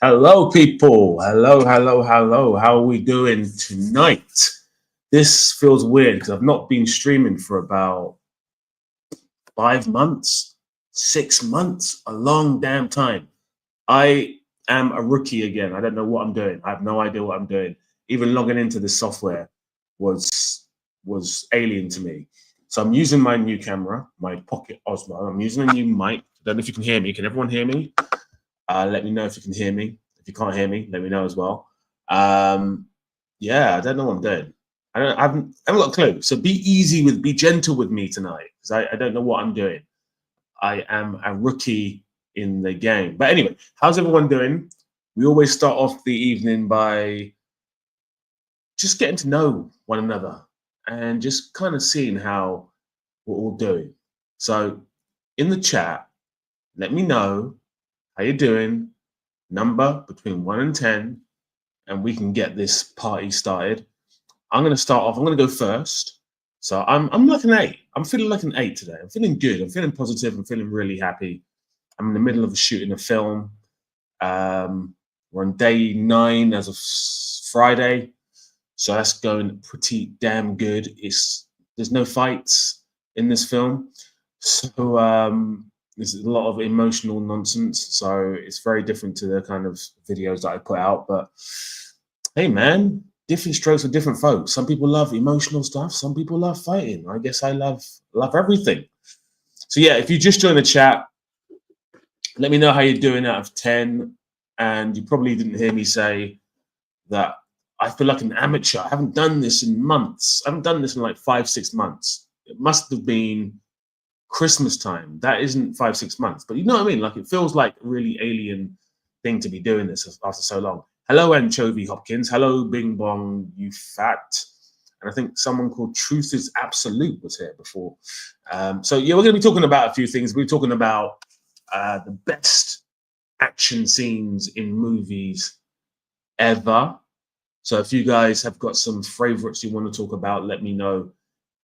Hello, people. Hello, hello, hello. How are we doing tonight? This feels weird because I've not been streaming for about 5 months, 6 months, a long damn time. I am a rookie again. I don't know what I'm doing. I have no idea what I'm doing. Even logging into this software was alien to me. So I'm using my new camera, my Pocket Osmo. I'm using a new mic. I don't know if you can hear me. Can everyone hear me? Let me know if you can hear me. If you can't hear me, let me know as well. Yeah, I don't know what I'm doing. I haven't got a clue. So be gentle with me tonight because I don't know what I'm doing. I am a rookie in the game. But anyway, how's everyone doing? We always start off the evening by just getting to know one another and just kind of seeing how we're all doing. So in the chat, let me know how you doing, number between 1 and 10, and we can get this party started. I'm going to start off. I'm going to go first. So I'm like an 8. I'm feeling like an 8 today. I'm feeling good. I'm feeling positive. I'm feeling really happy. I'm in the middle of shooting a film. We're on day 9 as of Friday. So that's going pretty damn good. There's no fights in this film. So there's a lot of emotional nonsense. So it's very different to the kind of videos that I put out. But hey, man, different strokes for different folks. Some people love emotional stuff. Some people love fighting. I guess I love everything. So yeah, if you just joined the chat, let me know how you're doing out of 10. And you probably didn't hear me say that I feel like an amateur. I haven't done this in months. I haven't done this in like 5-6 months. It must have been Christmas time. That isn't 5-6 months, but you know what I mean? Like it feels like a really alien thing to be doing this after so long. Hello, Anchovy Hopkins. Hello, Bing Bong, you fat. And I think someone called Truth is Absolute was here before. So yeah, we're going to be talking about a few things. We're talking about the best action scenes in movies ever. So if you guys have got some favorites you want to talk about, let me know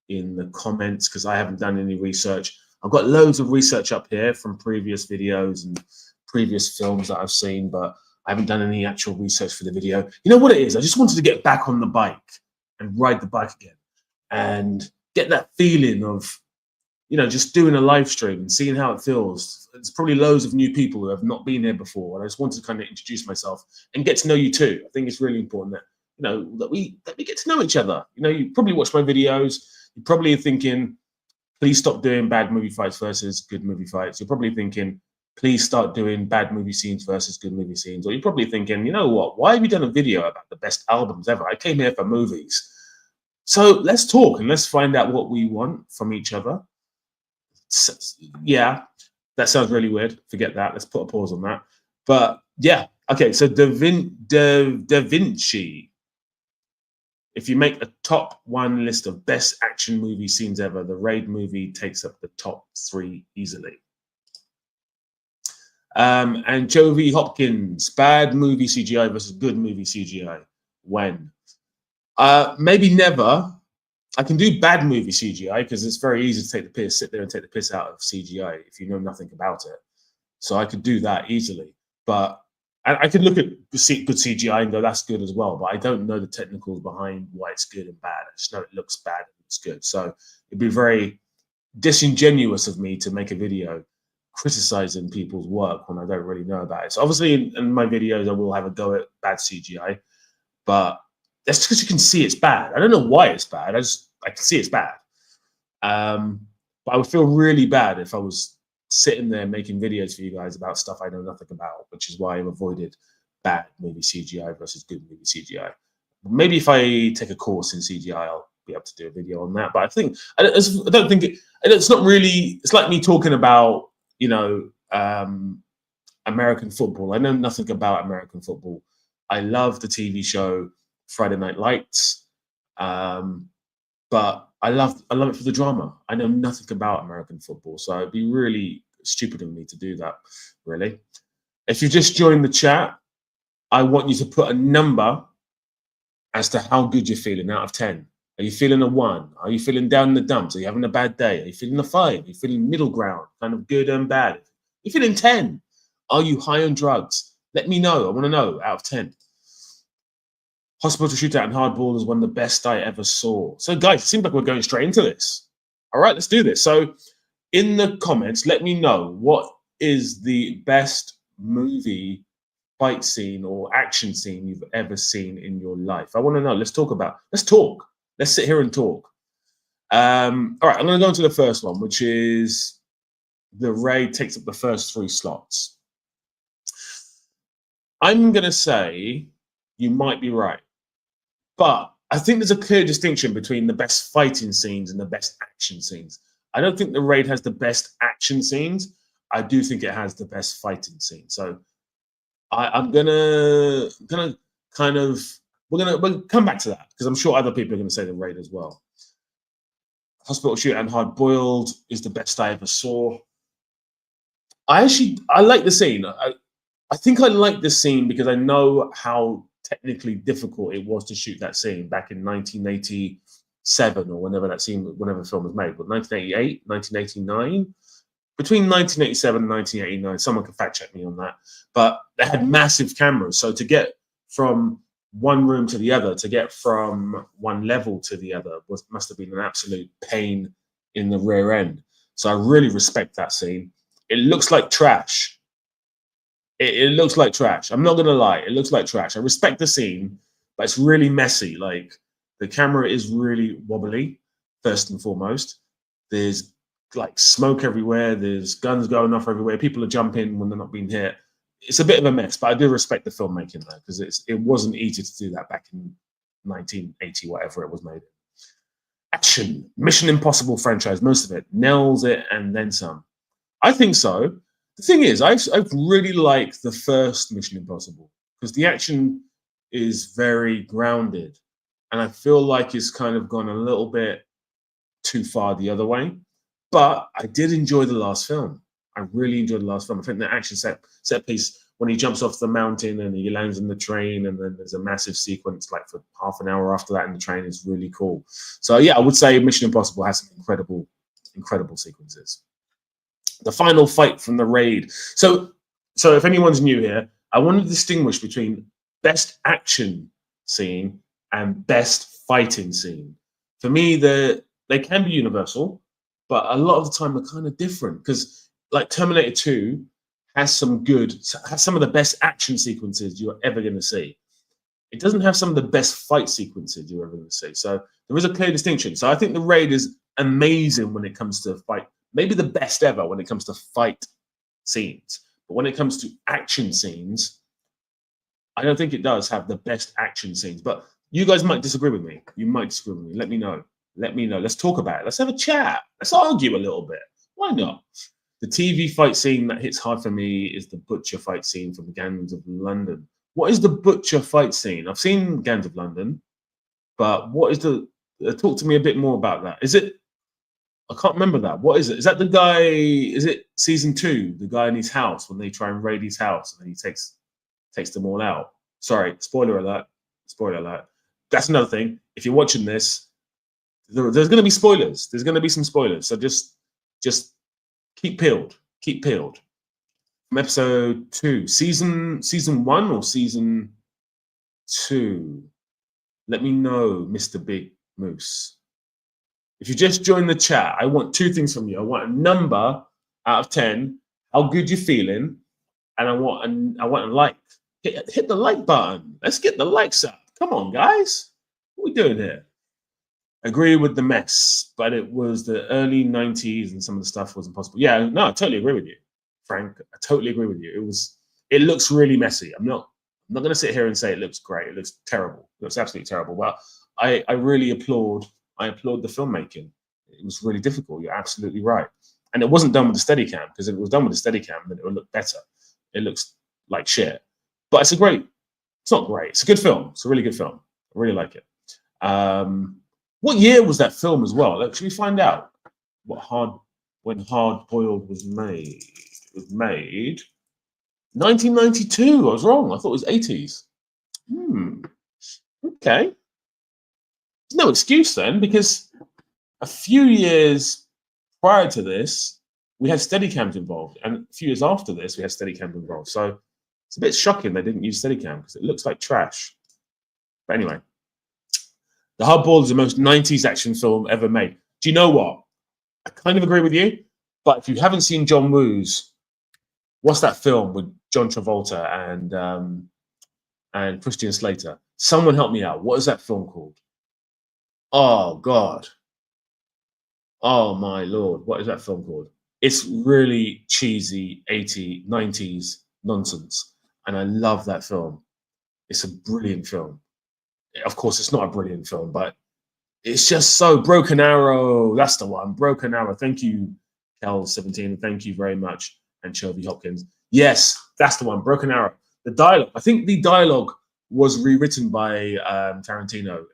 in the comments because I haven't done any research. I've got loads of research up here from previous videos and previous films that I've seen, but I haven't done any actual research for the video. You know what it is? I just wanted to get back on the bike and ride the bike again and get that feeling of, you know, just doing a live stream and seeing how it feels. There's probably loads of new people who have not been here before, and I just wanted to kind of introduce myself and get to know you too. I think it's really important that, you know, that we get to know each other. You know, you probably watch my videos. You're probably thinking, please stop doing bad movie fights versus good movie fights. You're probably thinking, please start doing bad movie scenes versus good movie scenes. Or you're probably thinking, you know what, why have you done a video about the best albums ever? I came here for movies. So let's talk and let's find out what we want from each other. So, yeah, that sounds really weird. Forget that. Let's put a pause on that. But yeah, okay, so Da Vinci. If you make a top 1 list of best action movie scenes ever, the Raid movie takes up the top 3 easily. And Jovi Hopkins, bad movie CGI versus good movie CGI. When? Maybe never. I can do bad movie CGI because it's very easy to take the piss, sit there and take the piss out of CGI if you know nothing about it. So I could do that easily. But I could look at good CGI and go, that's good as well. But I don't know the technicals behind why it's good and bad. I just know it looks bad and it's good. So it'd be very disingenuous of me to make a video criticizing people's work when I don't really know about it. So obviously in my videos, I will have a go at bad CGI. But that's because you can see it's bad. I don't know why it's bad. I can see it's bad. But I would feel really bad if I was sitting there making videos for you guys about stuff I know nothing about, which is why I've avoided bad movie CGI versus good movie CGI. Maybe if I take a course in CGI, I'll be able to do a video on that. But I don't think it's not really. It's like me talking about, you know, American football. I know nothing about American football. I love the TV show Friday Night Lights, but I love it for the drama. I know nothing about American football, so it'd be really stupid of me to do that, really. If you just joined the chat, I want you to put a number as to how good you're feeling out of 10. Are you feeling a 1? Are you feeling down in the dumps? Are you having a bad day? Are you feeling a 5? Are you feeling middle ground, kind of good and bad? Are you feeling 10? Are you high on drugs? Let me know. I want to know out of 10. Hospital Shootout and Hardball is one of the best I ever saw. So, guys, it seems like we're going straight into this. All right, let's do this. So, in the comments, let me know what is the best movie fight scene or action scene you've ever seen in your life. I want to know. Let's talk. Let's sit here and talk. All right, I'm going to go into the first one, which is the raid takes up the first 3 slots. I'm going to say you might be right, but I think there's a clear distinction between the best fighting scenes and the best action scenes. I don't think the raid has the best action scenes. I do think it has the best fighting scenes. So I'm gonna kind of we'll come back to that because I'm sure other people are going to say the raid as well. Hospital Shootout and Hard Boiled is the best I ever saw. I like the scene. I think I like this scene because I know how technically difficult it was to shoot that scene back in 1987 or whenever the film was made. But 1988, 1989, between 1987 and 1989, someone can fact check me on that. But they had massive cameras, so to get from one room to the other, to get from one level to the other, must have been an absolute pain in the rear end. So I really respect that scene. It looks like trash. It looks like trash. I'm not gonna lie. It looks like trash. I respect the scene, but it's really messy. Like the camera is really wobbly. First and foremost, there's like smoke everywhere. There's guns going off everywhere. People are jumping when they're not being hit. It's a bit of a mess, but I do respect the filmmaking though, because it wasn't easy to do that back in 1980, whatever it was made. Action, Mission Impossible franchise, most of it nails it and then some. I think so. The thing is, I really like the first Mission Impossible because the action is very grounded, and I feel like it's kind of gone a little bit too far the other way. But I did enjoy the last film. I really enjoyed the last film. I think the action set piece when he jumps off the mountain and he lands in the train, and then there's a massive sequence like for half an hour after that in the train is really cool. So yeah, I would say Mission Impossible has some incredible sequences. The final fight from the raid. So if anyone's new here, I want to distinguish between best action scene and best fighting scene. For me, they can be universal, but a lot of the time they're kind of different because like Terminator 2 has some of the best action sequences you're ever going to see. It doesn't have some of the best fight sequences you're ever going to see. So there is a clear distinction. So I think the raid is amazing when it comes to fight. Maybe the best ever when it comes to fight scenes. But when it comes to action scenes, I don't think it does have the best action scenes. But you guys might disagree with me. You might disagree with me. Let me know. Let's talk about it. Let's have a chat. Let's argue a little bit. Why not? The TV fight scene that hits hard for me is the Butcher fight scene from Gangs of London. What is the Butcher fight scene? I've seen Gangs of London, but what is talk to me a bit more about that. Is it, I can't remember that. What is it? Is that the guy? Is it season 2? The guy in his house when they try and raid his house and then he takes them all out. Sorry, spoiler alert. Spoiler alert. That's another thing. If you're watching this, there's going to be spoilers. There's going to be some spoilers. So just keep peeled. Keep peeled. From episode 2, season 1 or season 2. Let me know, Mr. Big Moose. If you just joined the chat, I want 2 things from you. I want a number out of 10, how good you're feeling, and I want a like. Hit the like button. Let's get the likes up. Come on, guys. What are we doing here? Agree with the mess, but it was the early 90s and some of the stuff was impossible. Yeah, no, I totally agree with you, Frank. I totally agree with you. It looks really messy. I'm not going to sit here and say it looks great. It looks terrible. It looks absolutely terrible. But I really applaud the filmmaking. It was really difficult. You're absolutely right. And it wasn't done with the Steadicam, because if it was done with the Steadicam, then it would look better. It looks like shit. But it's not great. It's a good film. It's a really good film. I really like it. What year was that film as well? Should we find out when Hard Boiled was made? It was made 1992. I was wrong. I thought it was 80s. Okay. No excuse then, because a few years prior to this, we had Steadicams involved, and a few years after this, we had Steadicams involved. So It's a bit shocking they didn't use Steadicam because it looks like trash. But anyway, The Hardball is the most 90s action film ever made. Do you know what? I kind of agree with you, but if you haven't seen John Woo's, what's that film with John Travolta and Christian Slater? Someone help me out. What is that film called? Oh God. Oh my Lord. What is that film called? It's really cheesy 80s, 90s nonsense. And I love that film. It's a brilliant film. Of course, it's not a brilliant film, but it's just so Broken Arrow. That's the one. Broken Arrow. Thank you, Kel17. Thank you very much. And Chovy Hopkins. Yes, that's the one. Broken Arrow. The dialogue. I think the dialogue was rewritten by Tarantino in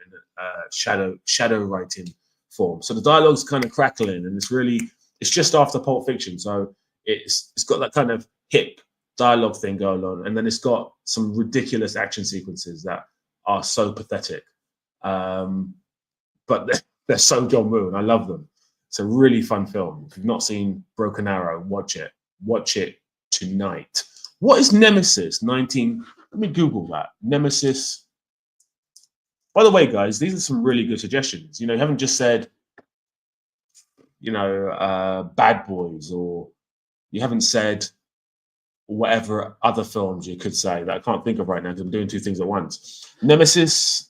shadow writing form. So the dialogue's kind of crackling, and it's just after Pulp Fiction. So it's got that kind of hip dialogue thing going on, and then it's got some ridiculous action sequences that are so pathetic. But they're so John Woo, and I love them. It's a really fun film. If you've not seen Broken Arrow, watch it. Watch it tonight. What is Nemesis 19? Let me Google that. Nemesis. By the way, guys, these are some really good suggestions. You haven't just said, Bad Boys, or you haven't said whatever other films you could say that I can't think of right now because I'm doing two things at once. Nemesis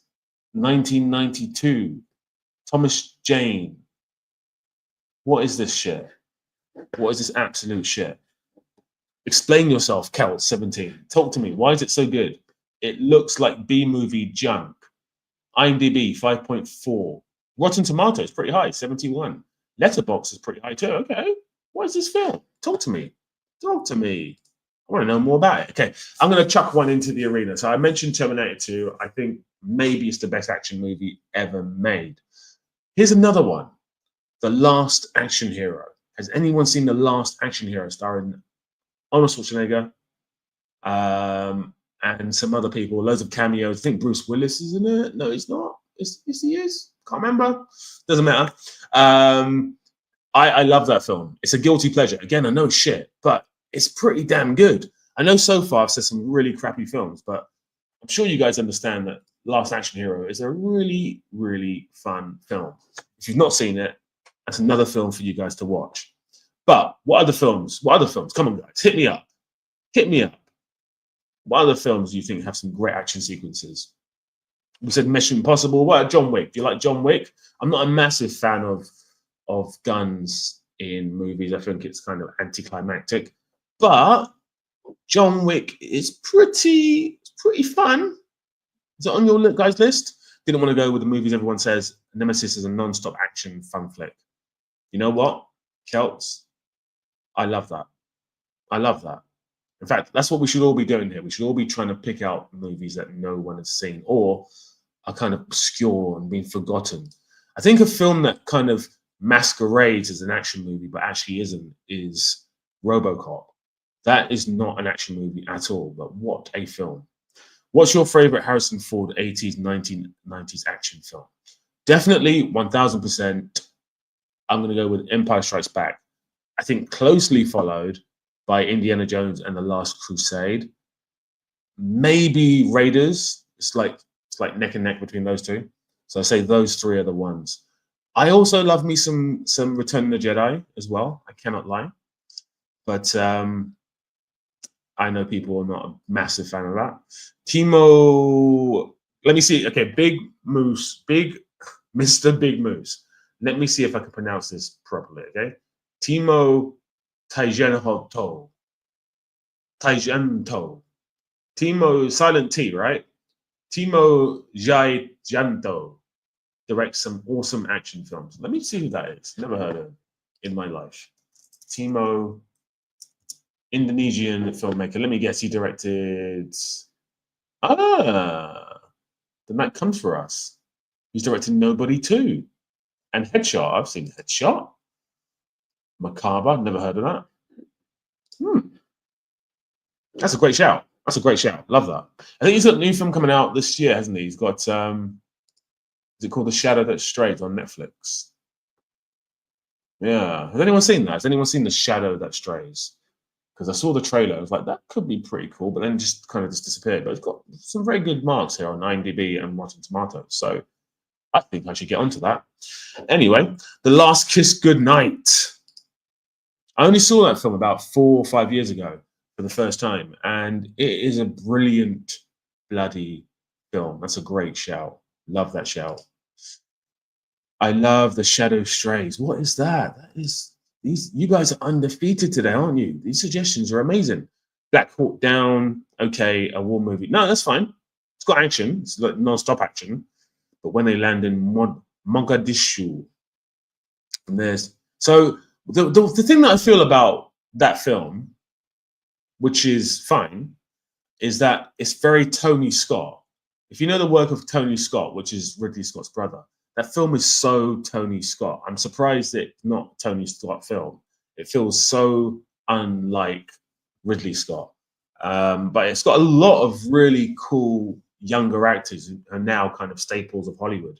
1992. Thomas Jane. What is this shit? What is this absolute shit? Explain yourself, Kel17. Talk to me. Why is it so good? It looks like B-movie junk. IMDb 5.4. Rotten Tomatoes pretty high, 71. Letterboxd is pretty high too. Okay. What is this film? Talk to me. Talk to me. I want to know more about it. Okay. I'm going to chuck one into the arena. So I mentioned Terminator 2. I think maybe it's the best action movie ever made. Here's another one. The Last Action Hero. Has anyone seen The Last Action Hero starring Arnold Schwarzenegger and some other people? Loads of cameos. I think Bruce Willis is in it. No, he's not. Yes, he is. Can't remember. Doesn't matter. I love that film. It's a guilty pleasure. Again, I know shit, but it's pretty damn good. I know so far I've said some really crappy films, but I'm sure you guys understand that Last Action Hero is a really, really fun film. If you've not seen it, that's another film for you guys to watch. But what other films? What other films? Come on, guys. Hit me up. Hit me up. What other films do you think have some great action sequences? We said Mission Impossible. What about John Wick? Do you like John Wick? I'm not a massive fan of guns in movies. I think it's kind of anticlimactic. But John Wick is pretty fun. Is it on your guys' list? Didn't want to go with the movies everyone says. Nemesis is a non-stop action fun flick. You know what, Celts? I love that. I love that. In fact, that's what we should all be doing here. We should all be trying to pick out movies that no one has seen or are kind of obscure and being forgotten. I think a film that kind of masquerades as an action movie but actually isn't is RoboCop. That is not an action movie at all, but what a film. What's your favorite Harrison Ford 80s, 1990s action film? Definitely 1000%. I'm going to go with Empire Strikes Back. I think closely followed by Indiana Jones and the Last Crusade. Maybe Raiders. It's like neck and neck between those two. So I say those three are the ones. I also love me some Return of the Jedi as well. I cannot lie. But I know people are not a massive fan of that. Timo, let me see. Okay, Big Mr. Big Moose. Let me see if I can pronounce this properly, okay? Timo Taijanto. Timo, silent T, right? Timo Taijanto directs some awesome action films. Let me see who that is. Never heard of him in my life. Timo, Indonesian filmmaker. Let me guess, he directed... The Night Comes For Us. He's directed Nobody 2. And Headshot. I've seen Headshot. Macabre. Never heard of that. That's a great shout. That's a great shout. Love that. I think he's got a new film coming out this year, hasn't he? He's got, is it called The Shadow That Strays on Netflix? Yeah. Has anyone seen that? Has anyone seen The Shadow That Strays? because I saw the trailer. I was like, that could be pretty cool, but then just kind of just disappeared. But it's got some very good marks here on IMDb and Rotten Tomatoes. So I think I should get onto that. Anyway, The Last Kiss Goodnight. I only saw that film about 4 or 5 years ago for the first time, and it is a brilliant bloody film. That's a great shout. Love that shout. I love The Shadow Strays. What is that? That is these. You guys are undefeated today, aren't you? These suggestions are amazing. Black Hawk Down. Okay, a war movie. No, that's fine. It's got action. It's like non-stop action. But when they land in Mogadishu, and there's so the thing that I feel about that film, which is fine, is that it's very Tony Scott. If you know the work of Tony Scott, which is Ridley Scott's brother, that film is so Tony Scott. I'm surprised it's not a Tony Scott film. It feels so unlike Ridley Scott. But it's got a lot of really cool younger actors who are now kind of staples of Hollywood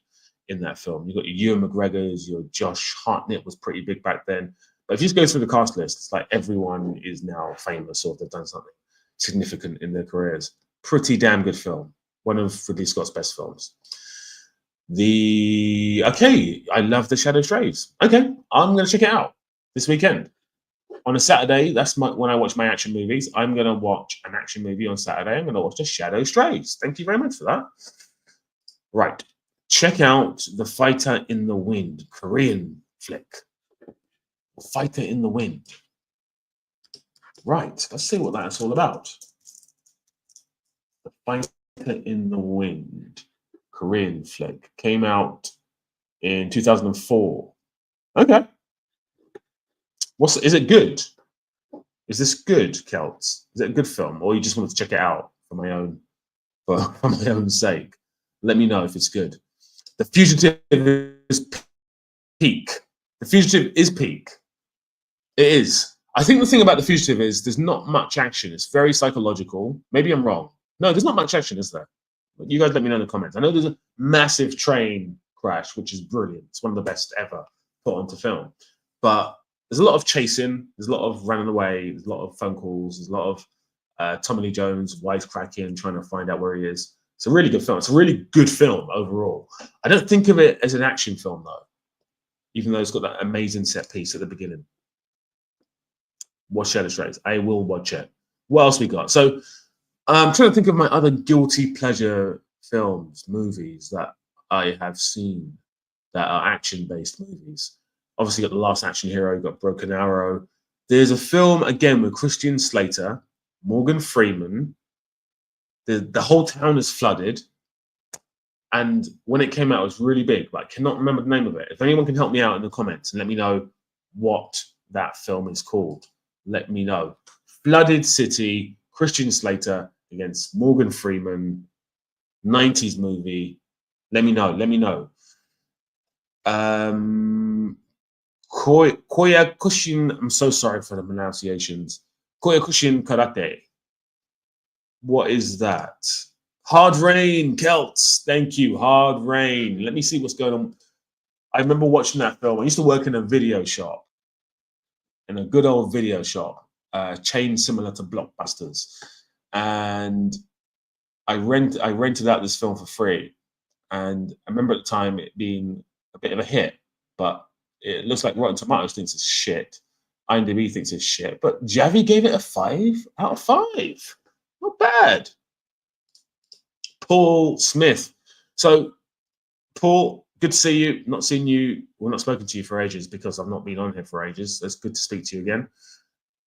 in that film. You've got your Ewan McGregor's, your Josh Hartnett was pretty big back then. But if you just go through the cast list, it's like everyone is now famous or they've done something significant in their careers. Pretty damn good film. One of Ridley Scott's best films. I love The Shadow Strays. Okay, I'm going to check it out this weekend. On a Saturday, that's when I watch my action movies. I'm going to watch an action movie on Saturday. I'm going to watch The Shadow Strays. Thank you very much for that. Right. Check out The Fighter in the Wind, Korean flick. Fighter in the Wind. Right. Let's see what that's all about. The Fighter in the Wind, Korean flick. Came out in 2004. Okay. Is it good? Is this good, Celts? Is it a good film, or you just wanted to check it out for my own sake? Let me know if it's good. The Fugitive is peak. The Fugitive is peak. It is. I think the thing about The Fugitive is there's not much action. It's very psychological. Maybe I'm wrong. No, there's not much action, is there? You guys let me know in the comments. I know there's a massive train crash, which is brilliant. It's one of the best ever put onto film. But there's a lot of chasing. There's a lot of running away. There's a lot of phone calls. There's a lot of Tommy Lee Jones wisecracking, trying to find out where he is. It's a really good film. It's a really good film overall. I don't think of it as an action film, though, even though it's got that amazing set piece at the beginning. Watch Shadow Strays. I will watch it. What else we got? So I'm trying to think of my other guilty pleasure films, movies that I have seen that are action-based movies. Obviously, got The Last Action Hero, got Broken Arrow. There's a film, again, with Christian Slater, Morgan Freeman. The whole town is flooded. And when it came out, it was really big, but I cannot remember the name of it. If anyone can help me out in the comments and let me know what that film is called, let me know. Flooded City, Christian Slater against Morgan Freeman, 90s movie. Let me know. Let me know. Koyakushin, I'm so sorry for the pronunciations. Koyakushin Karate. What is that? Hard Rain, Celts. Thank you. Hard Rain. Let me see what's going on. I remember watching that film. I used to work in a video shop, in a good old video shop, chain similar to Blockbusters. And I rented out this film for free. And I remember at the time it being a bit of a hit, but it looks like Rotten Tomatoes thinks it's shit. IMDb thinks it's shit. But Javi gave it a 5 out of 5. Not bad. Paul Smith. So, Paul, good to see you. Not seen you. Well, not spoken to you for ages because I've not been on here for ages. It's good to speak to you again.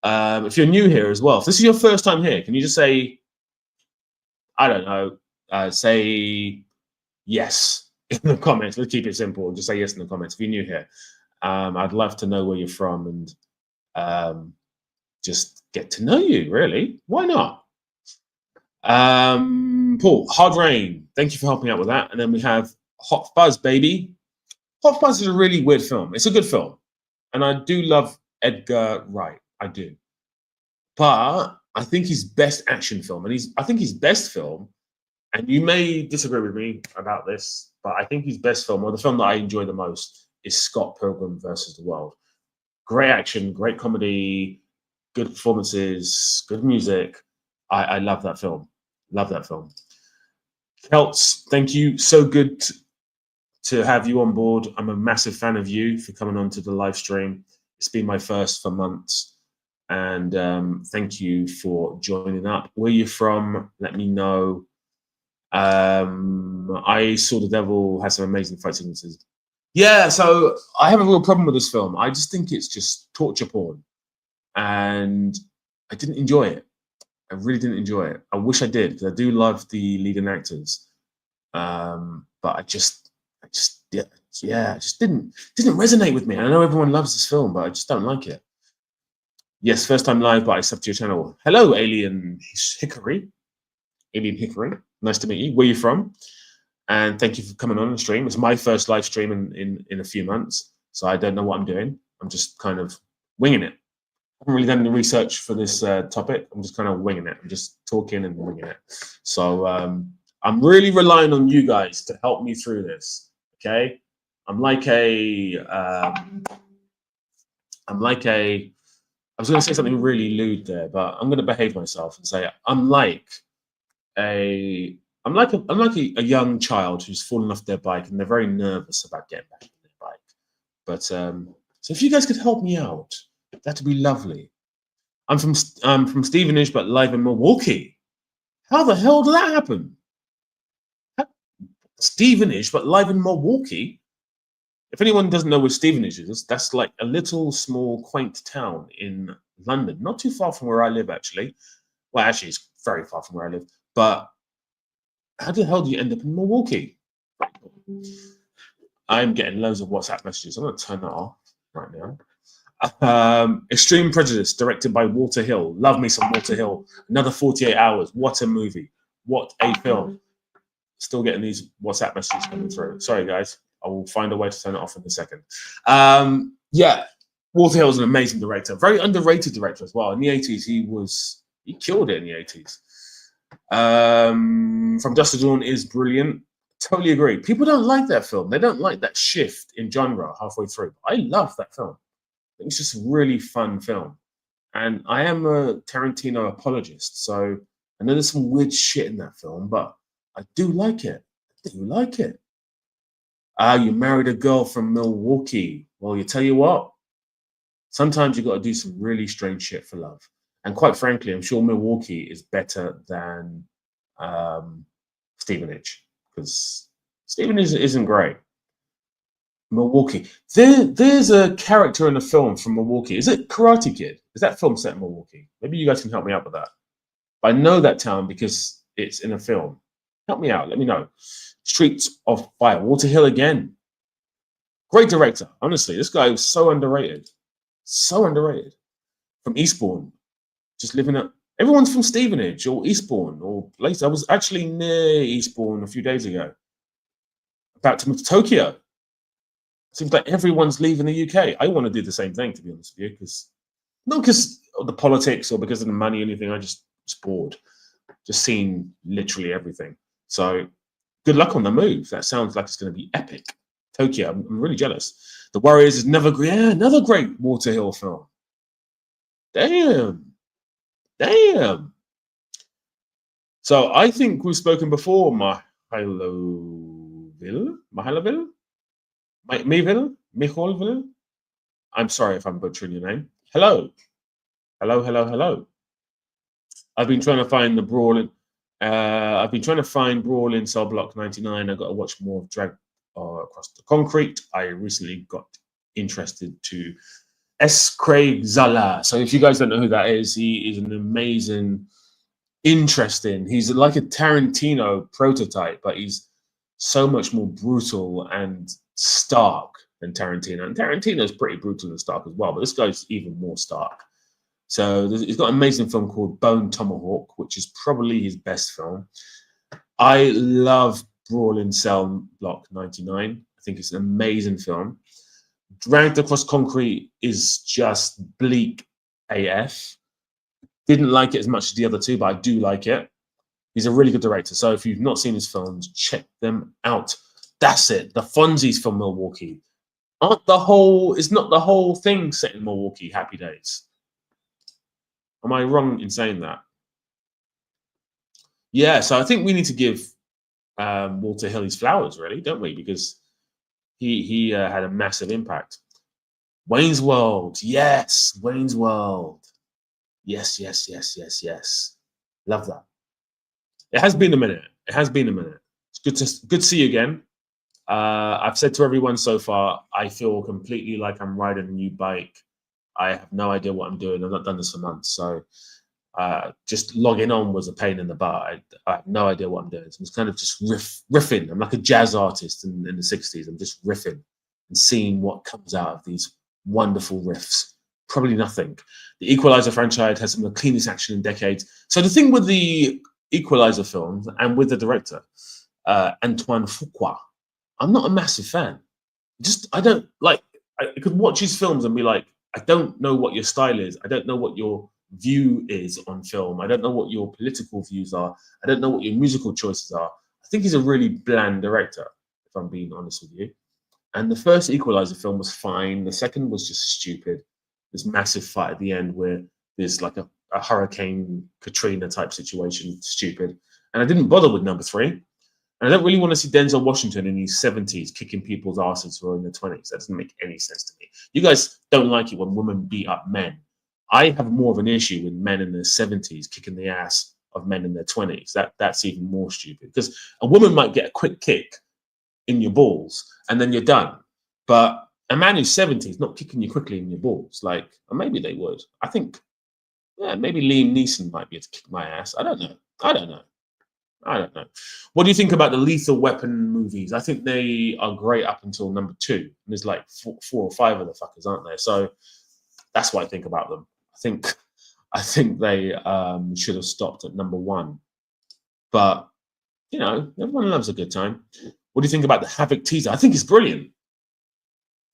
If you're new here as well, if this is your first time here, can you just say, I don't know, say yes in the comments. Let's keep it simple. Just say yes in the comments if you're new here. I'd love to know where you're from and just get to know you, really. Why not? Paul, Hard Rain. Thank you for helping out with that. And then we have Hot Fuzz, baby. Hot Fuzz is a really weird film. It's a good film. And I do love Edgar Wright. I do. But I think his best action film, and I think his best film, and you may disagree with me about this, but I think his best film, or the film that I enjoy the most, is Scott Pilgrim versus the World. Great action, great comedy, good performances, good music. I love that film. Love that film. Celts, thank you. So good to have you on board. I'm a massive fan of you for coming on to the live stream. It's been my first for months. And thank you for joining up. Where you from? Let me know. I Saw the Devil has some amazing fight sequences. Yeah, so I have a real problem with this film. I just think it's just torture porn. And I didn't enjoy it. I really didn't enjoy it. I wish I did, because I do love the leading actors. But I just didn't resonate with me. I know everyone loves this film, but I just don't like it. Yes, first time live, but I sub to your channel. Hello, Alien Hickory. Alien Hickory. Nice to meet you. Where are you from? And thank you for coming on the stream. It's my first live stream in a few months, so I don't know what I'm doing. I'm just kind of winging it. I haven't really done any research for this topic. I'm just kind of winging it. I'm just talking and winging it. So I'm really relying on you guys to help me through this. Okay, I'm like a. I was going to say something really lewd there, but I'm going to behave myself and say I'm like a young child who's fallen off their bike and they're very nervous about getting back on their bike. But so if you guys could help me out, that'd be lovely. I'm from Stevenage, but live in Milwaukee. How the hell did that happen? Stevenage, but live in Milwaukee. If anyone doesn't know where Stevenage is, that's like a little small quaint town in London, not too far from where I live, actually. Well, actually, it's very far from where I live. But how the hell do you end up in Milwaukee? I'm getting loads of WhatsApp messages. I'm going to turn that off right now. Extreme Prejudice, directed by Walter Hill. Love me some Walter Hill. Another 48 Hours. What a movie. What a film. Still getting these WhatsApp messages coming through. Sorry, guys. I will find a way to turn it off in a second. Yeah, Walter Hill is an amazing director. Very underrated director as well. In the 80s, he killed it in the 80s. From Dusk to Dawn is brilliant. Totally agree. People don't like that film. They don't like that shift in genre halfway through. I love that film. It's just a really fun film. And I am a Tarantino apologist, so I know there's some weird shit in that film, but I do like it. I do like it. You married a girl from Milwaukee. Well, you tell you what, sometimes you got to do some really strange shit for love. And quite frankly, I'm sure Milwaukee is better than Stevenage, because Stevenage isn't great. Milwaukee. There's a character in a film from Milwaukee. Is it Karate Kid? Is that film set in Milwaukee? Maybe you guys can help me out with that. But I know that town because it's in a film. Help me out. Let me know. Streets of Fire. Walter Hill again. Great director. Honestly, this guy was so underrated. So underrated. From Eastbourne. Just living up. Everyone's from Stevenage or Eastbourne or place. I was actually near Eastbourne a few days ago. About to move to Tokyo. Seems like everyone's leaving the UK. I want to do the same thing, to be honest with you, because not because of the politics or because of the money or anything. I just was bored. Just seeing literally everything. So good luck on the move. That sounds like it's going to be epic. Tokyo. I'm really jealous. The Warriors is another great Walter Hill film. Damn. So I think we've spoken before, Mihailoville. I'm sorry if I'm butchering your name. Hello. I've been trying to find the Brawl in. I've been trying to find Brawl in Cell Block 99. I've got to watch more of Drag Across the Concrete. I recently got interested to S. Craig Zala. So if you guys don't know who that is, he is an amazing, interesting. He's like a Tarantino prototype, but he's so much more brutal and stark than Tarantino. And Tarantino's pretty brutal and stark as well, but this guy's even more stark. So he's got an amazing film called Bone Tomahawk, which is probably his best film. I love Brawl in Cell Block 99. I think it's an amazing film. Dragged Across Concrete is just bleak AF. Didn't like it as much as the other two, but I do like it. He's a really good director. So if you've not seen his films, check them out. That's it. The Fonzies from Milwaukee. It's not the whole thing set in Milwaukee. Happy Days. Am I wrong in saying that? Yeah, so I think we need to give Walter Hill his flowers, really, don't we? Because he had a massive impact. Wayne's World, yes, Wayne's World, yes, yes, yes, yes, yes. Love that. It has been a minute. It has been a minute. It's good to see you again. I've said to everyone so far, I feel completely like I'm riding a new bike. I have no idea what I'm doing. I've not done this for months, so just logging on was a pain in the butt. I have no idea what I'm doing. So I'm just kind of just riffing. I'm like a jazz artist in the 60s. I'm just riffing and seeing what comes out of these wonderful riffs. Probably nothing. The Equalizer franchise has some of the cleanest action in decades. So the thing with the Equalizer films and with the director, Antoine Fuqua, I'm not a massive fan. Just, I don't like, I could watch his films and be like, I don't know what your style is. I don't know what your view is on film. I don't know what your political views are. I don't know what your musical choices are. I think he's a really bland director, if I'm being honest with you. And the first Equalizer film was fine. The second was just stupid. This massive fight at the end where there's like a Hurricane Katrina type situation, stupid. And I didn't bother with number 3. And I don't really want to see Denzel Washington in his 70s kicking people's asses who are in their 20s. That doesn't make any sense to me. You guys don't like it when women beat up men. I have more of an issue with men in their 70s kicking the ass of men in their 20s. That's even more stupid because a woman might get a quick kick in your balls and then you're done. But a man who's 70 is not kicking you quickly in your balls. Like, or maybe they would. I think, yeah, maybe Liam Neeson might be able to kick my ass. I don't know. I don't know. What do you think about the Lethal Weapon movies? I think they are great up until number 2. And there's like 4 or 5 of the fuckers, aren't there? So that's what I think about them. I think they should have stopped at number 1. But, you know, everyone loves a good time. What do you think about the Havoc teaser? I think it's brilliant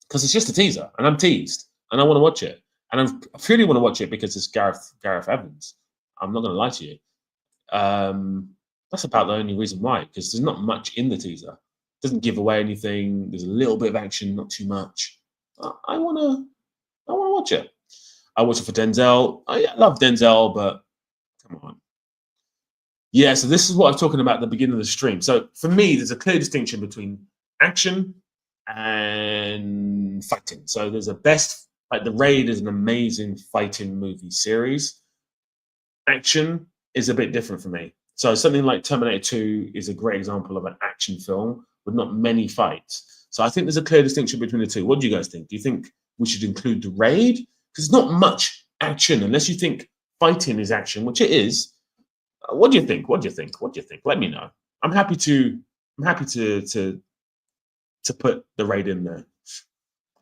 because it's just a teaser and I'm teased and I want to watch it. And I really want to watch it because it's Gareth Evans. I'm not going to lie to you. That's about the only reason why, because there's not much in the teaser. It doesn't give away anything. There's a little bit of action, not too much. I wanna watch it. I watch it for Denzel. I love Denzel, but come on. Yeah, so this is what I was talking about at the beginning of the stream. So for me, there's a clear distinction between action and fighting. So there's a best, like The Raid is an amazing fighting movie series. Action is a bit different for me. So something like Terminator 2 is a great example of an action film with not many fights. So I think there's a clear distinction between the two. What do you guys think? Do you think we should include The Raid? Because it's not much action unless you think fighting is action, which it is. What do you think? What do you think? What do you think? Let me know. I'm happy to put The Raid in there.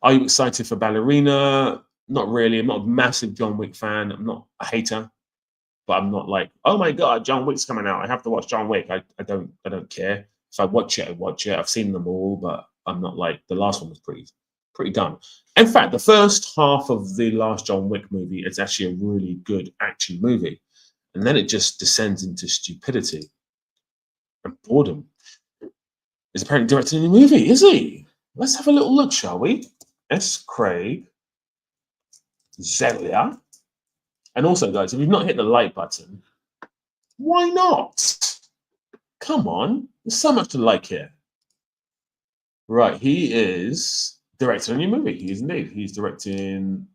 Are you excited for Ballerina? Not really. I'm not a massive John Wick fan. I'm not a hater. But I'm not like, oh my god, John Wick's coming out. I have to watch John Wick. I don't care. If I watch it, I watch it. I've seen them all, but I'm not like the last one was pretty dumb. In fact, the first half of the last John Wick movie is actually a really good action movie. And then it just descends into stupidity and boredom. He's apparently directing a new movie, is he? Let's have a little look, shall we? S. Craig Zelia. And also, guys, if you've not hit the like button, why not? Come on. There's so much to like here. Right, he is directing a new movie. He is indeed. He's directing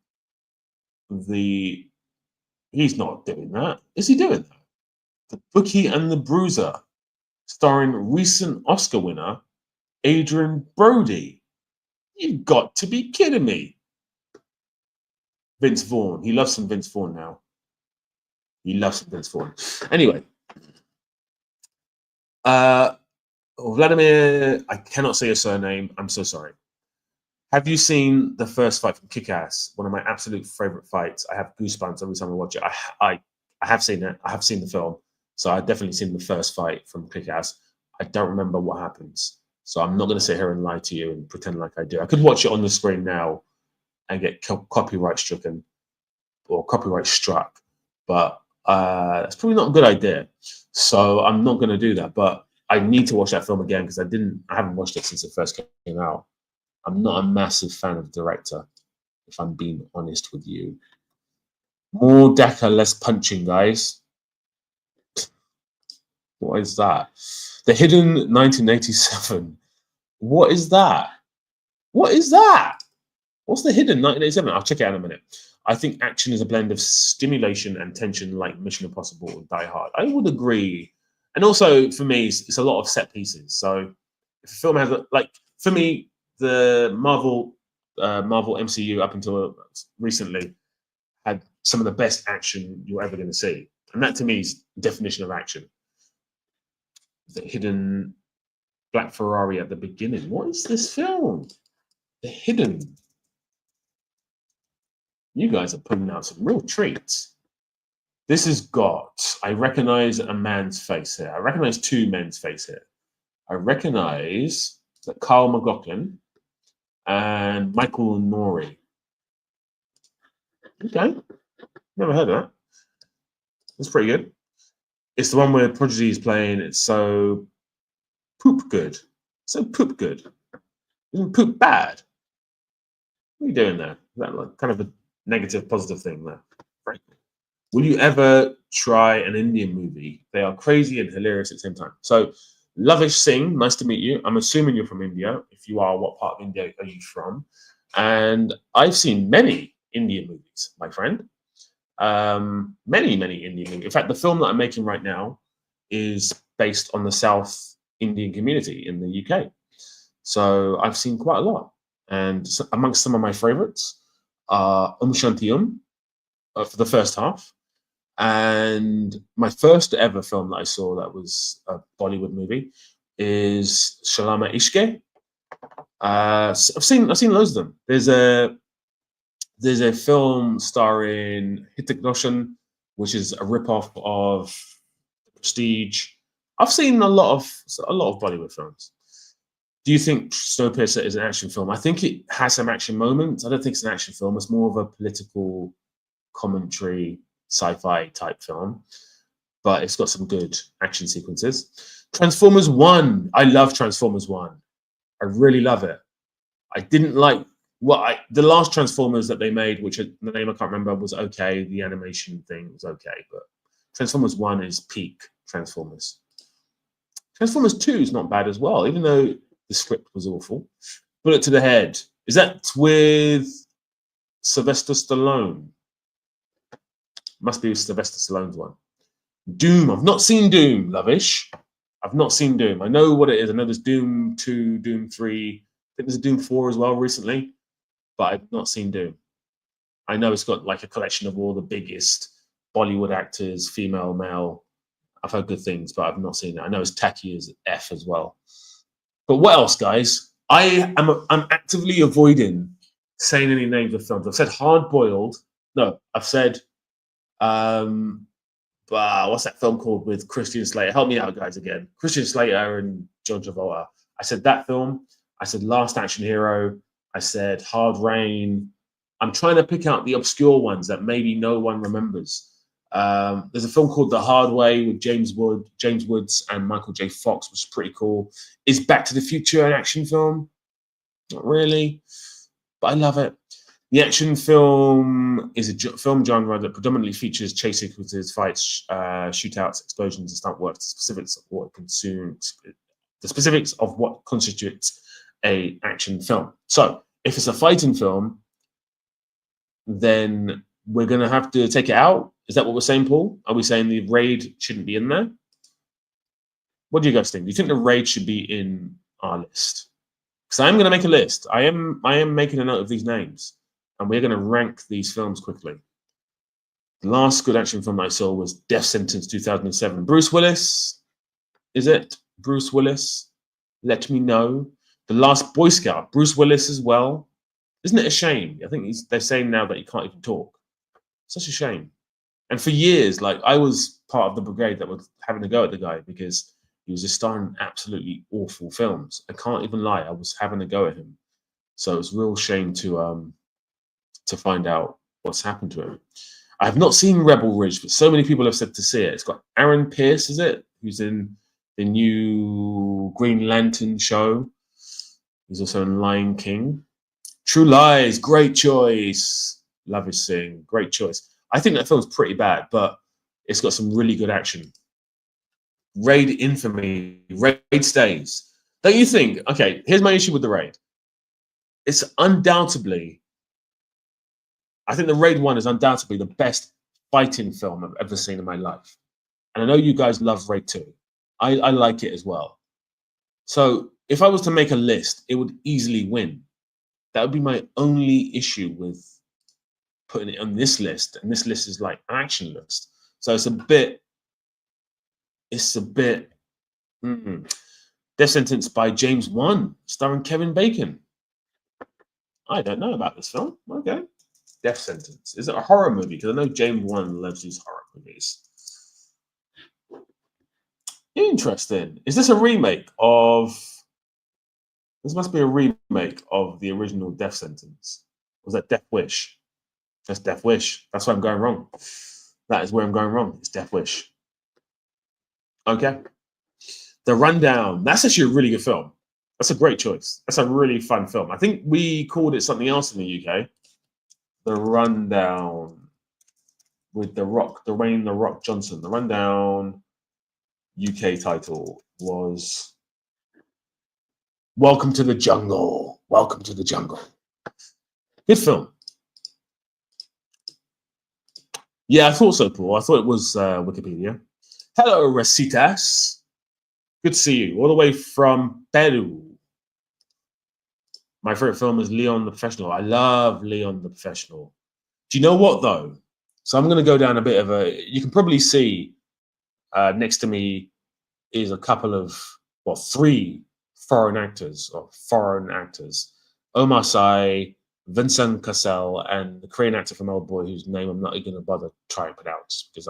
the... He's not doing that. Is he doing that? The Bookie and the Bruiser, starring recent Oscar winner Adrian Brody. You've got to be kidding me. Vince Vaughn. He loves some Vince Vaughn now. He loves some Vince Vaughn. Anyway. Vladimir, I cannot say your surname. I'm so sorry. Have you seen the first fight from Kick-Ass? One of my absolute favorite fights. I have goosebumps every time I watch it. I have seen it. I have seen the film. So I've definitely seen the first fight from Kick-Ass. I don't remember what happens. So I'm not going to sit here and lie to you and pretend like I do. I could watch it on the screen now and get copyright stricken or copyright struck, but that's probably not a good idea. So I'm not going to do that. But I need to watch that film again because I haven't watched it since it first came out. I'm not a massive fan of the director, if I'm being honest with you. More Daka, less punching, guys. What is that? The Hidden 1987. What is that? What is that? What's The Hidden 1987? I'll check it out in a minute. I think action is a blend of stimulation and tension like Mission Impossible and Die Hard. I would agree. And also, for me, it's a lot of set pieces. So if a film has, for me, the Marvel MCU up until recently had some of the best action you're ever going to see. And that, to me, is the definition of action. The Hidden Black Ferrari at the beginning. What is this film? The Hidden. You guys are putting out some real treats. This has got, I recognize a man's face here. I recognize two men's face here. I recognize that Kyle MacLachlan and Michael Nouri. Okay. Never heard of that. That's pretty good. It's the one where Prodigy is playing. It's so poop good. So poop good. Isn't poop bad? What are you doing there? Is that like kind of a negative, positive thing there? Right. Will you ever try an Indian movie? They are crazy and hilarious at the same time. So, Lavish Singh, nice to meet you. I'm assuming you're from India. If you are, what part of India are you from? And I've seen many Indian movies, my friend. Many Indian movies. In fact, the film that I'm making right now is based on the South Indian community in the UK. So I've seen quite a lot. And amongst some of my favorites are Shanti for the first half. And my first ever film that I saw that was a Bollywood movie is Shalama Ishke. I've seen loads of them. There's a film starring Hrithik Roshan, which is a ripoff of Prestige. I've seen a lot of Bollywood films. Do you think Snowpiercer is an action film? I think it has some action moments. I don't think it's an action film. It's more of a political commentary, sci-fi type film, but it's got some good action sequences. Transformers 1. I love Transformers 1. I really love it. I didn't like the last Transformers that they made, which the name I can't remember, was okay. The animation thing was okay, but Transformers 1 is peak Transformers. Transformers 2 is not bad as well, even though the script was awful. Bullet to the Head. Is that with Sylvester Stallone? Must be Sylvester Stallone's one. Doom. I've not seen Doom, Lovish. I've not seen Doom. I know what it is. I know there's Doom 2, Doom 3. I think there's a Doom 4 as well recently, but I've not seen Doom. I know it's got like a collection of all the biggest Bollywood actors, female, male. I've heard good things, but I've not seen it. I know it's tacky as F as well. But what else, guys? I'm actively avoiding saying any names of films. I've said Hard Boiled. No, I've said what's that film called with Christian Slater? Help me out, guys, again. Christian Slater and John Travolta. I said that film. I said Last Action Hero. I said Hard Rain. I'm trying to pick out the obscure ones that maybe no one remembers. There's a film called The Hard Way with James Woods and Michael J. Fox, which is pretty cool. Is Back to the Future an action film? Not really, but I love it. The action film is a film genre that predominantly features chase sequences, fights, shootouts, explosions, and stunt work. The specifics of what constitutes a action film. So, if it's a fighting film, then we're going to have to take it out. Is that what we're saying, Paul? Are we saying the Raid shouldn't be in there? What do you guys think? Do you think the Raid should be in our list? Because I'm going to make a list. I am making a note of these names, and we're going to rank these films quickly. The last good action film I saw was Death Sentence 2007. Bruce Willis. Is it Bruce Willis? Let me know. The Last Boy Scout. Bruce Willis as well. Isn't it a shame? I think they're saying now that he can't even talk. Such a shame. And for years, like, I was part of the brigade that was having to go at the guy because he was just starring absolutely awful films. I can't even lie. I was having to go at him. So it's a real shame to find out what's happened to him. I have not seen Rebel Ridge, but so many people have said to see it. It's got Aaron Pierce, is it? Who's in the new Green Lantern show. He's also in Lion King. True Lies, great choice. Lavish Singh, great choice. I think that film's pretty bad, but it's got some really good action. Raid infamy. Raid stays. Don't you think? Okay, here's my issue with the Raid. It's undoubtedly, I think the Raid 1 is undoubtedly the best fighting film I've ever seen in my life. And I know you guys love Raid 2. I like it as well. So if I was to make a list, it would easily win. That would be my only issue with putting it on this list. And this list is like an action list. So it's a bit, Death Sentence by James Wan, starring Kevin Bacon. I don't know about this film. Okay. Death Sentence. Is it a horror movie? Because I know James Wan loves these horror movies. Interesting. Is this a remake of... This must be a remake of the original Death Sentence. Was that Death Wish? That's Death Wish. That's where I'm going wrong. That is where I'm going wrong. It's Death Wish. Okay. The Rundown. That's actually a really good film. That's a great choice. That's a really fun film. I think we called it something else in the UK. The Rundown with The Rock, Dwayne The Rock Johnson. The Rundown UK title was Welcome to the Jungle. Welcome to the Jungle. Good film. Yeah, I thought so, Paul. I thought it was Wikipedia. Hello, Recitas. Good to see you. All the way from Peru. My favorite film is Leon the Professional. I love Leon the Professional. Do you know what, though? So I'm going to go down a bit of a... You can probably see next to me is a couple of, well, 3 foreign actors. Omar Sy, Vincent Cassel, and the Korean actor from Old Boy, whose name I'm not going to bother trying to pronounce because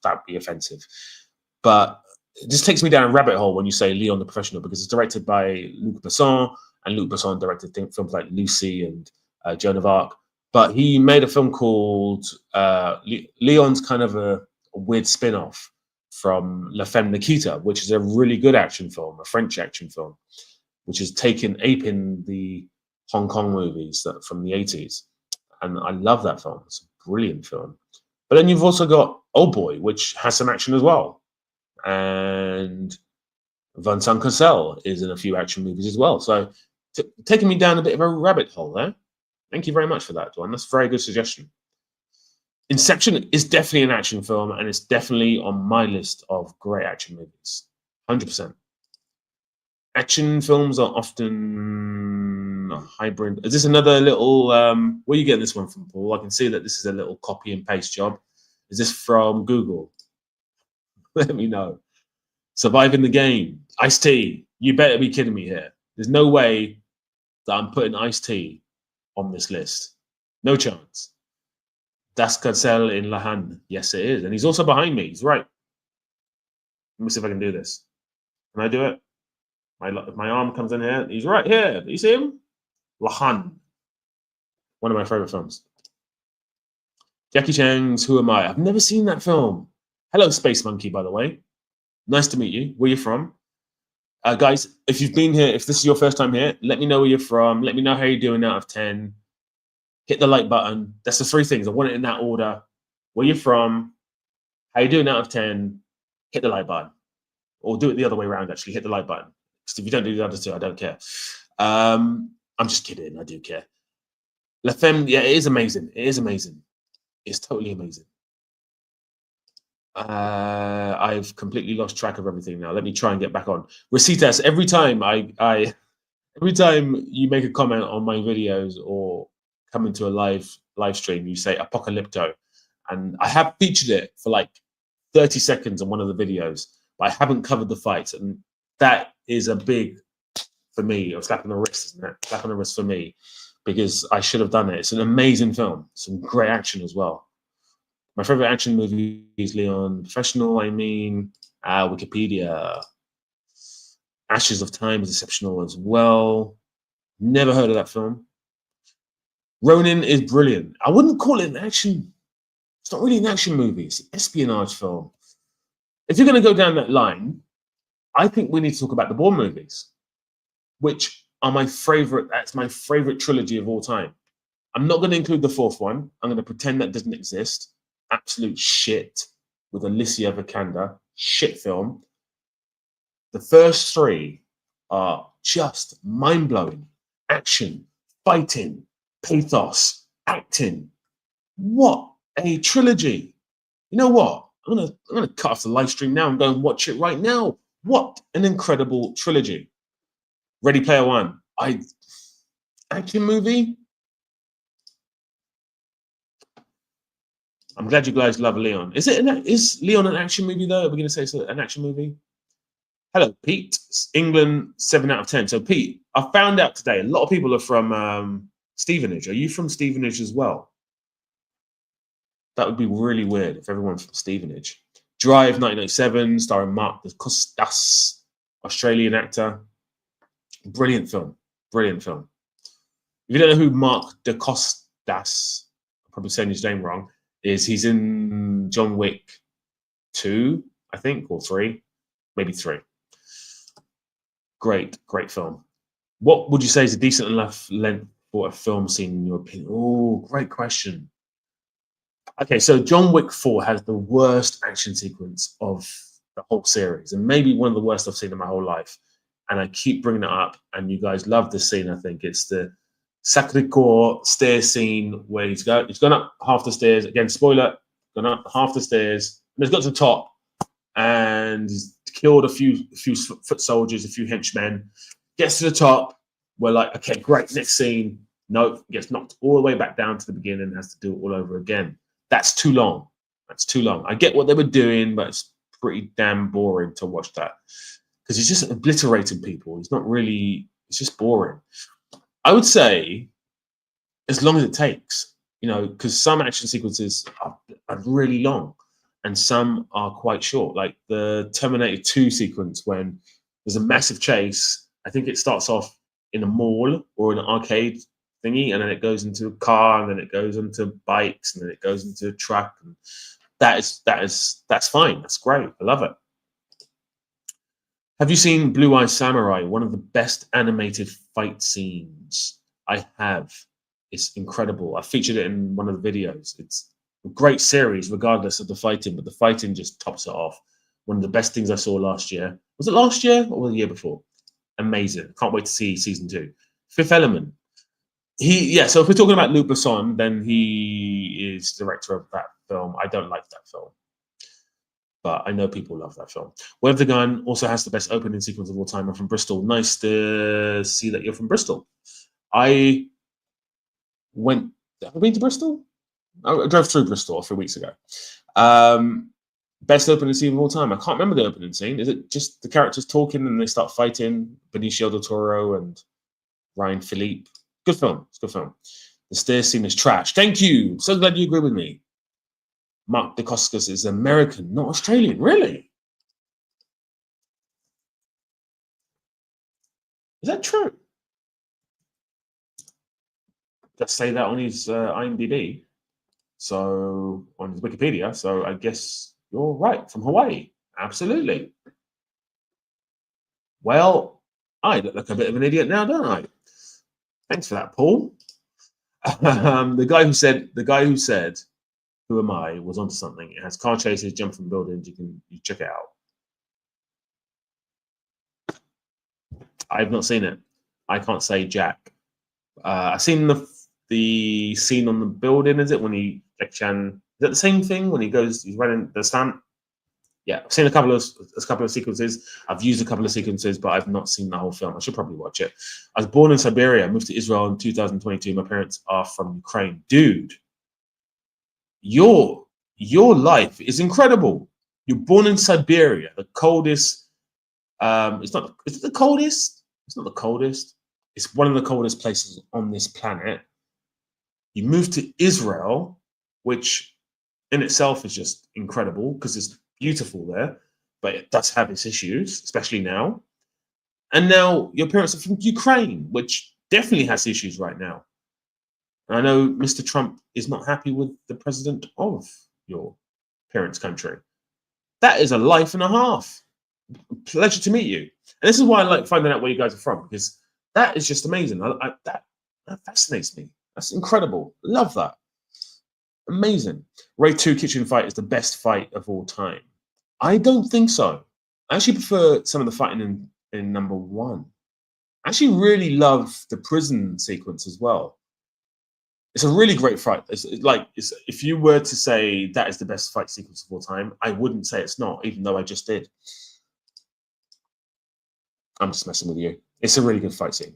that'd be offensive. But it just takes me down a rabbit hole when you say Leon the Professional, because it's directed by Luc Besson, and Luc Besson directed films like Lucy and Joan of Arc. But he made a film called Leon's kind of a weird spin-off from La Femme Nikita, which is a really good action film, a French action film, which is aping the Hong Kong movies from the 80s. And I love that film. It's a brilliant film. But then you've also got Old Boy, which has some action as well. And Vincent Cassel is in a few action movies as well. So taking me down a bit of a rabbit hole there. Thank you very much for that, Dwan. That's a very good suggestion. Inception is definitely an action film, and it's definitely on my list of great action movies. 100%. Action films are often a hybrid. Is this another little... where are you getting this one from, Paul? I can see that this is a little copy and paste job. Is this from Google? Let me know. Surviving the Game. Ice-T. You better be kidding me here. There's no way that I'm putting Ice-T on this list. No chance. Das Cancel in Lahan. Yes, it is. And he's also behind me. He's right. Let me see if I can do this. Can I do it? My arm comes in here. He's right here. Do you see him? Lahan. One of my favorite films. Jackie Chan's Who Am I? I've never seen that film. Hello, Space Monkey, by the way. Nice to meet you. Where you from? Guys, if you've been here, if this is your first time here, let me know where you're from. Let me know how you're doing out of 10. Hit the like button. That's the 3 things. I want it in that order. Where you're from, how you doing out of 10, hit the like button. Or do it the other way around, actually. Hit the like button. Because if you don't do the other 2, I don't care. I'm just kidding. I do care. La Femme, yeah, it is amazing. It is amazing. It's totally amazing. I've completely lost track of everything now. Let me try and get back on. Recitas, every time every time you make a comment on my videos or come into a live stream, you say Apocalypto. And I have featured it for like 30 seconds on one of the videos, but I haven't covered the fights. And that is a big, for me, a slap on the wrist, isn't it? Slap on the wrist for me, because I should have done it. It's an amazing film. Some great action as well. My favorite action movie is Leon Professional. I mean, Wikipedia. Ashes of Time is exceptional as well. Never heard of that film. Ronin is brilliant. I wouldn't call it an action. It's not really an action movie. It's an espionage film. If you're going to go down that line, I think we need to talk about the Bourne movies, which are my favorite. That's my favorite trilogy of all time. I'm not going to include the fourth one. I'm going to pretend that doesn't exist. Absolute shit with Alicia Vikander. Shit film. The first three are just mind-blowing. Action, fighting, pathos, acting. What a trilogy. You know what? I'm gonna cut off the live stream now and go and watch it right now. What an incredible trilogy. Ready Player One. Action movie. I'm glad you guys love Leon. Is Leon an action movie though? Are we gonna say it's an action movie? Hello, Pete. England, 7 out of 10. So Pete, I found out today a lot of people are from Stevenage. Are you from Stevenage as well? That would be really weird if everyone's from Stevenage. Drive, 1997, starring Mark de Costas, Australian actor. Brilliant film. Brilliant film. If you don't know who Mark de Costas, I'm probably saying his name wrong, is, he's in John Wick 2, I think, or 3, maybe 3. Great film. What would you say is a decent enough length for a film scene in your opinion? Oh, great question. Okay, so John Wick 4 has the worst action sequence of the whole series, and maybe one of the worst I've seen in my whole life. And I keep bringing it up, and you guys love this scene. I think it's the Sacré-Cœur stairs scene where he's gone up half the stairs. Again, spoiler, gone up half the stairs, and he's got to the top, and he's killed a few foot soldiers, a few henchmen. Gets to the top. We're like, okay, great. Next scene. Nope, gets knocked all the way back down to the beginning and has to do it all over again. That's too long. That's too long. I get what they were doing, but it's pretty damn boring to watch that because he's just obliterating people. He's not really. It's just boring. I would say, as long as it takes, because some action sequences are really long, and some are quite short. Like the Terminator 2 sequence when there's a massive chase. I think it starts off in a mall or an arcade thingy, and then it goes into a car, and then it goes into bikes, and then it goes into a truck. And that's fine. That's great. I love it. Have you seen Blue Eye Samurai? One of the best animated fight scenes. I have. It's incredible. I featured it in one of the videos. It's a great series, regardless of the fighting, but the fighting just tops it off. One of the best things I saw last year. Was it last year or the year before? Amazing. Can't wait to see season 2. Fifth Element. So if we're talking about Luc Besson, then he is director of that film. I don't like that film, but I know people love that film. Way of the Gun also has the best opening sequence of all time. I'm from Bristol. Nice to see that you're from Bristol. Have I been to Bristol? I drove through Bristol a few weeks ago. Best opening scene of all time. I can't remember the opening scene. Is it just the characters talking and they start fighting? Benicio del Toro and Ryan Philippe. Good film. It's a good film. The stairs scene is trash. Thank you. So glad you agree with me. Mark Dacascos is American, not Australian. Really? Is that true? Let's say that on his IMDb. So on his Wikipedia. So I guess you're right. From Hawaii. Absolutely. Well, I look like a bit of an idiot now, don't I? Thanks for that, Paul. The guy who said, "Who am I?" was onto something. It has car chases, jump from buildings. You check it out. I've not seen it. I can't say jack. I've seen the scene on the building. Is it when Jack Chan? Is that the same thing when he's running the stunt? Yeah, I've seen a couple of sequences. I've used a couple of sequences, but I've not seen the whole film. I should probably watch it. I was born in Siberia, moved to Israel in 2022. My parents are from Ukraine. Dude, your life is incredible. You're born in Siberia, the coldest. Is it the coldest? It's not the coldest. It's one of the coldest places on this planet. You move to Israel, which in itself is just incredible because it's beautiful there, but it does have its issues, especially now. And now your parents are from Ukraine, which definitely has issues right now. And I know Mr. Trump is not happy with the president of your parents' country. That is a life and a half. Pleasure to meet you. And this is why I like finding out where you guys are from, because that is just amazing. That fascinates me. That's incredible. Love that. Amazing. Raid 2 kitchen fight is the best fight of all time. I don't think so. I actually prefer some of the fighting in number 1. I actually really love the prison sequence as well. It's a really great fight. If you were to say that is the best fight sequence of all time, I wouldn't say it's not, even though I just did. I'm just messing with you. It's a really good fight scene.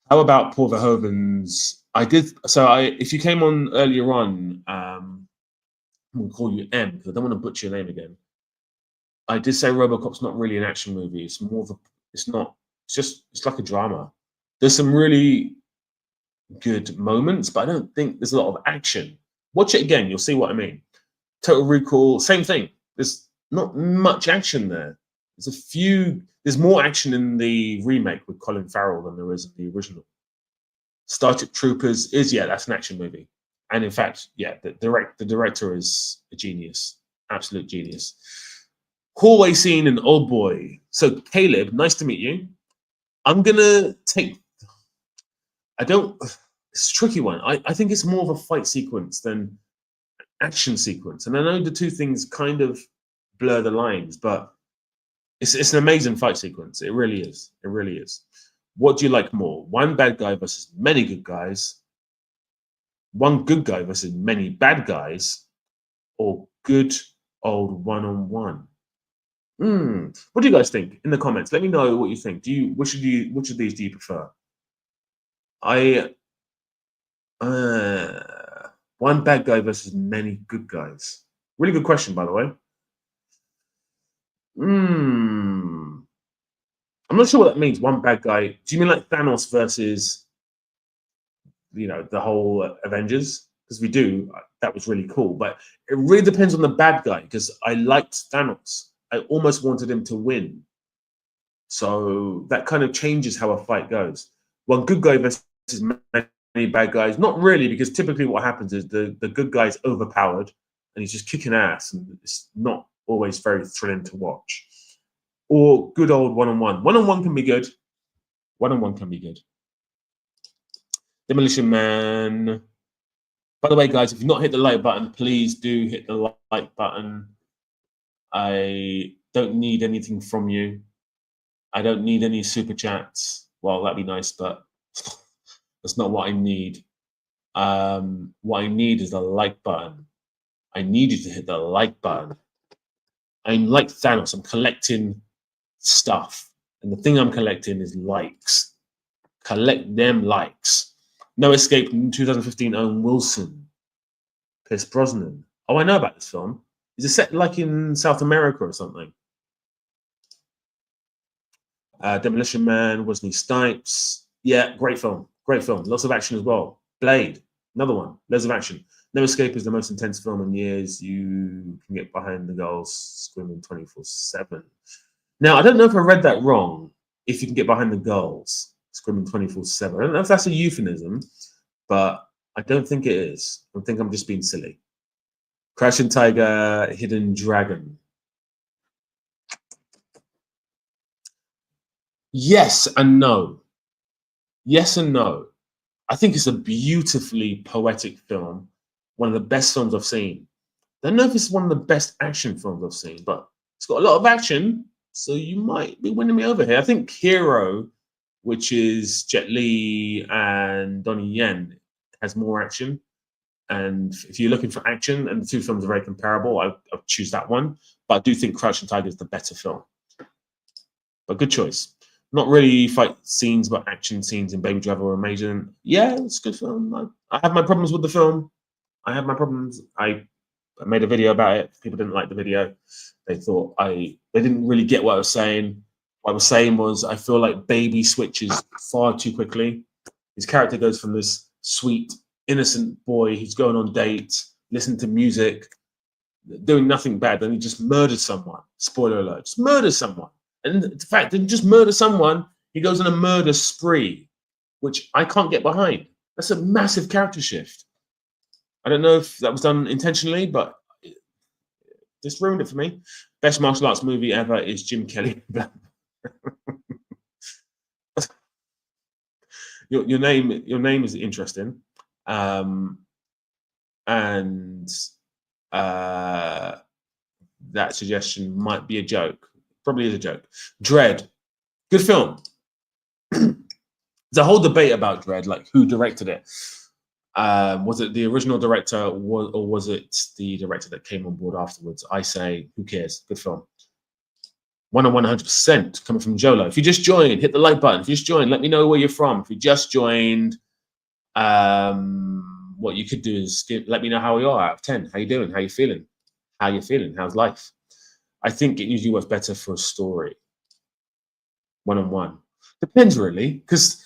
How about Paul Verhoeven's? If you came on earlier on, we'll call you M because I don't want to butcher your name again. I did say RoboCop's not really an action movie. It's more of a. It's not. It's like a drama. There's some really good moments, but I don't think there's a lot of action. Watch it again, you'll see what I mean. Total Recall, same thing. There's not much action there. There's more action in the remake with Colin Farrell than there is in the original. Starship Troopers that's an action movie. And in fact, the director is a genius, absolute genius. Hallway scene in Old Boy. So Caleb, nice to meet you. I'm gonna take. It's a tricky one. I think it's more of a fight sequence than action sequence, and I know the two things kind of blur the lines, but it's an amazing fight sequence. It really is. It really is. What do you like more? One bad guy versus many good guys, one good guy versus many bad guys, or good old one-on-one? What do you guys think in the comments? Let me know what you think. Which of these do you prefer? One bad guy versus many good guys. Really good question, by the way. I'm not sure what that means. One bad guy. Do you mean like Thanos versus, the whole Avengers? Because we do. That was really cool. But it really depends on the bad guy. Because I liked Thanos. I almost wanted him to win. So that kind of changes how a fight goes. One good guy versus many bad guys. Not really, because typically what happens is the good guy's overpowered and he's just kicking ass, and it's not always very thrilling to watch. Or good old one-on-one. One-on-one can be good. One-on-one can be good. Demolition Man. By the way, guys, if you've not hit the like button, please do hit the like button. I don't need anything from you. I don't need any super chats. Well, that'd be nice, but that's not what I need. What I need is the like button. I need you to hit the like button. I'm like Thanos. I'm collecting stuff, and the thing I'm collecting is likes. Collect them likes. No Escape in 2015. Owen Wilson, Pierce Brosnan. Oh, I know about this film. Is it set like in South America or something? Demolition Man, Wesley Snipes. Yeah, great film. Great film. Lots of action as well. Blade, another one. Loads of action. No Escape is the most intense film in years. You can get behind the girls screaming 24/7. Now, I don't know if I read that wrong. If you can get behind the girls screaming 24/7. I don't know if that's a euphemism, but I don't think it is. I think I'm just being silly. Crouching Tiger, Hidden Dragon. Yes and no. Yes and no. I think it's a beautifully poetic film. One of the best films I've seen. I don't know if it's one of the best action films I've seen, but it's got a lot of action. So you might be winning me over here. I think Hero, which is Jet Li and Donnie Yen, has more action. And if you're looking for action, and the two films are very comparable, I'll choose that one. But I do think Crouching Tiger is the better film. But good choice. Not really fight scenes, but action scenes in Baby Driver were amazing. Yeah, it's a good film. I have my problems with the film. I have my problems. I made a video about it. People didn't like the video. They thought they didn't really get what I was saying. What I was saying was I feel like Baby switches far too quickly. His character goes from this sweet, innocent boy who's going on dates, listening to music, doing nothing bad, then he just murders someone. Spoiler alert, just murders someone. And in fact, didn't just murder someone, he goes on a murder spree, which I can't get behind. That's a massive character shift. I don't know if that was done intentionally, but it just ruined it for me. Best martial arts movie ever is Jim Kelly. your name is interesting, and that suggestion might be a joke. Probably is a joke. Dread, good film. There's a whole debate about Dread, like who directed it. Was it the original director, or was it the director that came on board afterwards? I say, who cares? Good film. 100% coming from Jolo. If you just joined, hit the like button. If you just joined, let me know where you're from. If you just joined, what you could do is let me know how you are out of 10. How you doing? How you feeling? How you feeling? How's life? I think it usually works better for a story. One-on-one. Depends really, because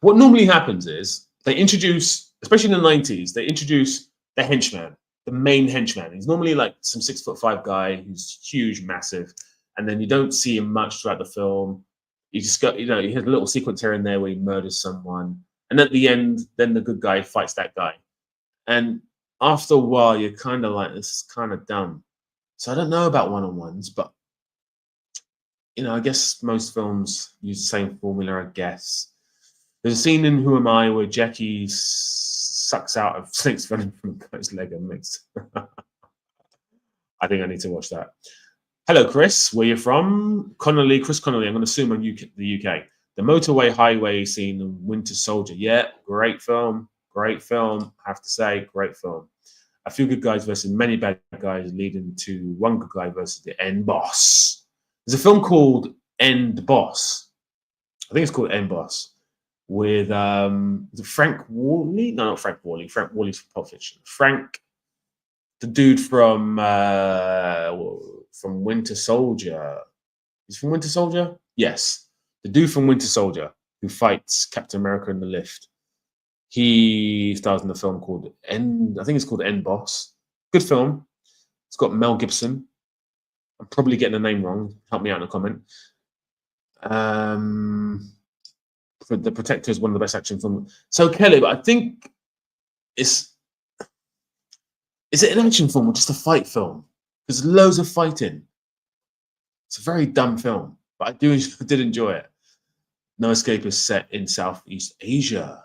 what normally happens is they introduce, especially in the 90s, they introduce the henchman, the main henchman. He's normally like some 6'5" guy who's huge, massive, and then you don't see him much throughout the film. You just got, he has a little sequence here and there where he murders someone, and at the end, then the good guy fights that guy. And after a while, you're kind of like, this is kind of dumb. So I don't know about one-on-ones, but I guess most films use the same formula, I guess. There's a scene in Who Am I where Jackie sucks out a snake's venom from a guy's leg and makes. I think I need to watch that. Hello, Chris. Where you from? Chris Connolly. I'm going to assume on the UK. The motorway highway scene in Winter Soldier. Yeah, great film. Great film. I have to say, great film. A few good guys versus many bad guys, leading to one good guy versus the end boss. There's a film called End Boss. I think it's called End Boss. With Frank Worley? No, not Frank Worley. Frank Worley's from Pulp Fiction. Frank, the dude from Winter Soldier. He's from Winter Soldier? Yes. The dude from Winter Soldier who fights Captain America in the lift. He stars in the film called I think it's called End Boss. Good film. It's got Mel Gibson. I'm probably getting the name wrong. Help me out in a comment. The Protector is one of the best action films. So Kelly, but I think is it an action film or just a fight film? There's loads of fighting. It's a very dumb film, but I did enjoy it. No Escape is set in Southeast Asia.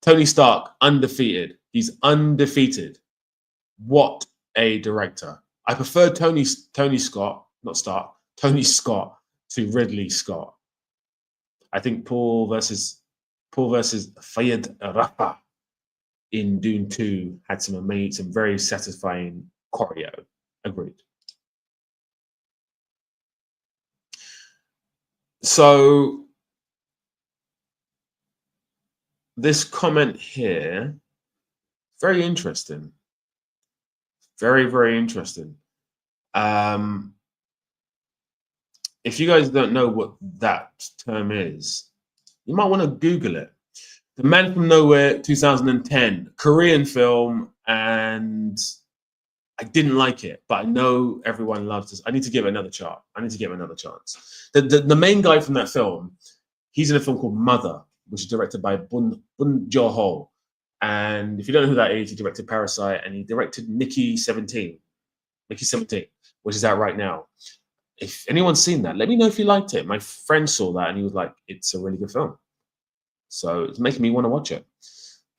Tony Stark, undefeated. He's undefeated. What a director. I prefer Tony Scott to Ridley Scott. I think Paul versus Fayed Rafa in Dune 2 had some very satisfying choreo. Agreed. So this comment here, very interesting. Very, very interesting. If you guys don't know what that term is, you might want to Google it. The Man from Nowhere, 2010, Korean film, and I didn't like it, but I know everyone loves this. I need to give it another chance. The main guy from that film, he's in a film called Mother, which is directed by Bong Joon-ho. And if you don't know who that is, he directed Parasite and he directed Mickey 17, which is out right now. If anyone's seen that, let me know if you liked it. My friend saw that and he was like, it's a really good film. So it's making me want to watch it.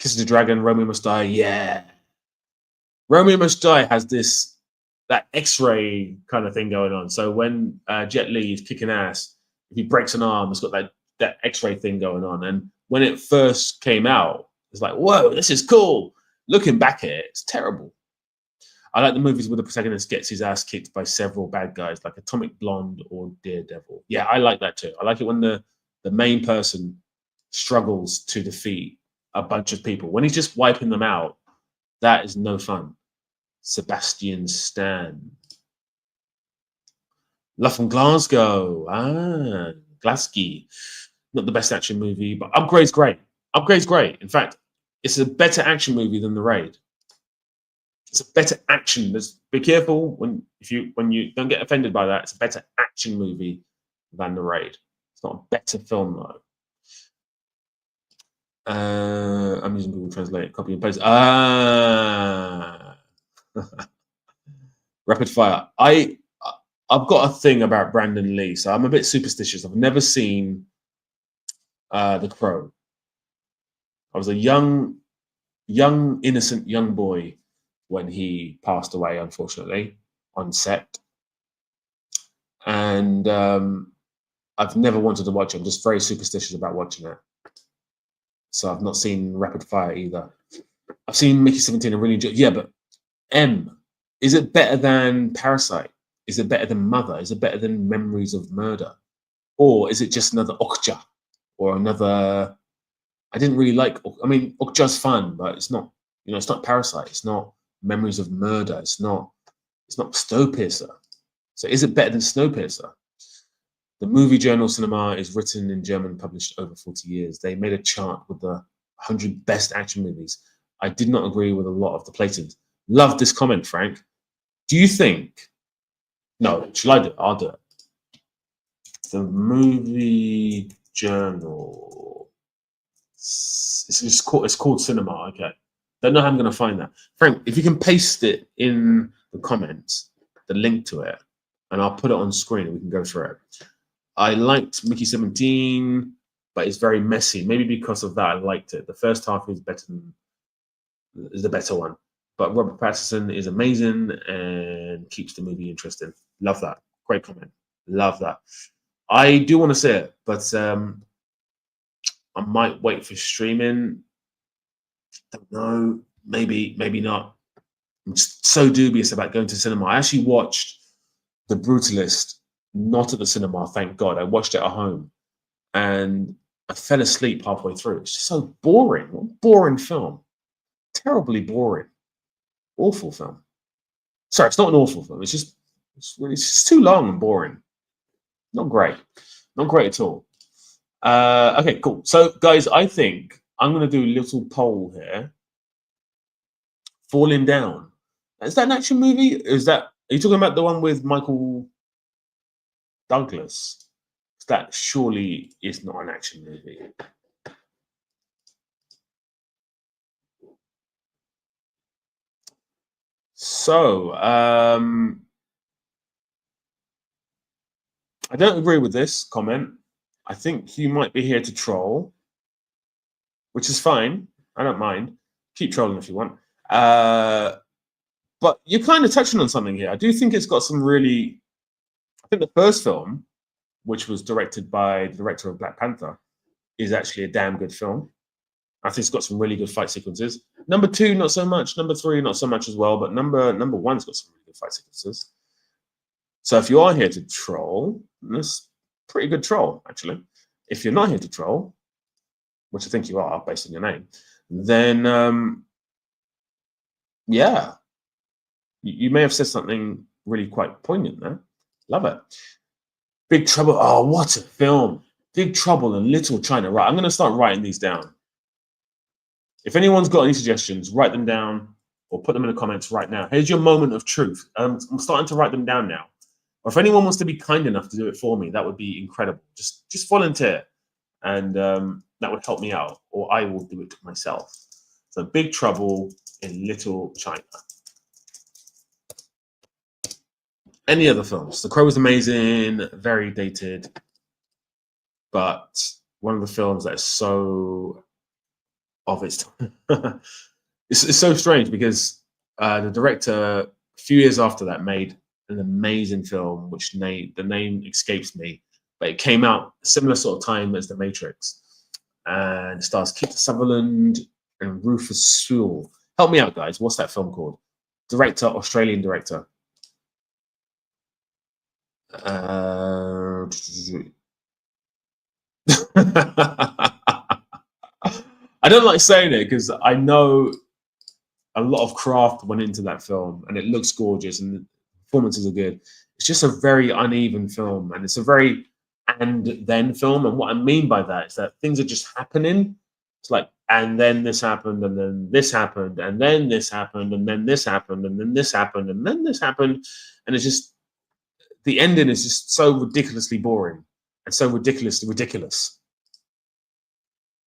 Kiss of the Dragon, Romeo Must Die. Yeah. Romeo Must Die has that X-ray kind of thing going on. So when Jet Li is kicking ass, if he breaks an arm, it's got that X-ray thing going on. And when it first came out, it's like, whoa, this is cool. Looking back at it, it's terrible. I like the movies where the protagonist gets his ass kicked by several bad guys, like Atomic Blonde or Daredevil. Yeah, I like that too. I like it when the main person struggles to defeat a bunch of people. When he's just wiping them out, that is no fun. Sebastian Stan. Love from Glasgow. Glasgow. Not the best action movie, but Upgrade's great. Upgrade's great. In fact, it's a better action movie than The Raid. It's a better action. Be careful when you don't get offended by that. It's a better action movie than The Raid. It's not a better film though. I'm using Google Translate, copy and paste. Rapid fire. I've got a thing about Brandon Lee, so I'm a bit superstitious. I've never seen The Crow. I was a young, innocent young boy when he passed away, unfortunately, on set. And I've never wanted to watch it. I'm just very superstitious about watching it. So I've not seen Rapid Fire either. I've seen Mickey 17 and really enjoyed. Yeah, but is it better than Parasite? Is it better than Mother? Is it better than Memories of Murder? Or is it just another Okja or another? I didn't really like. I mean, Okja's fun, but it's not. It's not Parasite. It's not Memories of Murder. It's not. It's not Snowpiercer. So is it better than Snowpiercer? The Movie Journal Cinema is written in German, published over 40 years. They made a chart with the 100 best action movies. I did not agree with a lot of the platings. Love this comment, Frank. Do you think? No, shall I do it? I'll do it. The Movie Journal. It's called Cinema. Okay. Don't know how I'm going to find that. Frank, if you can paste it in the comments, the link to it, and I'll put it on screen and we can go through it. I liked Mickey 17, but it's very messy. Maybe because of that, I liked it. The first half is the better one. But Robert Pattinson is amazing and keeps the movie interesting. Love that. Great comment. Love that. I do want to see it, but I might wait for streaming. Don't know. Maybe not. I'm just so dubious about going to cinema. I actually watched The Brutalist, not at the cinema, thank God. I watched it at home, and I fell asleep halfway through. It's just so boring. What a boring film. Terribly boring. Awful film. Sorry, it's not an awful film. It's just too long and boring. Not great. Not great at all. Okay, cool. So, guys, I think I'm going to do a little poll here. Falling Down. Is that an action movie? Are you talking about the one with Michael Douglas? That surely is not an action movie. So, I don't agree with this comment. I think you might be here to troll, which is fine. I don't mind. Keep trolling if you want. But you're kind of touching on something here. I do think it's got some really. I think the first film, which was directed by the director of Black Panther, is actually a damn good film. I think it's got some really good fight sequences. Number 2, not so much. Number 3, not so much as well. But number 1's got some really good fight sequences. So if you are here to troll, that's pretty good troll, actually. If you're not here to troll, which I think you are based on your name, then yeah, you may have said something really quite poignant there. Love it. Big Trouble. Oh, what a film. Big Trouble in Little China. Right, I'm going to start writing these down. If anyone's got any suggestions, write them down or put them in the comments right now. Here's your moment of truth. I'm starting to write them down now. Or if anyone wants to be kind enough to do it for me, that would be incredible. Just volunteer, and that would help me out, or I will do it myself. So Big Trouble in Little China. Any other films? The Crow was amazing, very dated, but one of the films that is so of its time. It's so strange because the director, a few years after that, made an amazing film, which the name escapes me, but it came out a similar sort of time as The Matrix, and it stars Kiefer Sutherland and Rufus Sewell. Help me out, guys. What's that film called? Director, Australian director. I don't like saying it because I know a lot of craft went into that film, and it looks gorgeous, and the performances are good. It's just a very uneven film, and it's a very and then film. And what I mean by that is that things are just happening. It's like, and then this happened, and then this happened, and then this happened, and then this happened, and then this happened, and then this happened, and it's just the ending is just so ridiculously boring and so ridiculously ridiculous.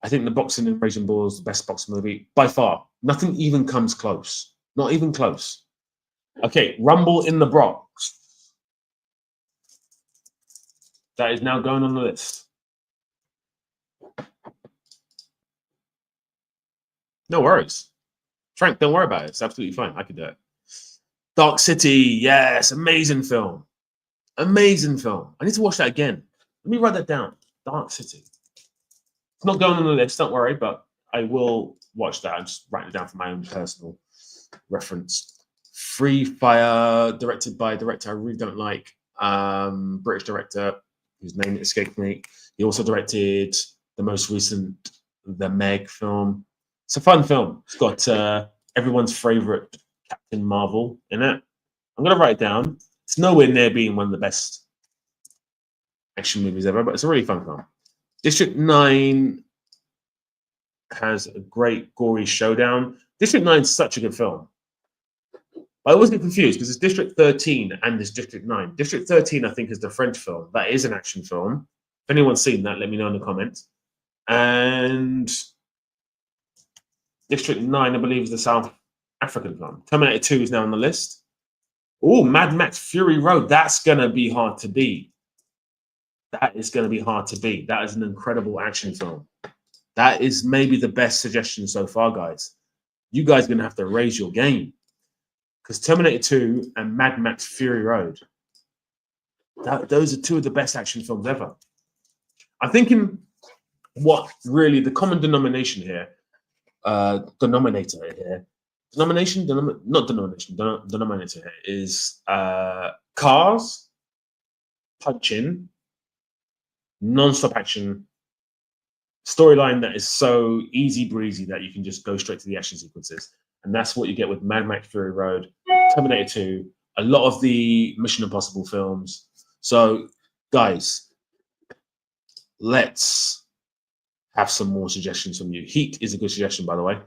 I think the Boxing and Raging Bull is the best boxing movie by far. Nothing even comes close. Not even close. Okay, Rumble in the Bronx. That is now going on the list. No worries. Frank, don't worry about it. It's absolutely fine. I could do it. Dark City, yes, amazing film. Amazing film. I need to watch that again. Let me write that down. Dark City. It's not going on the list, don't worry, but I will watch that. I'm just writing it down for my own personal reference. Free Fire, directed by a director I really don't like, British director whose name escaped me. He also directed the most recent The Meg film. It's a fun film. It's got everyone's favorite Captain Marvel in it. I'm going to write it down. It's nowhere near being one of the best action movies ever, but it's a really fun film. District 9 has a great gory showdown. District 9 is such a good film. I always get confused because it's District 13 and there's District 9. District 13, I think, is the French film. That is an action film. If anyone's seen that, let me know in the comments. And District 9, I believe, is the South African film. Terminator 2 is now on the list. Oh, Mad Max Fury Road. That's going to be hard to beat. That is going to be hard to beat. That is an incredible action film. That is maybe the best suggestion so far, guys. You guys are going to have to raise your game. Because Terminator 2 and Mad Max Fury Road, those are two of the best action films ever. I'm thinking what really the common denominator here is cars, punching, non-stop action, storyline that is so easy breezy that you can just go straight to the action sequences. And that's what you get with Mad Max Fury Road, Terminator 2, a lot of the Mission Impossible films. So, guys, let's have some more suggestions from you. Heat is a good suggestion, by the way.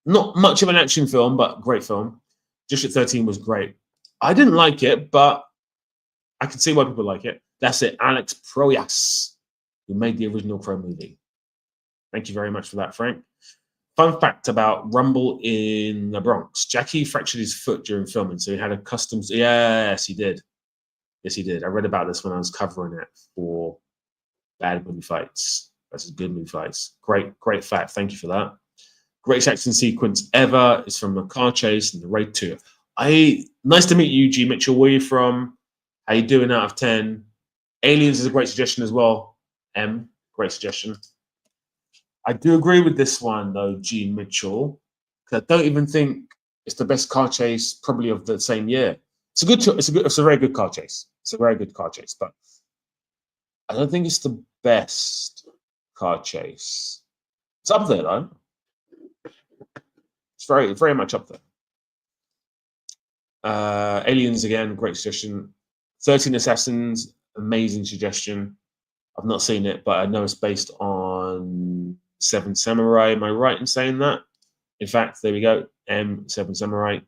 Not much of an action film, but great film. District 13 was great. I didn't like it, but I can see why people like it. That's it. Alex Proyas, who made the original Crow movie. Thank you very much for that, Frank. Fun fact about Rumble in the Bronx. Jackie fractured his foot during filming, so he had a custom... Yes, he did. Yes, he did. I read about this when I was covering it for Bad Movie Fights. That's Good Movie Fights. Great fact. Thank you for that. Greatest action sequence ever is from a car chase in the Raid 2. Nice to meet you, G. Mitchell. Where are you from? How you doing out of 10? Aliens is a great suggestion as well. M, great suggestion. I do agree with this one though, G. Mitchell. I don't even think it's the best car chase probably of the same year. It's a very good car chase. It's a very good car chase, but I don't think it's the best car chase. It's up there though. It's very much up there. Aliens again, great suggestion. 13 Assassins, amazing suggestion. I've not seen it, but I know it's based on Seven Samurai. Am I right in saying that? In fact, there we go. M, Seven Samurai.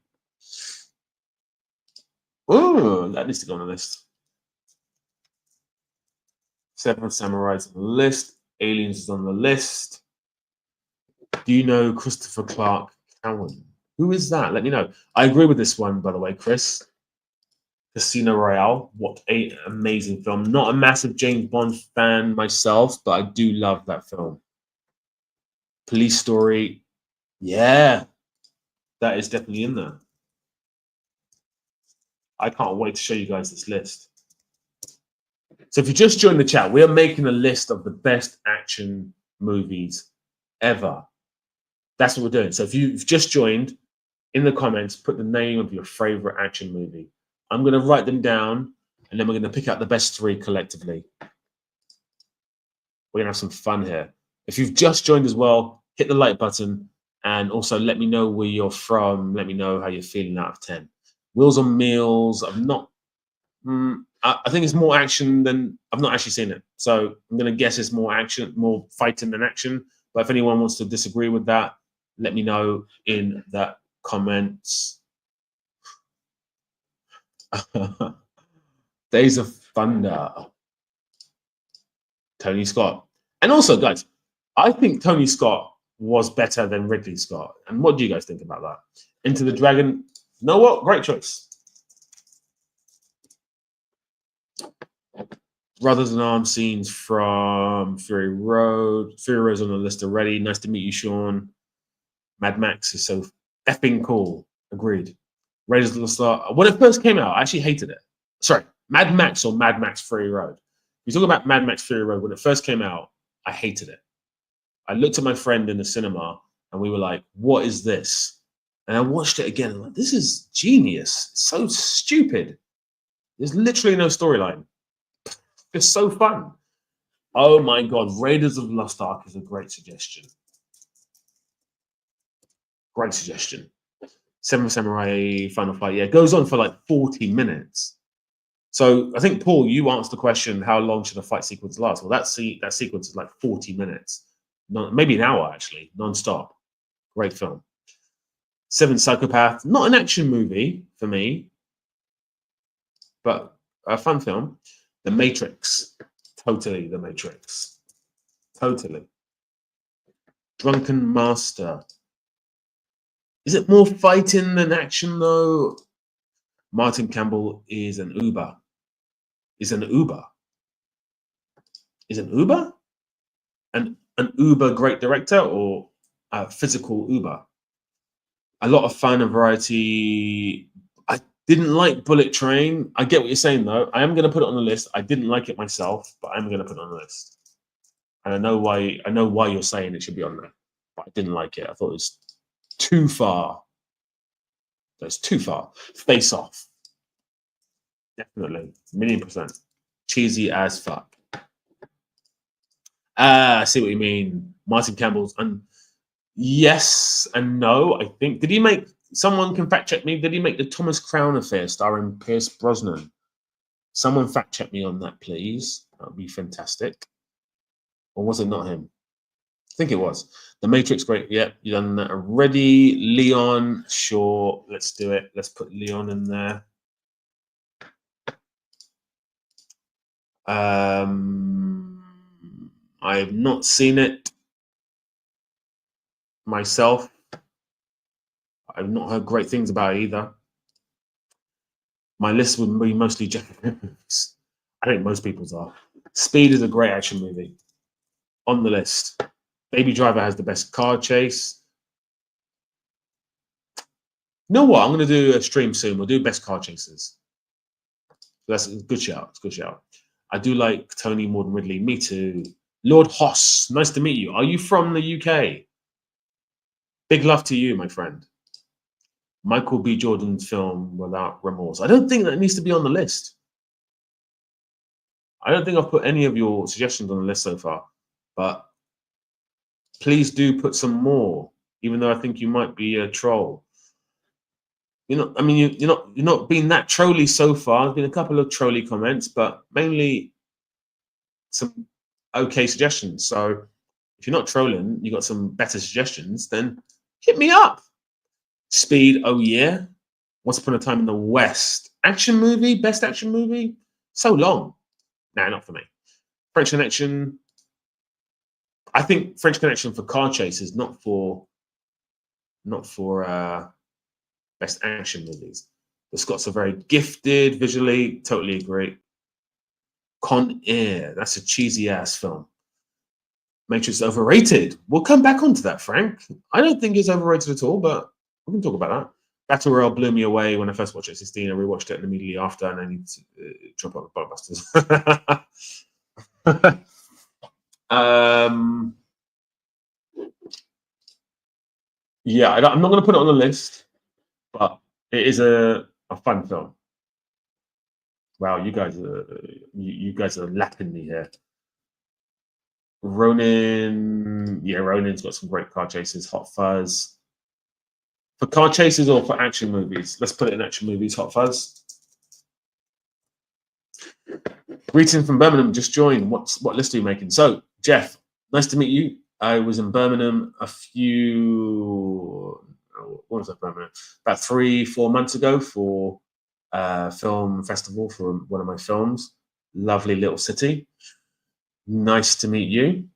Oh, that needs to go on the list. Seven Samurai is on the list. Aliens is on the list. Do you know Christopher Clark Cowan? Who is that? Let me know. I agree with this one, by the way, Chris. Casino Royale. What an amazing film. Not a massive James Bond fan myself, but I do love that film. Police Story. Yeah, that is definitely in there. I can't wait to show you guys this list. So if you just joined the chat, we are making a list of the best action movies ever. That's what we're doing. So if you've just joined, in the comments, put the name of your favorite action movie. I'm going to write them down, and then we're going to pick out the best 3 collectively. We're going to have some fun here. If you've just joined as well, hit the like button, and also let me know where you're from. Let me know how you're feeling out of 10. Wheels on Meals. I'm not... I think it's more action than... I've not actually seen it. So I'm going to guess it's more action, more fighting than action. But if anyone wants to disagree with that, let me know in the comments. Days of Thunder. Tony Scott. And also, guys, I think Tony Scott was better than Ridley Scott. And what do you guys think about that? Into the Dragon. You know what? Great choice. Brothers in Arms scenes from Fury Road. Fury Road's on the list already. Nice to meet you, Sean. Mad Max is so effing cool. Agreed. Raiders of the Lost Ark. When it first came out, I actually hated it. Sorry, Mad Max or Mad Max Fury Road. You talk about Mad Max Fury Road. When it first came out, I hated it. I looked at my friend in the cinema and we were like, what is this? And I watched it again. I'm like, this is genius. It's so stupid. There's literally no storyline. It's so fun. Oh my God. Raiders of the Lost Ark is a great suggestion. Great suggestion. Seventh Samurai Final Fight. Yeah, it goes on for like 40 minutes. So I think, Paul, you asked the question, how long should a fight sequence last? Well, that sequence is like 40 minutes. Maybe an hour, actually, non-stop. Great film. Seven Psychopath, not an action movie for me, but a fun film. The Matrix, totally The Matrix. Totally. Drunken Master. Is it more fighting than action, though? Martin Campbell is an Uber. Is an Uber. Is an Uber? An Uber great director or a physical Uber? A lot of fun and variety. I didn't like Bullet Train. I get what you're saying, though. I am going to put it on the list. I didn't like it myself, but I'm going to put it on the list. And I know why you're saying it should be on there, but I didn't like it. I thought it was too far. That's too far. Face Off. Definitely. 1,000,000%. Cheesy as fuck. I see what you mean. Martin Campbell's yes and no, I think. Did he make, someone can fact check me, did he make the Thomas Crown Affair starring Pierce Brosnan? Someone fact check me on that, please. That would be fantastic. Or was it not him? I think it was. The Matrix, great. Yep, you done that already. Leon, sure. Let's do it. Let's put Leon in there. I've not seen it myself. I've not heard great things about it either. My list would be mostly Japanese. I think most people's are. Speed is a great action movie. On the list. Baby Driver has the best car chase. You know what? I'm going to do a stream soon. We'll do best car chases. That's a good shout. It's a good shout. I do like Tony more than Ridley. Me too. Lord Hoss, nice to meet you. Are you from the UK? Big love to you, my friend. Michael B. Jordan's film Without Remorse. I don't think that needs to be on the list. I don't think I've put any of your suggestions on the list so far, but please do put some more, even though I think you might be a troll. You know, I mean, you're not being that trolly so far. There's been a couple of trolly comments, but mainly some okay suggestions. So if you're not trolling, you got some better suggestions, then hit me up. Speed, oh yeah. Once Upon a Time in the West. Action movie, best action movie? So long. Nah, not for me. French Connection. I think French Connection for car chases, not for best action movies. The Scots are very gifted visually. Totally agree. Con Air. That's a cheesy ass film. Matrix is overrated. We'll come back onto that, Frank. I don't think it's overrated at all, but we can talk about that. Battle Royale blew me away when I first watched it at 16. I rewatched it immediately after, and I need to drop out the blockbusters. Yeah, I'm not going to put it on the list, but it is a fun film. Wow, you guys are lapping me here. Ronin, yeah, Ronin's got some great car chases. Hot Fuzz. For car chases or for action movies? Let's put it in action movies. Hot Fuzz. Greetings from Birmingham. Just joined. What list are you making? So, Jeff, nice to meet you. I was in Birmingham about 3-4 months ago for a film festival for one of my films. Lovely little city. Nice to meet you.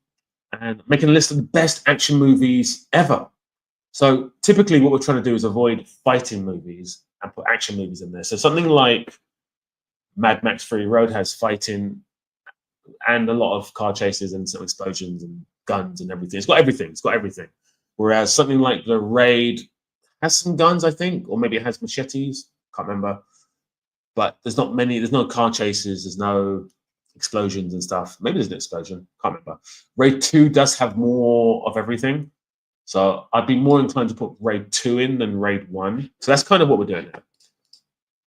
And making a list of the best action movies ever. So typically what we're trying to do is avoid fighting movies and put action movies in there. So something like Mad Max Fury Road has fighting and a lot of car chases and some explosions and guns and everything. It's got everything. Whereas something like the Raid has some guns, I think, or maybe it has machetes. Can't remember. But there's not many. There's no car chases. There's no explosions and stuff. Maybe there's an explosion. Can't remember. Raid 2 does have more of everything. So I'd be more inclined to put Raid 2 in than Raid 1. So that's kind of what we're doing now.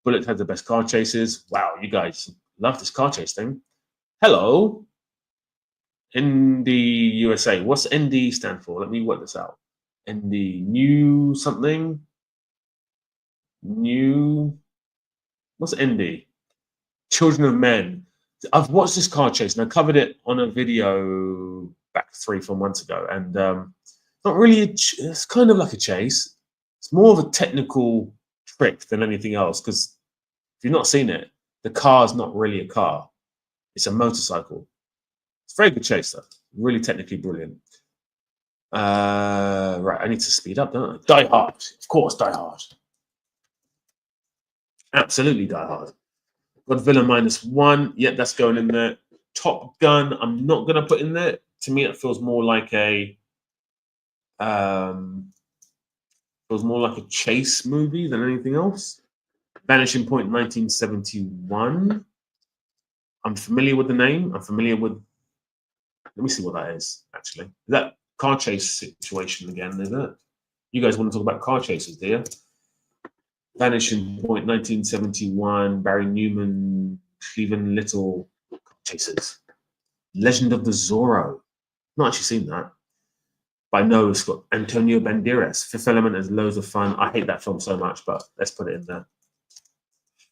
Bullet had the best car chases. Wow, you guys love this car chase thing. Hello. ND USA. What's ND stand for? Let me work this out. ND new something. New. What's ND? Children of Men. I've watched this car chase and I covered it on a video back 3-4 months ago, and not really. It's kind of like a chase. It's more of a technical trick than anything else, because if you've not seen it, the car's not really a car. It's a motorcycle. It's a very good chase, though. Really technically brilliant. Right, I need to speed up, don't I? Die Hard. Of course, Die Hard. Absolutely Die Hard. Godzilla -1. Yeah, that's going in there. Top Gun, I'm not going to put in there. To me, it feels more like a chase movie than anything else. Vanishing Point 1971. I'm familiar with the name. I'm familiar with. Let me see what that is, actually. Is that car chase situation again, is it? You guys want to talk about car chases, do you? Vanishing Point 1971. Barry Newman, Stephen Little, car chases. Legend of the Zorro. Not actually seen that. But I know it's got Antonio Banderas. Fifth Element is loads of fun. I hate that film so much, but let's put it in there.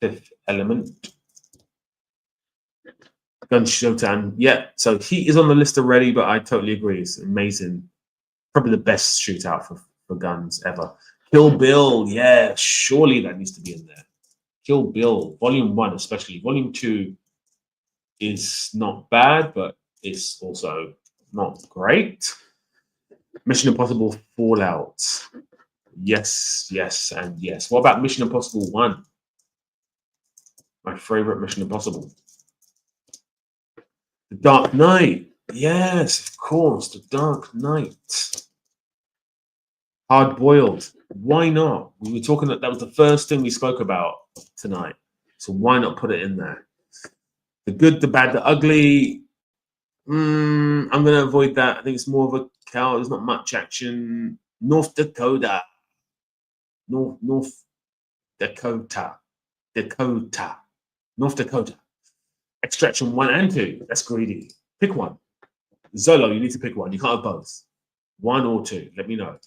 Fifth Element. Gun Showtime. Yeah, so he is on the list already, but I totally agree. It's amazing. Probably the best shootout for guns ever. Kill Bill. Yeah, surely that needs to be in there. Kill Bill. Volume 1 especially. Volume 2 is not bad, but it's also not great. Mission Impossible Fallout. Yes, yes, and yes. What about Mission Impossible 1? My favorite Mission Impossible. The Dark Knight. Yes, of course, The Dark Knight. Hard Boiled. Why not? We were talking that was the first thing we spoke about tonight. So why not put it in there? The Good, the Bad, the Ugly. I'm going to avoid that. I think it's more of a cow. There's not much action. North Dakota. North Dakota. North Dakota. Extraction 1 and 2. That's greedy. Pick one. Zolo, you need to pick one. You can't have both. 1 or 2. Let me know.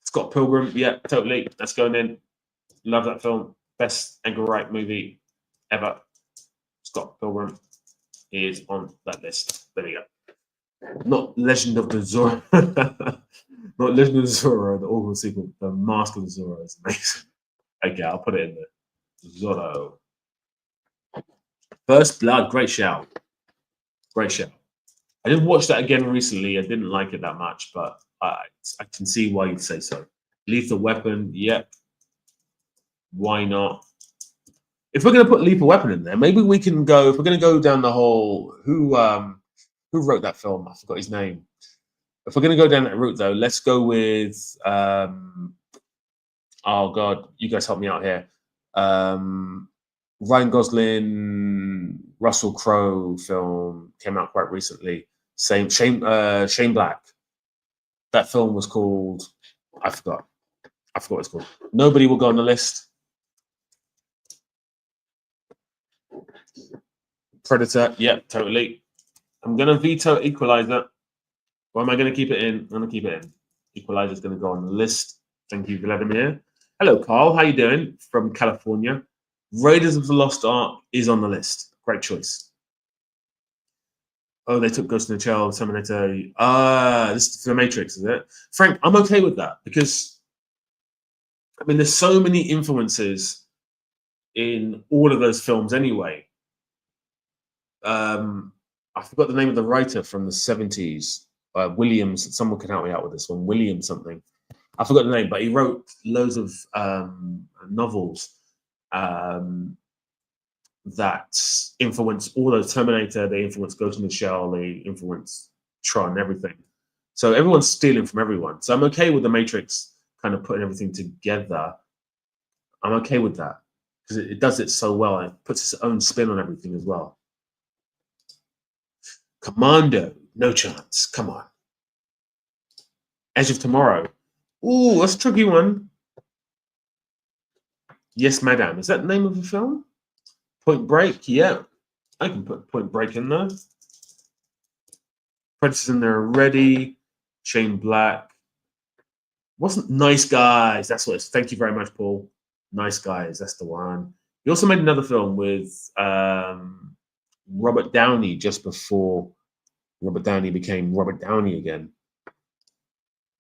Scott Pilgrim. Yeah, totally. That's going in. Love that film. Best Edgar Wright movie ever. Scott Pilgrim is on that list. There you go. Not Legend of the Zorro. Not Legend of the Zorro, the awful sequel. The Mask of the Zorro is amazing. Okay, I'll put it in there. Zorro. First Blood, great shout. Great shout. I did watch that again recently. I didn't like it that much, but I can see why you'd say so. Lethal Weapon, yep. Why not? If we're going to put Lethal Weapon in there, maybe we can go. If we're going to go down the whole, who wrote that film? I forgot his name. If we're going to go down that route, though, let's go with. Oh God, you guys help me out here. Ryan Gosling, Russell Crowe film came out quite recently. Shane Black. That film was called. I forgot what it's called. Nobody will go on the list. Predator, yeah, totally. I'm gonna veto Equalizer. Or am I gonna keep it in? I'm gonna keep it in. Equalizer's gonna go on the list. Thank you, Vladimir. Hello, Carl. How you doing? From California. Raiders of the Lost Ark is on the list. Great choice. Oh, they took Ghost in the Shell, Terminator. This is the Matrix, is it? Frank, I'm okay with that because I mean, there's so many influences in all of those films anyway. I forgot the name of the writer from the 70s. Williams. Someone can help me out with this one. Williams something. I forgot the name, but he wrote loads of novels that influence all those Terminator. They influence Ghost in the Shell. They influence Tron. Everything. So everyone's stealing from everyone. So I'm okay with the Matrix kind of putting everything together. I'm okay with that because it does it so well. And it puts its own spin on everything as well. Commando, no chance. Come on. Edge of Tomorrow. Ooh, that's a tricky one. Yes, Madame. Is that the name of the film? Point Break? Yeah. I can put Point Break in there. Predators in there already. Shane Black. Wasn't Nice Guys. That's what it's. Thank you very much, Paul. Nice Guys. That's the one. He also made another film with Robert Downey just before Robert Downey became Robert Downey again.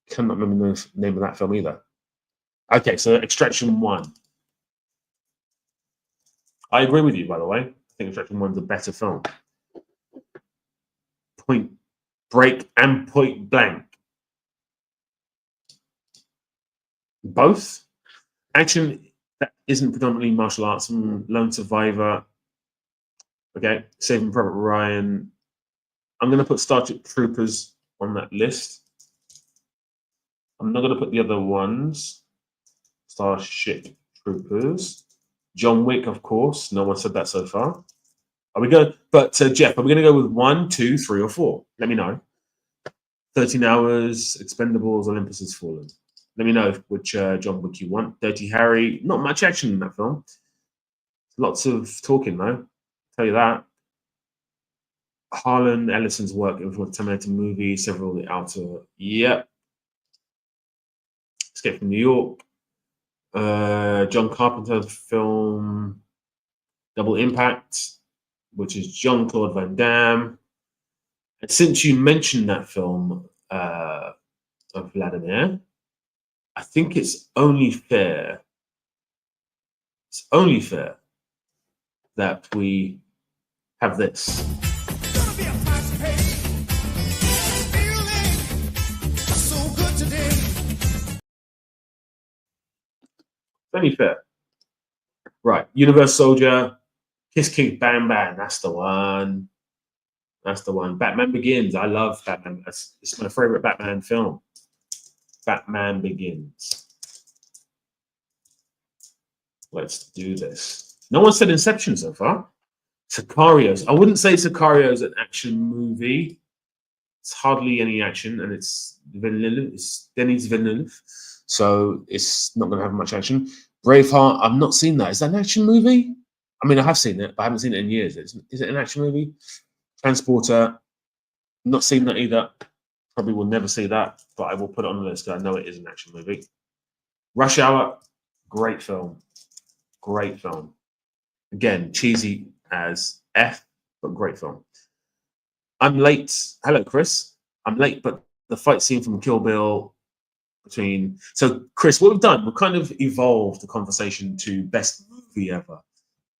Cannot remember the name of that film either. Okay, so Extraction 1. I agree with you, by the way. I think Extraction 1's a better film. Point Break and Point Blank. Both. Action that isn't predominantly martial arts. Lone Survivor. Okay, Saving Private Ryan. I'm going to put Starship Troopers on that list. I'm not going to put the other ones. Starship Troopers. John Wick, of course. No one said that so far. Are we going? But Jeff, are we going to go with 1, 2, 3, or 4? Let me know. 13 Hours, Expendables, Olympus Has Fallen. Let me know which John Wick you want. Dirty Harry. Not much action in that film. Lots of talking, though. I'll tell you that. Harlan Ellison's work in the Terminator movie, several of the outer. Yep. Escape from New York. John Carpenter's film Double Impact, which is Jean-Claude Van Damme. And since you mentioned that film of Vladimir, I think it's only fair. It's only fair that we have this. Only fair. Right. Universe Soldier, Kiss Kick Bam Bam. That's the one. That's the one. Batman Begins. I love Batman. It's my favorite Batman film. Batman Begins. Let's do this. No one said Inception so far. Sicarios. I wouldn't say Sicarios an action movie. It's hardly any action, and it's Villeneuve. It's Denis Villeneuve. So it's not going to have much action. Braveheart, I've not seen that. Is that an action movie? I mean, I have seen it, but I haven't seen it in years. Is it an action movie? Transporter, not seen that either. Probably will never see that, but I will put it on the list because I know it is an action movie. Rush Hour, great film. Great film. Again, cheesy as F, but great film. I'm late. Hello, Chris. I'm late, but the fight scene from Kill Bill between. So, Chris, what we've done, we've kind of evolved the conversation to best movie ever,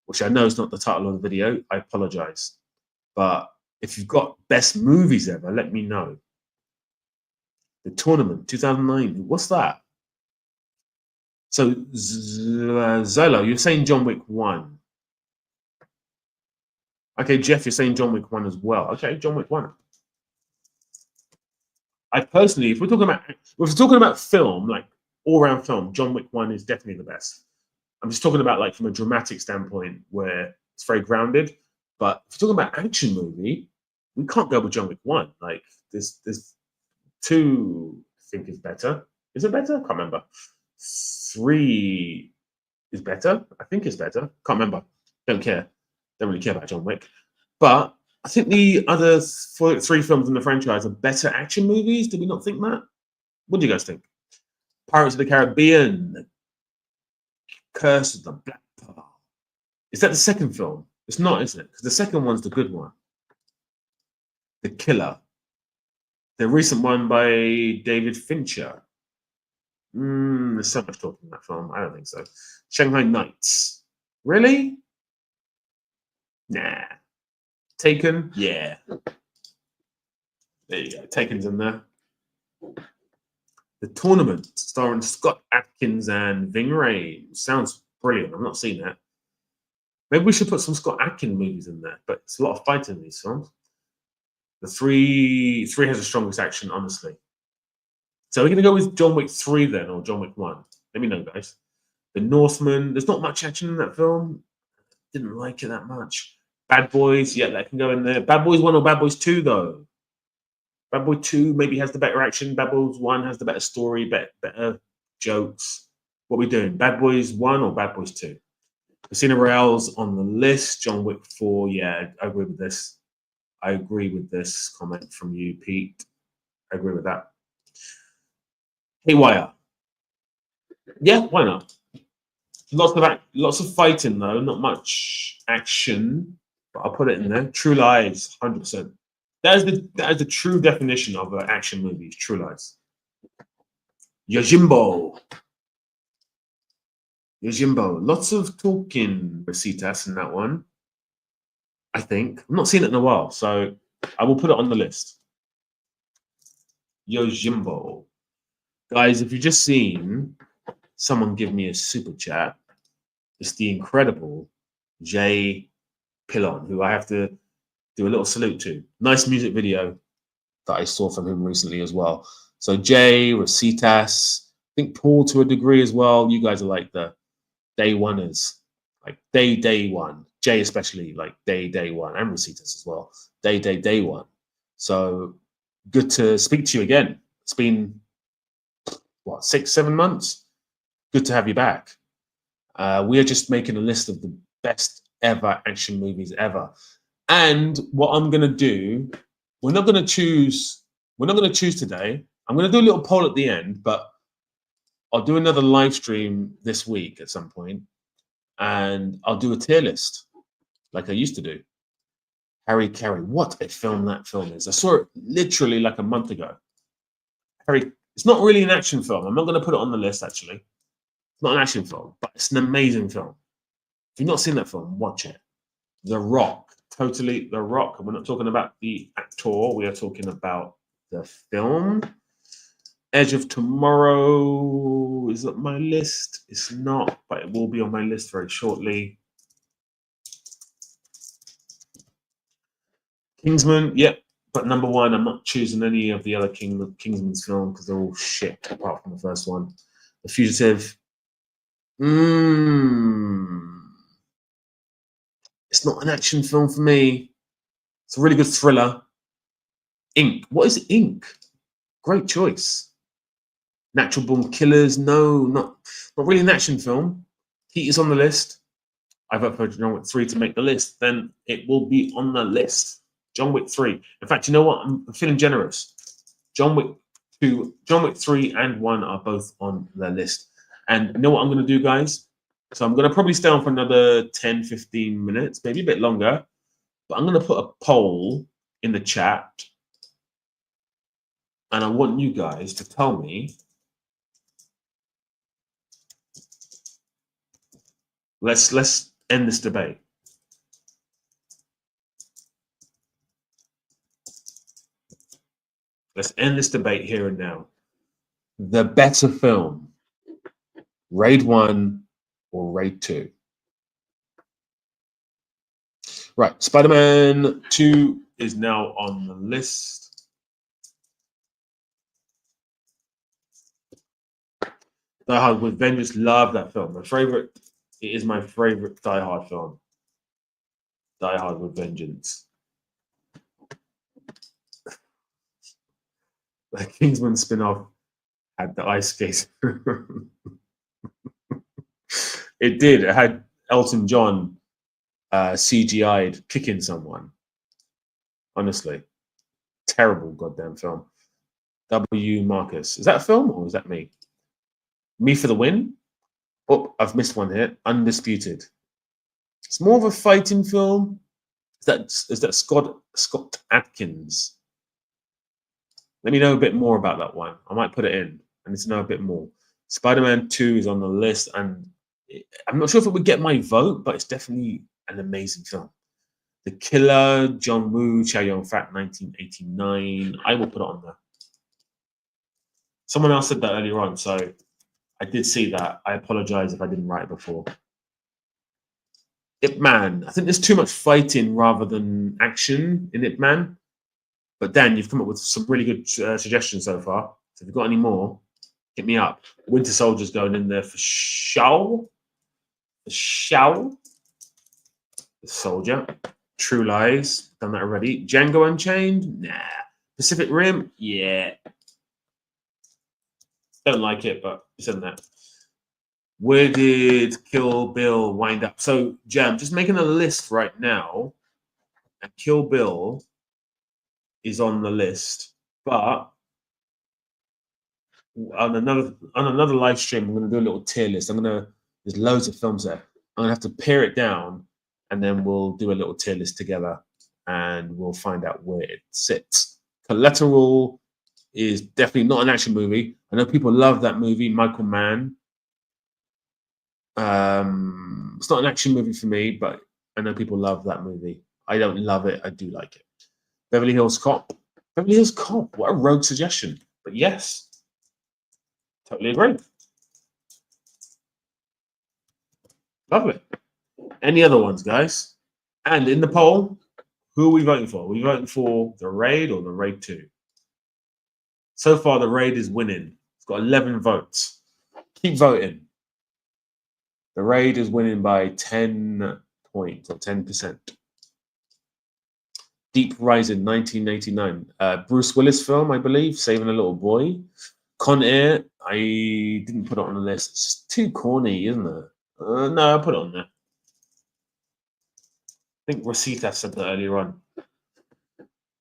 which I know is not the title of the video. I apologize. But if you've got best movies ever, let me know. The Tournament, 2009. What's that? So, Zolo, you're saying John Wick 1. Okay, Jeff, you're saying John Wick 1 as well. Okay, John Wick 1. I personally, if we're talking about film, like all-round film, John Wick 1 is definitely the best. I'm just talking about like from a dramatic standpoint where it's very grounded. But if we're talking about action movie, we can't go with John Wick 1. Like there's 2 I think is better. Is it better? I can't remember. 3 is better. I think it's better. Can't remember. Don't care. Don't really care about John Wick. But I think the other 3 films in the franchise are better action movies. Do we not think that? What do you guys think? Pirates of the Caribbean, Curse of the Black Pearl. Is that the second film? It's not, is it? Because the second one's the good one. The Killer. The recent one by David Fincher. There's so much talking in that film. I don't think so. Shanghai Nights. Really? Nah. Taken? Yeah. There you go. Taken's in there. The Tournament, starring Scott Adkins and Ving Rhames. Sounds brilliant. I've not seen that. Maybe we should put some Scott Adkins movies in there, but it's a lot of fighting in these films. The three has the strongest action, honestly. So we're going to go with John Wick 3 then, or John Wick 1. Let me know, guys. The Northman. There's not much action in that film. Didn't like it that much. Bad Boys. Yeah, that can go in there. Bad Boys 1 or Bad Boys 2, though. Bad Boy 2 maybe has the better action. Bad Boys 1 has the better story, better jokes. What are we doing? Bad Boys 1 or Bad Boys 2? Casino Royale's on the list. John Wick 4. Yeah, I agree with this. I agree with this comment from you, Pete. I agree with that. Haywire. Yeah, why not? Lots of fighting though, not much action. But I'll put it in there. True Lies, 100%. That is the true definition of an action movie. True Lies. Yojimbo. Lots of talking, Rositas, in that one. I think I'm not seeing it in a while, so I will put it on the list. Yojimbo. Guys, if you've just seen someone give me a super chat, it's the incredible Jay Pillon, who I have to do a little salute to. Nice music video that I saw from him recently as well. So Jay, Rositas, I think Paul to a degree as well. You guys are like the day oneers, like day one. Jay especially, like day one, and Rositas as well. Day one. So good to speak to you again. It's been what, 6-7 months? Good to have you back. We are just making a list of the best ever action movies ever. And what I'm gonna do, we're not gonna choose today. I'm gonna do a little poll at the end, but I'll do another live stream this week at some point, and I'll do a tier list like I used to do. Harry Carey, what a film that film is. I saw it literally like a month ago. Harry, it's not really an action film. I'm not going to put it on the list, actually. It's not an action film, but it's an amazing film. If you've not seen that film, watch it. The Rock, totally The Rock. And we're not talking about the actor. We are talking about the film. Edge of Tomorrow is on my list. It's not, but it will be on my list very shortly. Kingsman, yep. But number one, I'm not choosing any of the other Kingsman's film because they're all shit, apart from the first one. The Fugitive. It's not an action film for me. It's a really good thriller. Ink. What is Ink? Great choice. Natural Born Killers. No, not really an action film. Heat is on the list. I've voted for John Wick 3 to make the list. Then it will be on the list. John Wick 3. In fact, you know what? I'm feeling generous. John Wick 2, John Wick 3 and 1 are both on the list. And you know what I'm going to do, guys? So I'm going to probably stay on for another 10, 15 minutes, maybe a bit longer. But I'm going to put a poll in the chat. And I want you guys to tell me. Let's end this debate. Let's end this debate here and now. The better film, Raid 1 or Raid 2? Right, Spider-Man 2 is now on the list. Die Hard with Vengeance, love that film. It is my favorite Die Hard film. Die Hard with Vengeance. The Kingsman spin-off had the ice skate. It did. It had Elton John CGI'd kicking someone. Honestly. Terrible goddamn film. W. Marcus. Is that a film or is that me? Me for the win? Oh, I've missed one here. Undisputed. It's more of a fighting film. Is that Scott Adkins? Let me know a bit more about that one. I might put it in. I need to know a bit more. Spider-Man 2 is on the list, and I'm not sure if it would get my vote, but it's definitely an amazing film. The Killer, John Woo, Chow Yun-fat, 1989. I will put it on there. Someone else said that earlier on, so I did see that. I apologize if I didn't write it before. Ip Man. I think there's too much fighting rather than action in Ip Man. But Dan, you've come up with some really good suggestions so far. So if you've got any more, hit me up. Winter Soldier's going in there for sure. The Soldier. True Lies, done that already. Django Unchained, nah. Pacific Rim, yeah. Don't like it, but it's in there. Where did Kill Bill wind up? So, Jam, just making a list right now, and Kill Bill is on the list, but on another live stream, I'm going to do a little tier list. There's loads of films there. I'm going to have to pare it down, and then we'll do a little tier list together, and we'll find out where it sits. Collateral is definitely not an action movie. I know people love that movie, Michael Mann. It's not an action movie for me, but I know people love that movie. I don't love it. I do like it. Beverly Hills Cop. Beverly Hills Cop. What a rogue suggestion. But yes, totally agree. Lovely. Any other ones, guys? And in the poll, who are we voting for? Are we voting for The Raid or The Raid 2? So far, The Raid is winning. It's got 11 votes. Keep voting. The Raid is winning by 10 points or 10%. Deep Rising, 1989. Bruce Willis film, I believe, Saving a Little Boy. Con Air, I didn't put it on the list. It's too corny, isn't it? No, I put it on there. I think Rosita said that earlier on.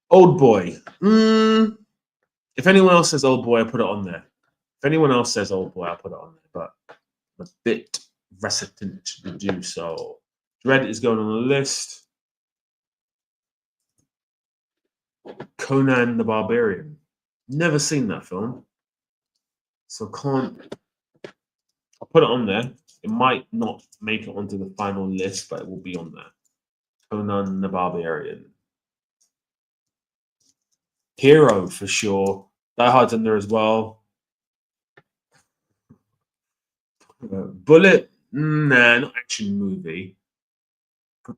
Old Boy. If anyone else says Old Boy, I put it on there. If anyone else says Old Boy, I'll put it on there. But I'm a bit reticent to do so. Dread is going on the list. Conan the Barbarian. Never seen that film. So can't. I'll put it on there. It might not make it onto the final list, but it will be on there. Conan the Barbarian. Hero for sure. Die Hard's in there as well. Bullet, nah, not action movie.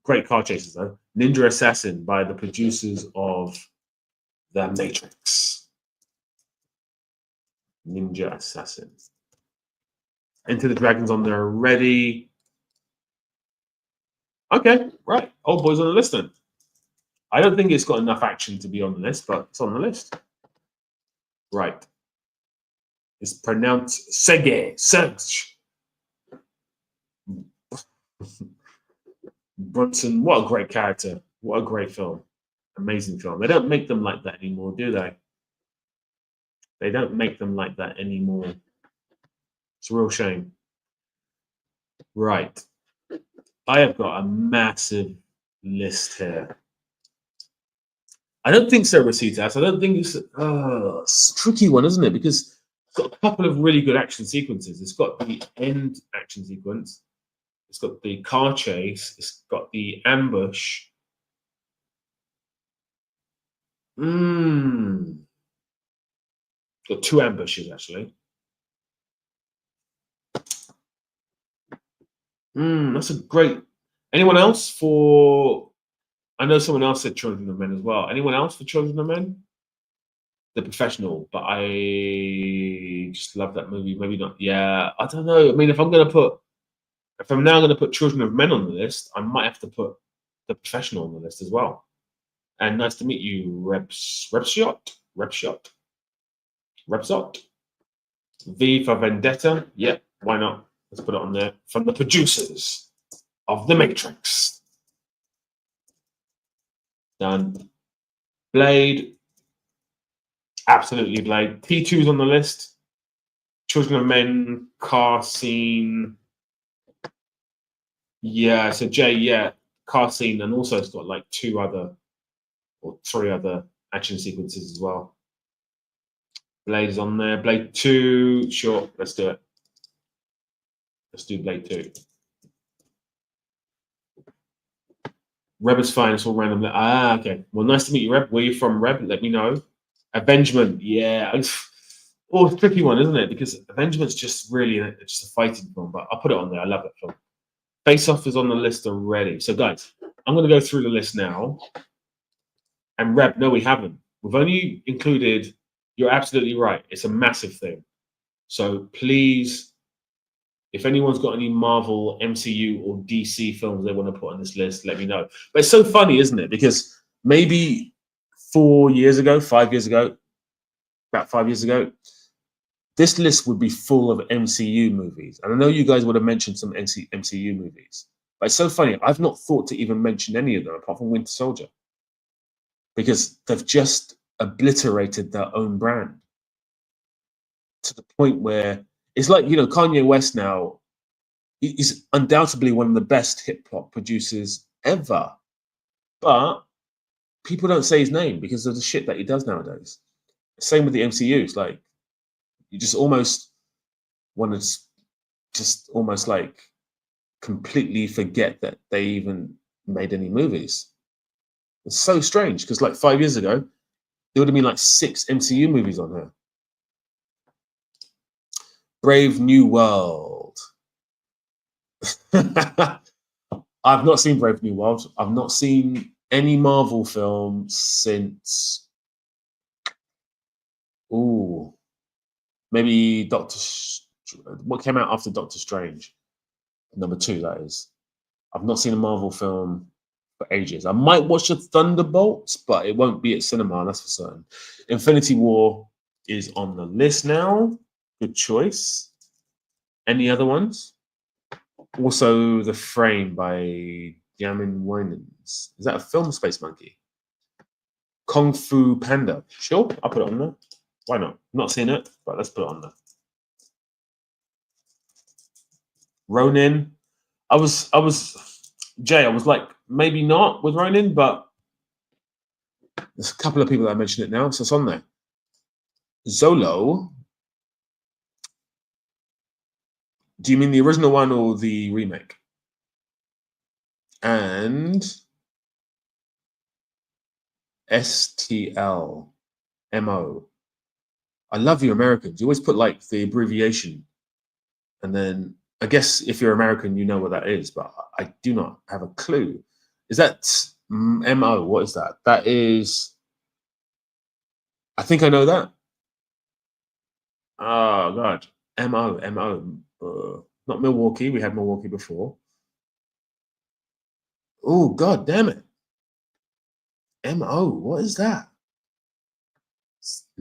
Great car chases though. Ninja Assassin by the producers of The Matrix. Ninja Assassin. Enter the Dragons on there already. Okay, right. Old Boy's on the list then. I don't think it's got enough action to be on the list, but it's on the list. Right. It's pronounced Serge. Brunson, what a great character. What a great film. Amazing film. They don't make them like that anymore, do they? They don't make them like that anymore. It's a real shame. Right. I have got a massive list here. I don't think so, Rositas. I don't think it's a tricky one, isn't it? Because it's got a couple of really good action sequences. It's got the end action sequence. It's got the car chase. It's got the ambush. Got two ambushes, actually. That's a great... Anyone else for... I know someone else said Children of Men as well. Anyone else for Children of Men? The Professional, but I just love that movie. Maybe not. Yeah, I don't know. I mean, if I'm now going to put Children of Men on the list, I might have to put The Professional on the list as well. And nice to meet you, Repshot. V for Vendetta. Yeah, why not? Let's put it on there. From the producers of The Matrix. Done. Blade. Absolutely Blade. T2's on the list. Children of Men, car scene. Yeah, so Jay, yeah, car scene, and also it's got like 2 other or 3 other action sequences as well. Blade is on there. Blade 2, sure, let's do it. Let's do Blade 2. Reb is fine, it's all random. Ah, okay. Well, nice to meet you, Reb. Where are you from, Reb? Let me know. Avengement, yeah. Oh, it's a tricky one, isn't it? Because Avengement's just really just a fighting film, but I'll put it on there. I love that film. Face Off is on the list already. So, guys, I'm going to go through the list now. And Reb, no, we haven't. We've only included You're absolutely right. It's a massive thing. So please, if anyone's got any Marvel, MCU, or DC films they want to put on this list, let me know. But it's so funny, isn't it? Because maybe 5 years ago, about 5 years ago, this list would be full of MCU movies. And I know you guys would have mentioned some MCU movies. But it's so funny. I've not thought to even mention any of them apart from Winter Soldier. Because they've just obliterated their own brand to the point where it's like, Kanye West now is undoubtedly one of the best hip hop producers ever. But people don't say his name because of the shit that he does nowadays. Same with the MCU. It's like, you just almost want to just almost like completely forget that they even made any movies. It's so strange because like 5 years ago, there would have been like 6 MCU movies on her. Brave New World. I've not seen Brave New World. I've not seen any Marvel film since. Ooh, maybe what came out after Doctor Strange? Number 2, that is. I've not seen a Marvel film for ages. I might watch the Thunderbolts, but it won't be at cinema, that's for certain. Infinity War is on the list now. Good choice. Any other ones? Also, The Frame by Yamin Winans. Is that a film, Space Monkey? Kung Fu Panda. Sure, I'll put it on there. Why not? Not seen it, but let's put it on there. Ronin. I was like, maybe not with Ronin, but there's a couple of people that mentioned it now, so it's on there. Zolo. Do you mean the original one or the remake? And STLMO. I love you Americans. You always put like the abbreviation. And then I guess if you're American, you know what that is, but I do not have a clue. Is that MO? What is that? That is, I think I know that. Oh, God. MO. Not Milwaukee. We had Milwaukee before. Oh, God damn it. MO. What is that?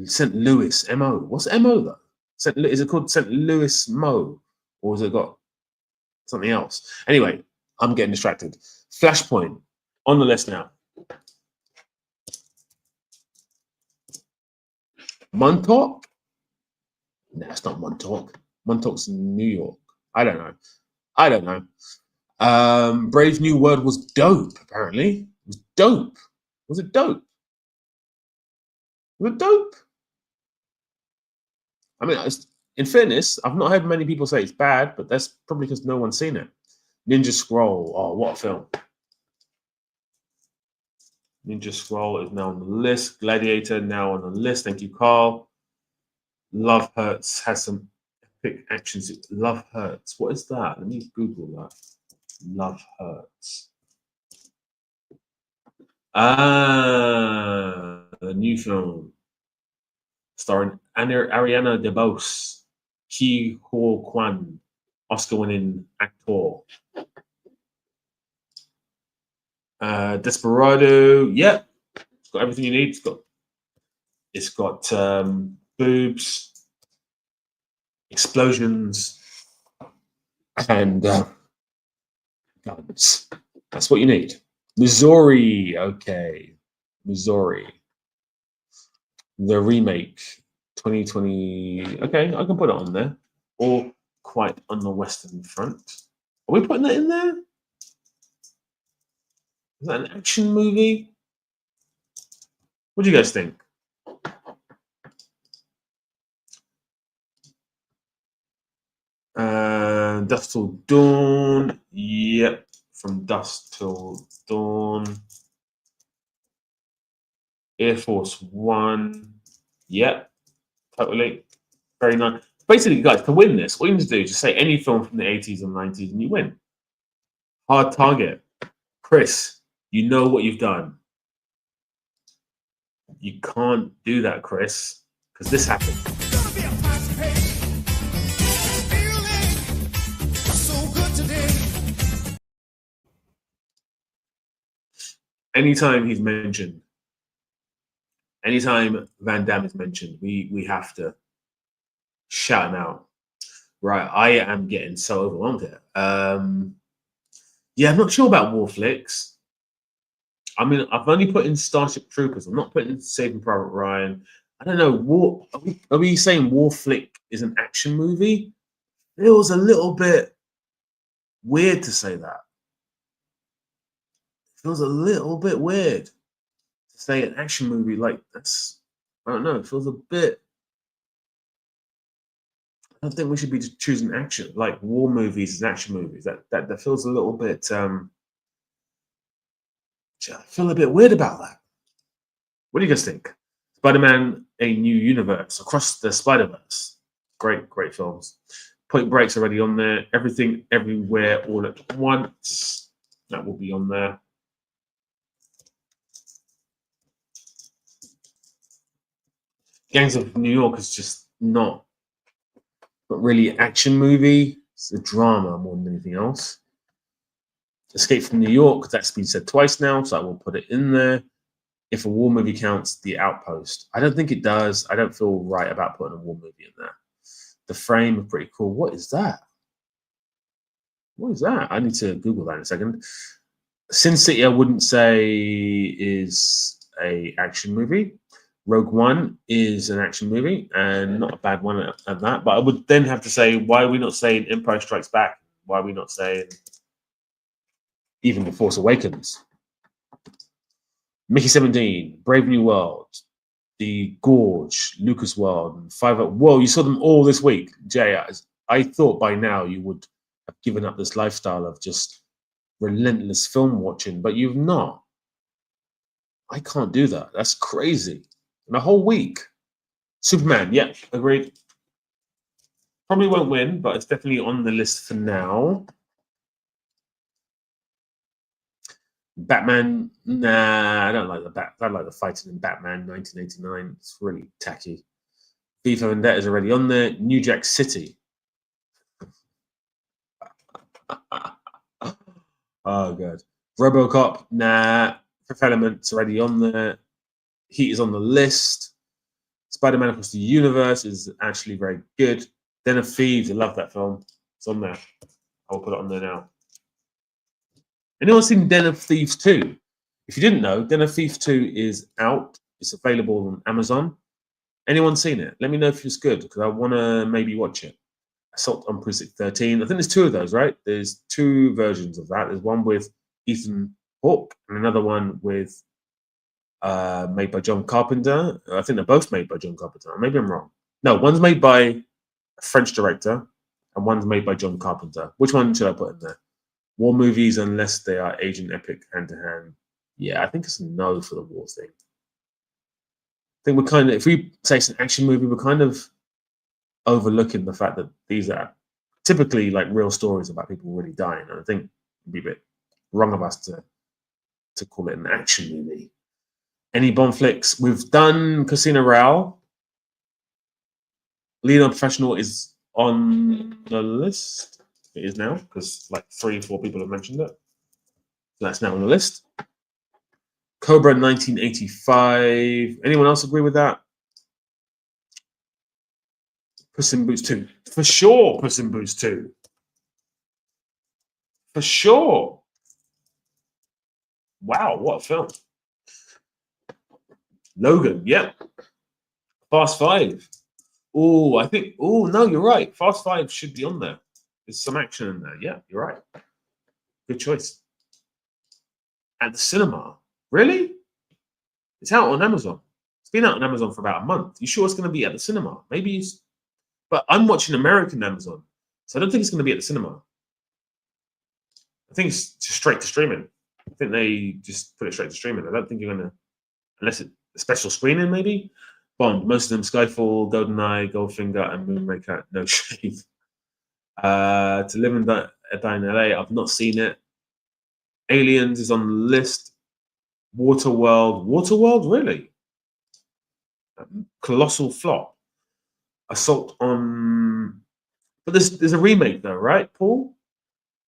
St. Louis. MO. What's MO though? Is it called St. Louis Mo? Or has it got something else? Anyway, I'm getting distracted. Flashpoint on the list now. Montauk? No, it's not Montauk. Montauk's in New York. I don't know. Brave New World was dope, apparently. It was dope. Was it dope? Was it dope? I mean, in fairness, I've not heard many people say it's bad, but that's probably because no one's seen it. Ninja Scroll. Oh, what a film. Ninja Scroll is now on the list. Gladiator now on the list. Thank you, Carl. Love Hurts has some epic actions. Love Hurts. What is that? Let me Google that. Love Hurts. Ah, the new film starring Ariana DeBose, Ki Ho Kwan, Oscar-winning actor. Desperado. Yep, it's got everything you need. It's got boobs, explosions, and guns. That's what you need. Missouri. Okay, Missouri. The remake, 2020. Okay, I can put it on there. Or quite on the Western Front. Are we putting that in there? Is that an action movie? What do you guys think? Dusk Till Dawn. Yep, from Dusk Till Dawn. Air Force One. Yep, totally. Very nice. Basically, guys, to win this, all you need to do is just say any film from the 80s and 90s and you win. Hard Target. Chris, you know what you've done. You can't do that, Chris, because this happened. Anytime he's mentioned, anytime Van Damme is mentioned, we have to shout him out. Right, I am getting so overwhelmed here. Yeah, I'm not sure about war flicks. I mean, I've only put in Starship Troopers. I'm not putting in Saving Private Ryan. I don't know. War? Are we saying war flick is an action movie? Feels a little bit weird to say that. Feels a little bit weird to say an action movie like that's. I don't know. It feels a bit. I don't think we should be choosing action like war movies as action movies. That feels a little bit. I feel a bit weird about that. What do you guys think? Spider-Man: A New Universe, Across the Spider-Verse. Great films. Point Break's already on there. Everything, Everywhere, All at Once. That will be on there. Gangs of New York is just not really an action movie. It's a drama more than anything else. Escape from New York, that's been said twice now, so I will put it in there. If a war movie counts, The Outpost. I don't think it does. I don't feel right about putting a war movie in there. The Frame, pretty cool. What is that? What is that? I need to Google that in a second. Sin City, I wouldn't say is a action movie. Rogue One is an action movie and not a bad one at that. But I would then have to say, why are we not saying Empire Strikes Back? Why are we not saying even The Force Awakens? Mickey 17, Brave New World, The Gorge, Lucas World, and Whoa, you saw them all this week. Jay, I thought by now you would have given up this lifestyle of just relentless film watching, but you've not. I can't do that. That's crazy. In a whole week. Superman, yeah, agreed. Probably won't win, but it's definitely on the list for now. Batman, nah, I don't like I like the fighting in Batman 1989. It's really tacky. V for Vendetta is already on there. New Jack City. Oh god. RoboCop, nah. Fifth Element's already on there. Heat is on the list. Spider-Man Across the Universe is actually very good. Den of Thieves, I love that film. It's on there. I'll put it on there now. Anyone seen Den of Thieves 2? If you didn't know, Den of Thieves 2 is out. It's available on Amazon. Anyone seen it? Let me know if it's good, because I want to maybe watch it. Assault on Precinct 13. I think there's two of those, right? There's two versions of that. There's one with Ethan Hawke and another one with made by John Carpenter. I think they're both made by John Carpenter. Maybe I'm wrong. No, one's made by a French director and one's made by John Carpenter. Which one should I put in there? War movies, unless they are Agent Epic hand-to-hand. Yeah, I think it's a no for the war thing. I think we're kind of, if we say it's an action movie, we're kind of overlooking the fact that these are typically like real stories about people really dying. And I think it'd be a bit wrong of us to call it an action movie. Any Bond flicks? We've done Casino Royale. Leon Professional is on the list. It is now, because like 3 or 4 people have mentioned it. So that's now on the list. Cobra 1985. Anyone else agree with that? Puss in Boots 2. For sure, Puss in Boots 2. For sure. Wow, what a film. Logan, yep. Fast 5. Oh, I think, oh, no, you're right. Fast 5 should be on there. There's some action in there. Yeah, you're right. Good choice. At the cinema. Really? It's out on Amazon. It's been out on Amazon for about a month. You sure it's going to be at the cinema? Maybe it's... But I'm watching American Amazon, so I don't think it's going to be at the cinema. I think it's just straight to streaming. I think they just put it straight to streaming. I don't think you're going to... Unless it's a special screening, maybe? Bond, most of them, Skyfall, GoldenEye, Goldfinger, and Moonraker, No Shave. To Live and Die in LA, I've not seen it. Aliens is on the list. Waterworld, really? Colossal flop. Assault on. But there's a remake though, right, Paul?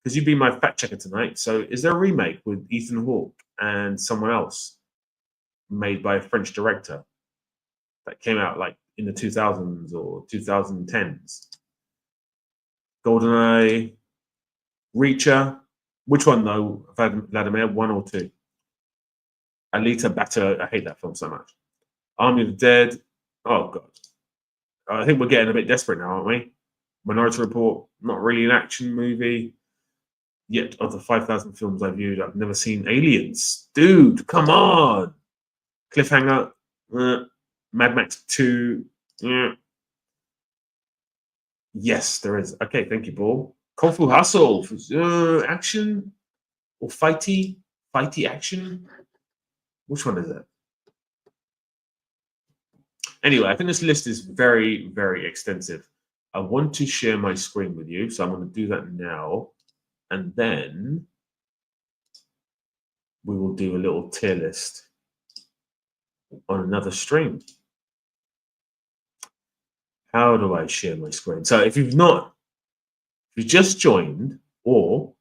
Because you've been my fact checker tonight. So is there a remake with Ethan Hawke and someone else made by a French director that came out like in the 2000s or 2010s? GoldenEye, Reacher. Which one though, Vladimir? 1 or 2? Alita Battle. I hate that film so much. Army of the Dead. Oh god. I think we're getting a bit desperate now, aren't we? Minority Report. Not really an action movie. Yet of the 5,000 films I viewed, I've never seen Aliens. Dude, come on. Cliffhanger. Mad Max 2. Yes, there is. Okay, thank you, Paul. Kung Fu Hustle. Action or fighty action? Which one is it? Anyway, I think this list is very, very extensive. I want to share my screen with you, so I'm going to do that now. And then we will do a little tier list on another stream. How do I share my screen? So if you've just joined, or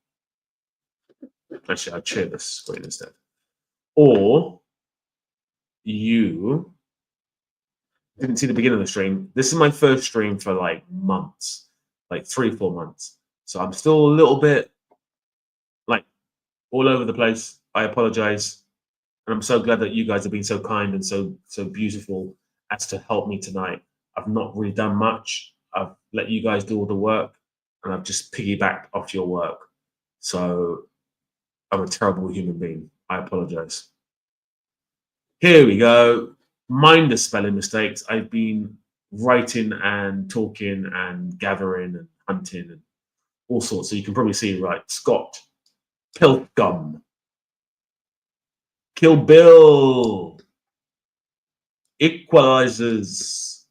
actually I'll share this screen instead, or you didn't see the beginning of the stream, this is my first stream for like months, like 3-4 months. So I'm still a little bit like all over the place. I apologize. And I'm so glad that you guys have been so kind and so beautiful as to help me tonight. I've not really done much. I've let you guys do all the work and I've just piggybacked off your work. So I'm a terrible human being. I apologize. Here we go. Mind the spelling mistakes. I've been writing and talking and gathering and hunting and all sorts. So you can probably see, right, Scott Pilgrim, Kill Bill, Equalizers,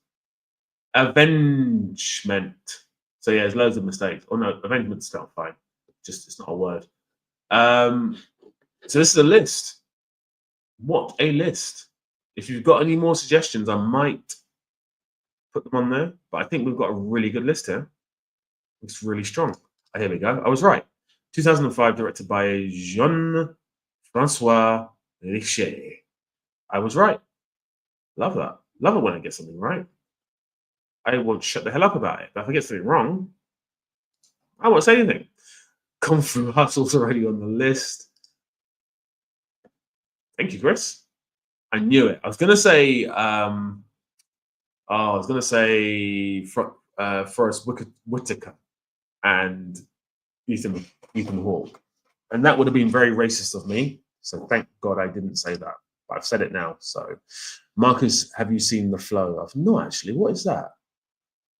Avengement. So yeah, there's loads of mistakes. Oh no, Avengement's spelled fine. Just it's not a word. So this is a list. What a list. If you've got any more suggestions, I might put them on there. But I think we've got a really good list here. It's really strong. Here we go. I was right. 2005, directed by Jean-Francois Richet. I was right. Love that. Love it when I get something right. I won't shut the hell up about it. But if I get something wrong, I won't say anything. Kung Fu Hustle's already on the list. Thank you, Chris. I knew it. I was going to say, Forrest Whitaker and Ethan Hawke, and that would have been very racist of me. So thank God I didn't say that. But I've said it now. So, Marcus, have you seen The Flow? I've not actually. What is that?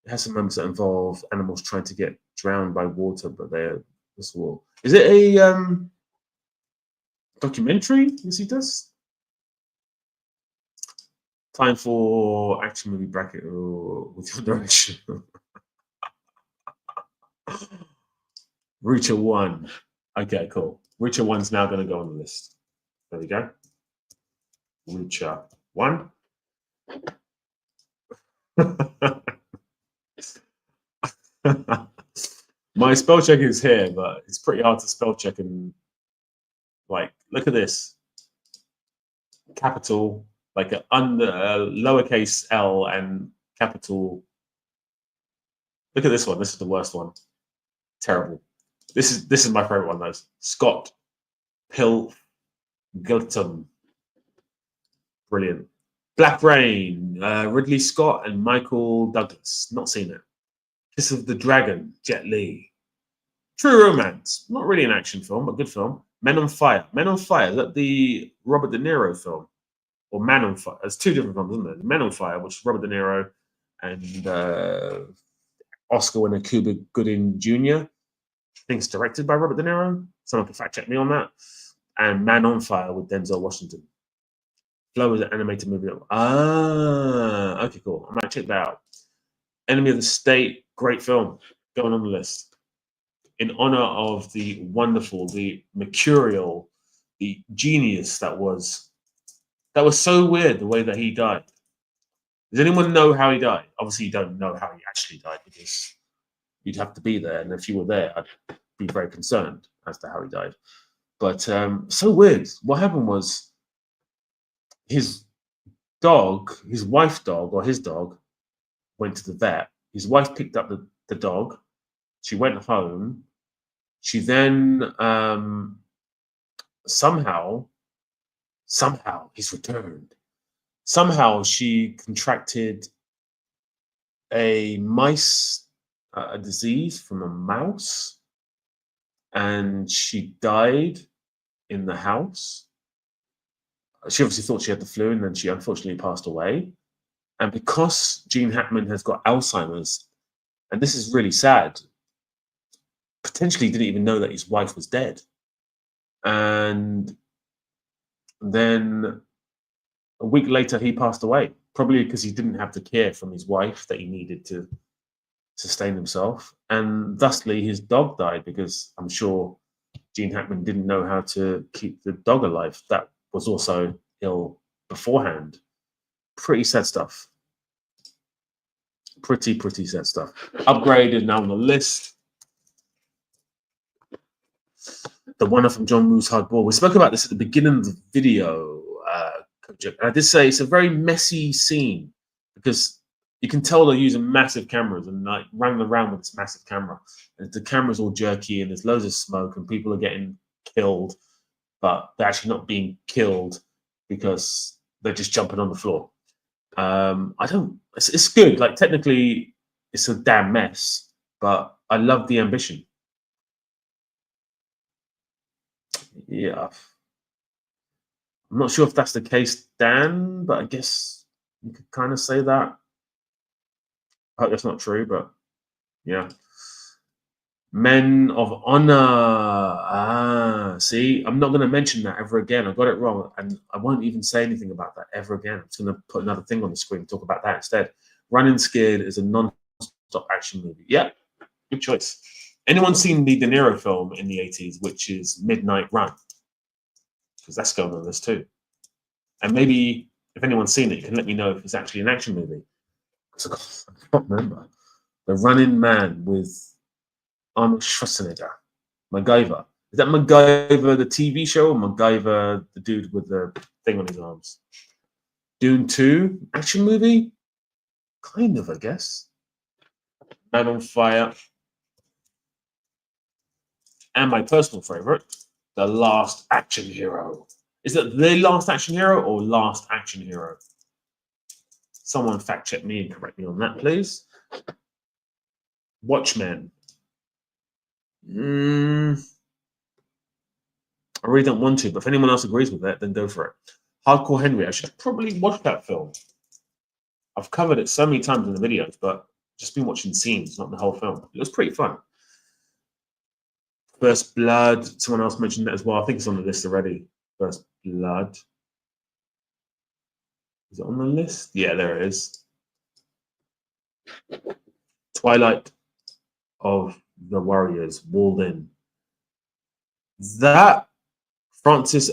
It has some moments that involve animals trying to get drowned by water, but they're this war. Is it a documentary? Yes, he does. Time for action movie bracket with your direction. Reacher 1. Okay, cool. Reacher 1's now going to go on the list. There we go. Reacher 1. My spell check is here, but it's pretty hard to spell check. And like, look at this. Capital, like a lowercase L and capital. Look at this one. This is the worst one. Terrible. This is my favorite one, though. Scott Pilgrim. Brilliant. Black Rain, Ridley Scott and Michael Douglas. Not seen it. Kiss of the Dragon, Jet Li. True Romance. Not really an action film, but good film. Men on Fire. Men on Fire. Is that the Robert De Niro film? Or Man on Fire? There's two different films, isn't there? Men on Fire, which is Robert De Niro and Oscar winner Cuba Gooding Jr. I think it's directed by Robert De Niro. Someone can fact check me on that. And Man on Fire with Denzel Washington. Flow is an animated movie. Okay, cool. I might check that out. Enemy of the State, great film. Going on the list. In honor of the wonderful, the mercurial, the genius that was so weird the way that he died. Does anyone know how he died? Obviously, you don't know how he actually died because you'd have to be there, and if you were there, I'd be very concerned as to how he died. But so weird. What happened was his dog, his wife dog, or his dog, went to the vet. His wife picked up the dog. She went home. She then somehow he's returned. Somehow she contracted a disease from a mouse, and she died in the house. She obviously thought she had the flu, and then she unfortunately passed away. And because Gene Hackman has got Alzheimer's, and this is really sad, potentially didn't even know that his wife was dead. And then a week later, he passed away, probably because he didn't have the care from his wife that he needed to sustain himself. And thusly, his dog died because I'm sure Gene Hackman didn't know how to keep the dog alive. That was also ill beforehand. Pretty sad stuff. Pretty sad stuff. Upgrade is now on the list. The one from John Woo's Hardball. We spoke about this at the beginning of the video. I did say it's a very messy scene because you can tell they're using massive cameras and like running around with this massive camera. And the camera's all jerky and there's loads of smoke and people are getting killed, but they're actually not being killed because they're just jumping on the floor. It's good. Like technically it's a damn mess, but I love the ambition. Yeah. I'm not sure if that's the case, Dan, but I guess you could kind of say that. I hope that's not true, but yeah. Men of Honor. See, I'm not going to mention that ever again. I got it wrong, and I won't even say anything about that ever again. I'm just going to put another thing on the screen, talk about that instead. Running Scared is a non-stop action movie. Yeah, good choice. Anyone seen the De Niro film in the 80s, which is Midnight Run? Because that's going on this too. And maybe if anyone's seen it, you can let me know if it's actually an action movie. I can't remember. The Running Man with Arnold Schwarzenegger. MacGyver. Is that MacGyver the TV show or MacGyver the dude with the thing on his arms? Dune 2 action movie? Kind of, I guess. Man on Fire. And my personal favorite, The Last Action Hero. Is it The Last Action Hero or Last Action Hero? Someone fact check me and correct me on that, please. Watchmen. I really don't want to, but if anyone else agrees with that, then go for it. Hardcore Henry. I should probably watch that film. I've covered it so many times in the videos, but just been watching scenes, not the whole film. It was pretty fun. First Blood. Someone else mentioned that as well. I think it's on the list already. First Blood. Is it on the list? Yeah, there it is. Twilight of the Warriors, Walled In. That Francis.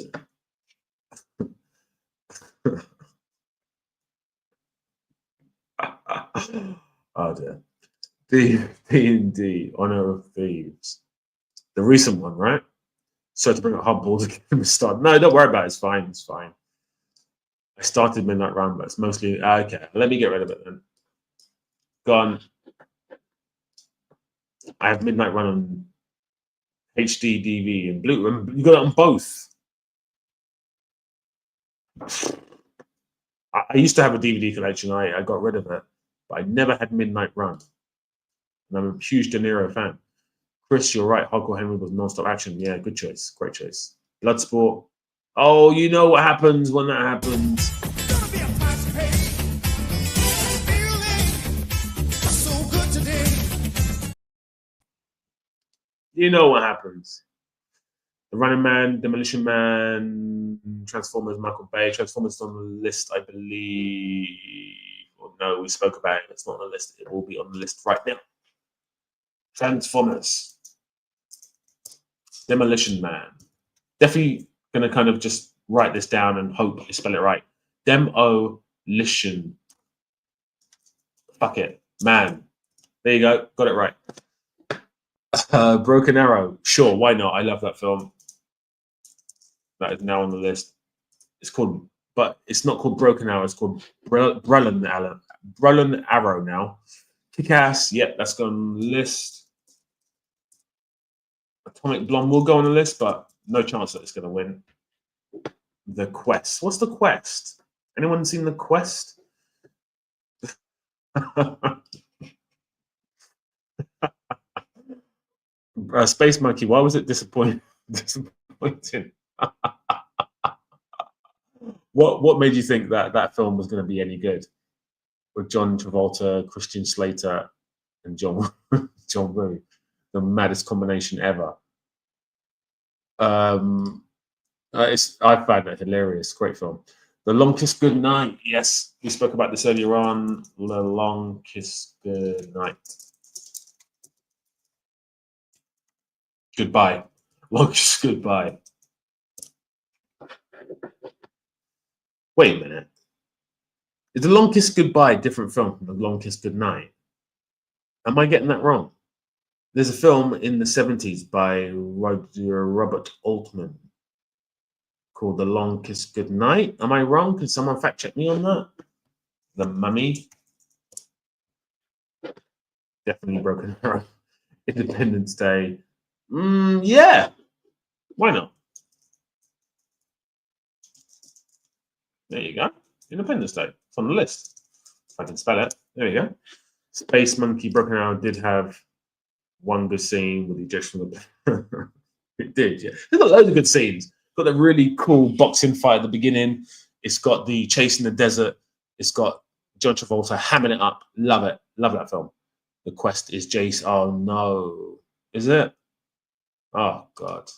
Oh dear. D&D, Honor of Thieves. The recent one, right? So to bring up hardballs again, start. No, don't worry about it. It's fine. It's fine. I started Midnight Run, but it's mostly okay. Let me get rid of it then. Gone. I have Midnight Run on HD, DV, and Blue. You got it on both. I used to have a DVD collection. I got rid of it, but I never had Midnight Run. And I'm a huge De Niro fan. Chris, you're right. Hardcore Henry was non-stop action. Yeah, good choice. Great choice. Bloodsport. Oh, you know what happens when that happens. You know what happens. The Running Man, Demolition Man, Transformers, Michael Bay. Transformers on the list, I believe. Or no, we spoke about it. It's not on the list. It will be on the list right now. Transformers. Demolition Man. Definitely going to kind of just write this down and hope I spell it right. Demolition Fuck it, man. There you go. Got it right. Broken Arrow. Sure, why not? I love that film. That is now on the list. It's called, but it's not called Broken Arrow. It's called Brullen Arrow now. Kick Ass. Yep, that's gone on the list. Atomic Blonde will go on the list, but no chance that it's going to win. The Quest. What's The Quest? Anyone seen The Quest? Space Monkey. Why was it disappointing? What made you think that that film was going to be any good? With John Travolta, Christian Slater, and John Woo, the maddest combination ever. I found it hilarious. Great film. The Long Kiss Goodnight. Yes, we spoke about this earlier on. The Long Kiss Goodnight. Goodbye. Long Kiss Goodbye. Wait a minute. Is The Long Kiss Goodbye a different film from The Long Kiss Goodnight? Am I getting that wrong? There's a film in the 70s by Robert Altman called The Long Kiss Goodnight. Am I wrong? Can someone fact check me on that? The Mummy. Definitely Broken Arrow. Independence Day. Yeah. Why not? There you go. Independence Day. It's on the list. If I can spell it. There you go. Space Monkey Broken Arrow did have one good scene with the ejection of the it did, yeah. It's got loads of good scenes. Got a really cool boxing fight at the beginning. It's got the chase in the desert. It's got John Travolta hamming it up. Love it. Love that film. The Quest is Jace. Oh no. Is it? Oh God.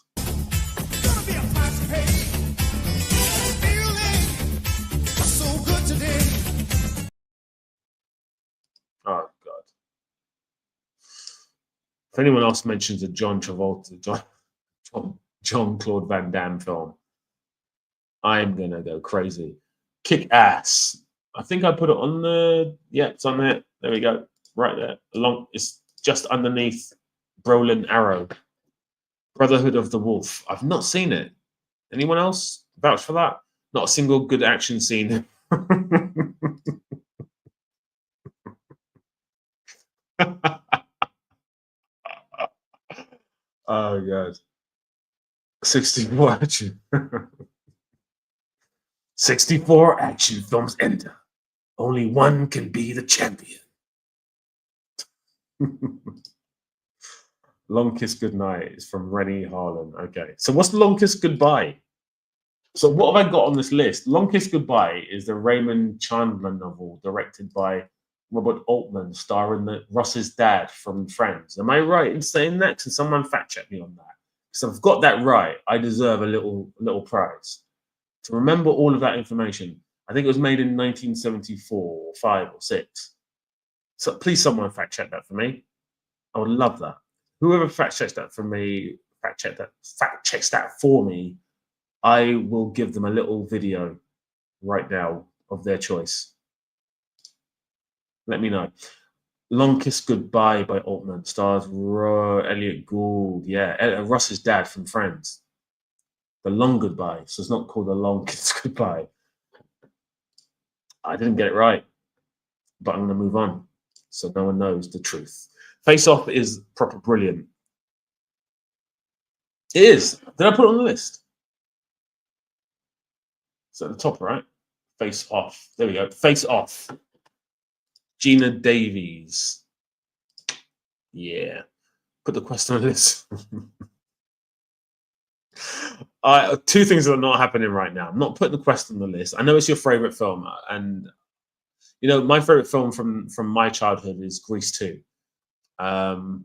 Oh God. If anyone else mentions a John Travolta, Jean-Claude Van Damme film, I'm gonna go crazy. Kick Ass. I think I put it on the. Yeah, it's on there. There we go. Right there. It's just underneath Brolin Arrow. Brotherhood of the Wolf. I've not seen it. Anyone else vouch for that? Not a single good action scene. Oh God. 64 action. 64 action films enter. Only one can be the champion. Long Kiss Goodnight is from Rennie Harlan. Okay. So what's Long Kiss Goodbye? So what have I got on this list? Long Kiss Goodbye is the Raymond Chandler novel directed by Robert Altman, starring Ross's dad from Friends. Am I right in saying that? Can someone fact check me on that? Because I've got that right. I deserve a little prize. To remember all of that information. I think it was made in 1974 or 5 or 6. So please someone fact check that for me. I would love that. Whoever fact checks that for me, fact checks that for me, I will give them a little video right now of their choice. Let me know. Long Kiss Goodbye by Altman stars Elliot Gould. Yeah, Russ's dad from Friends. The Long Goodbye. So it's not called The Long Kiss Goodbye. I didn't get it right, but I'm going to move on so no one knows the truth. Face Off is proper brilliant. It is. Did I put it on the list? It's at the top, right? Face Off. There we go. Face Off. Gina Davies. Yeah. Put the Quest on the list. Two things that are not happening right now. I'm not putting the Quest on the list. I know it's your favorite film, and you know my favorite film from my childhood is Grease 2. The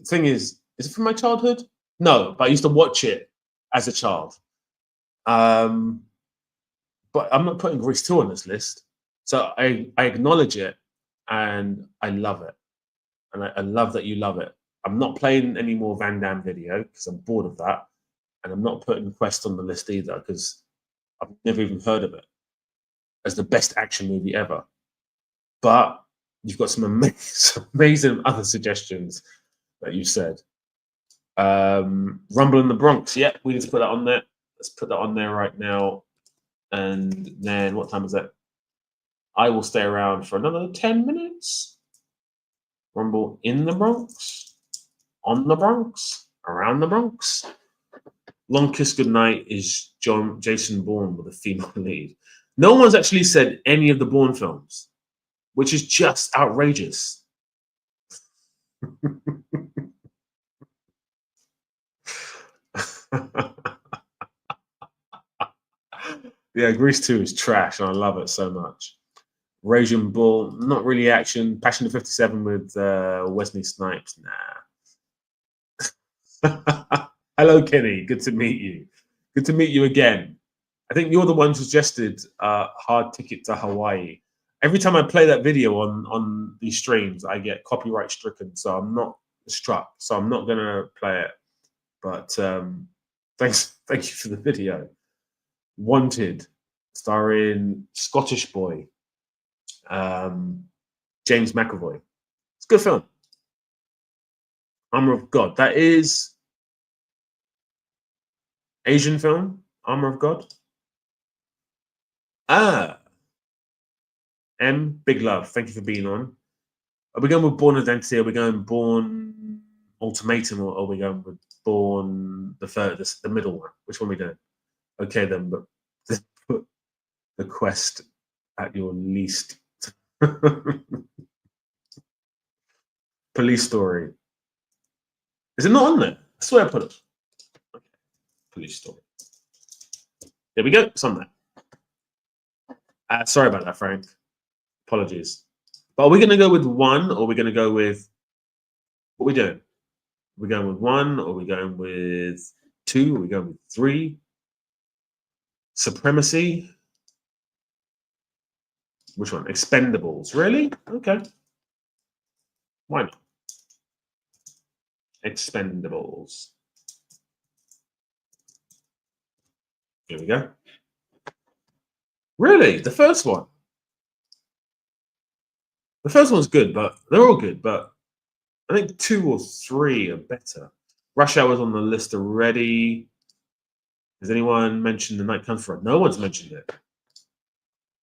thing is it from my childhood? No, but I used to watch it as a child. But I'm not putting Grease 2 on this list. So I acknowledge it and I love it. And I love that you love it. I'm not playing any more Van Damme video because I'm bored of that. And I'm not putting Quest on the list either because I've never even heard of it as the best action movie ever. but you've got some amazing other suggestions that you said. Rumble in the Bronx. Yeah, we need to put that on there. Let's put that on there right now. And then what time is that? I will stay around for another 10 minutes. Rumble in the Bronx, on the Bronx, around the Bronx. Long Kiss Goodnight is Jason Bourne with a female lead. No one's actually said any of the Bourne films, which is just outrageous. Yeah, Grease 2 is trash, and I love it so much. Raging Bull, not really action. Passion of 57 with Wesley Snipes, nah. Hello, Kenny. Good to meet you. Good to meet you again. I think you're the one who suggested Hard Ticket to Hawaii. Every time I play that video on these streams, I get copyright stricken, so I'm not struck. So I'm not gonna play it. But thank you for the video. Wanted, starring Scottish boy, James McAvoy. It's a good film. Armor of God. That is Asian film. Armor of God. Big love. Thank you for being on. Are we going with Born Identity? Are we going Born Ultimatum, or are we going with Born the middle one? Which one are we doing? Okay, then, but put the quest at your least. Police Story. Is it not on there? I swear I put it. Okay. Police Story. There we go. It's on there. Sorry about that, Frank. Apologies. But are we going to go with one, or are we going to go with... What are we doing? Are we going with one, or are we going with two? Are we going with three? Supremacy? Which one? Expendables. Really? Okay. Why not? Expendables. Here we go. Really? The first one? The first one's good, but they're all good, but I think 2 or 3 are better. Rush Hour's on the list already. Has anyone mentioned The Night Comes For Us? No one's mentioned it.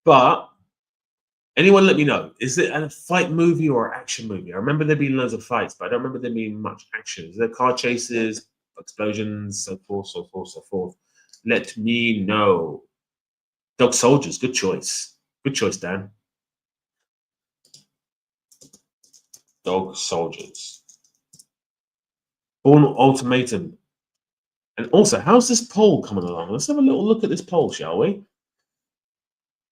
But anyone let me know. Is it a fight movie or action movie? I remember there being loads of fights, but I don't remember there being much action. Is there car chases, explosions, so forth, so forth, so forth? Let me know. Dog Soldiers, good choice. Good choice, Dan. Dog Soldiers. Born Ultimatum. And also, how's this poll coming along? Let's have a little look at this poll, shall we?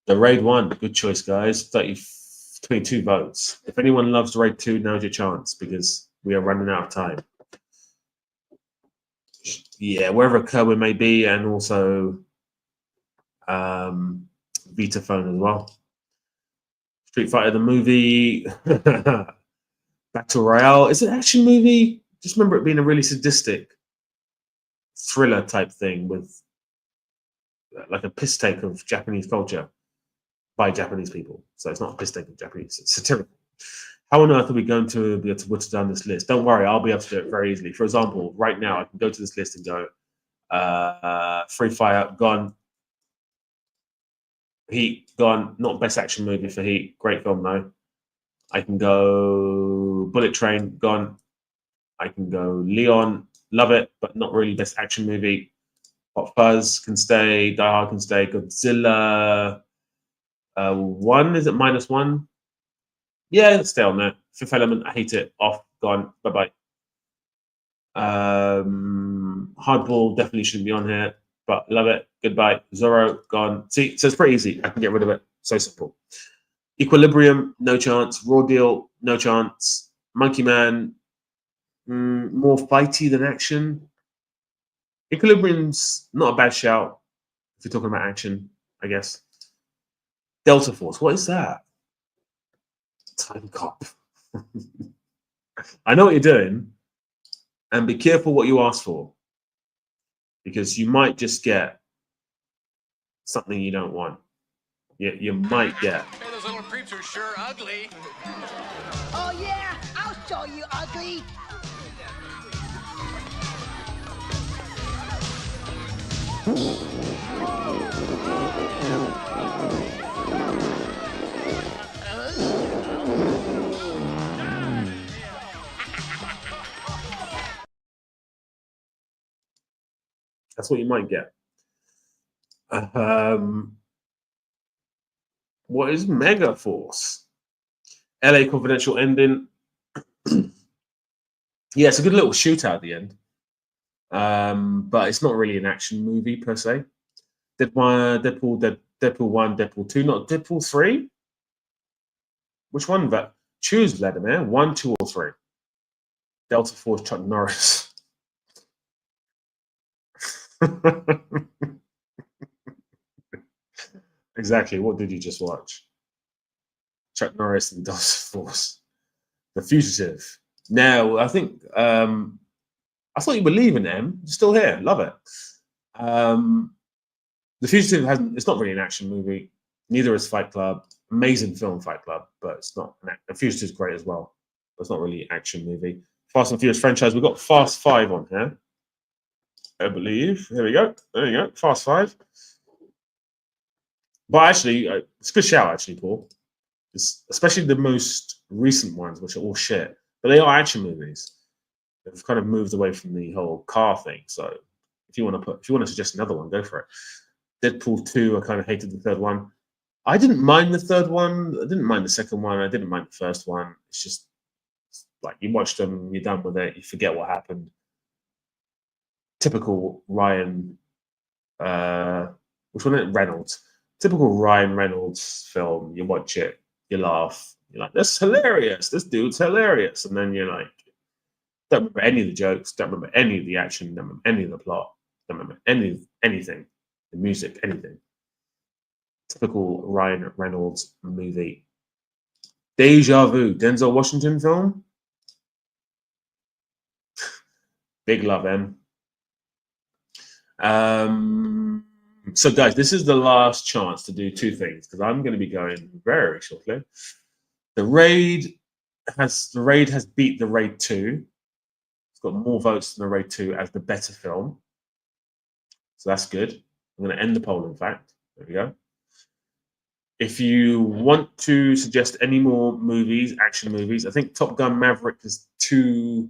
The Raid 1, good choice, guys. 22 votes. If anyone loves Raid 2, now's your chance, because we are running out of time. Yeah, wherever Kerwin may be, and also Vitaphone as well. Street Fighter, the movie. Battle Royale. Is it an action movie? Just remember it being a really sadistic thriller type thing with like a piss take of Japanese culture by Japanese people. So it's not a piss take of Japanese, it's satirical. How on earth are we going to be able to whittle down this list? Don't worry, I'll be able to do it very easily. For example, right now I can go to this list and go Free Fire, gone. Heat, gone. Not best action movie for Heat. Great film though. I can go Bullet Train, gone. I can go Leon, love it, but not really best action movie. Hot Fuzz can stay, Die Hard can stay, Godzilla 1, is it -1? Yeah, let's stay on there. Fifth Element, I hate it, off, gone, bye-bye. Hardball definitely shouldn't be on here, but love it, goodbye. Zorro, gone. See, so it's pretty easy. I can get rid of it, so simple. Equilibrium, no chance. Raw Deal, no chance. Monkey Man, more fighty than action. Equilibrium's not a bad shout if you're talking about action, I guess. Delta Force, what is that? Time Cop. I know what you're doing, and be careful what you ask for, because you might just get something you don't want. You might get creeps are sure ugly. Oh yeah, I'll show you ugly. That's what you might get. What is Mega Force? LA Confidential ending. Yeah, it's a good little shootout at the end. But it's not really an action movie per se. Deadpool 1, Deadpool 2, not Deadpool 3? Which one? That choose, Vladimir. 1, 2, or 3? Delta Force Chuck Norris. Exactly. What did you just watch? Chuck Norris and Delta Force. The Fugitive. Now, I think I thought you were leaving, Em. You're still here. Love it. The Fugitive hasn't. It's not really an action movie. Neither is Fight Club. Amazing film, Fight Club, but it's not. The Fugitive is great as well, but it's not really an action movie. Fast and Furious franchise. We've got Fast 5 on here, I believe. Here we go. There you go. Fast 5. But actually, it's a good shout, actually, Paul. Especially the most recent ones, which are all shit, but they are action movies. They've kind of moved away from the whole car thing. So if you want to suggest another one, go for it. Deadpool 2, I kind of hated the third one. I didn't mind the third one. I didn't mind the second one. I didn't mind the first one. It's just like you watch them, you're done with it, you forget what happened. Typical Ryan, which one is it? Reynolds. Typical Ryan Reynolds film. You watch it, you laugh, you're like, "That's hilarious. This dude's hilarious," and then you're like, don't remember any of the jokes, don't remember any of the action, don't remember any of the plot, don't remember anything, the music, anything. Typical Ryan Reynolds movie. Deja Vu, Denzel Washington film. Big love, Em. So, guys, this is the last chance to do two things because I'm going to be going very shortly. The Raid has beat The Raid 2. It's got more votes than The Raid 2 as the better film. So that's good. I'm going to end the poll, in fact. There we go. If you want to suggest any more movies, action movies, I think Top Gun Maverick is too,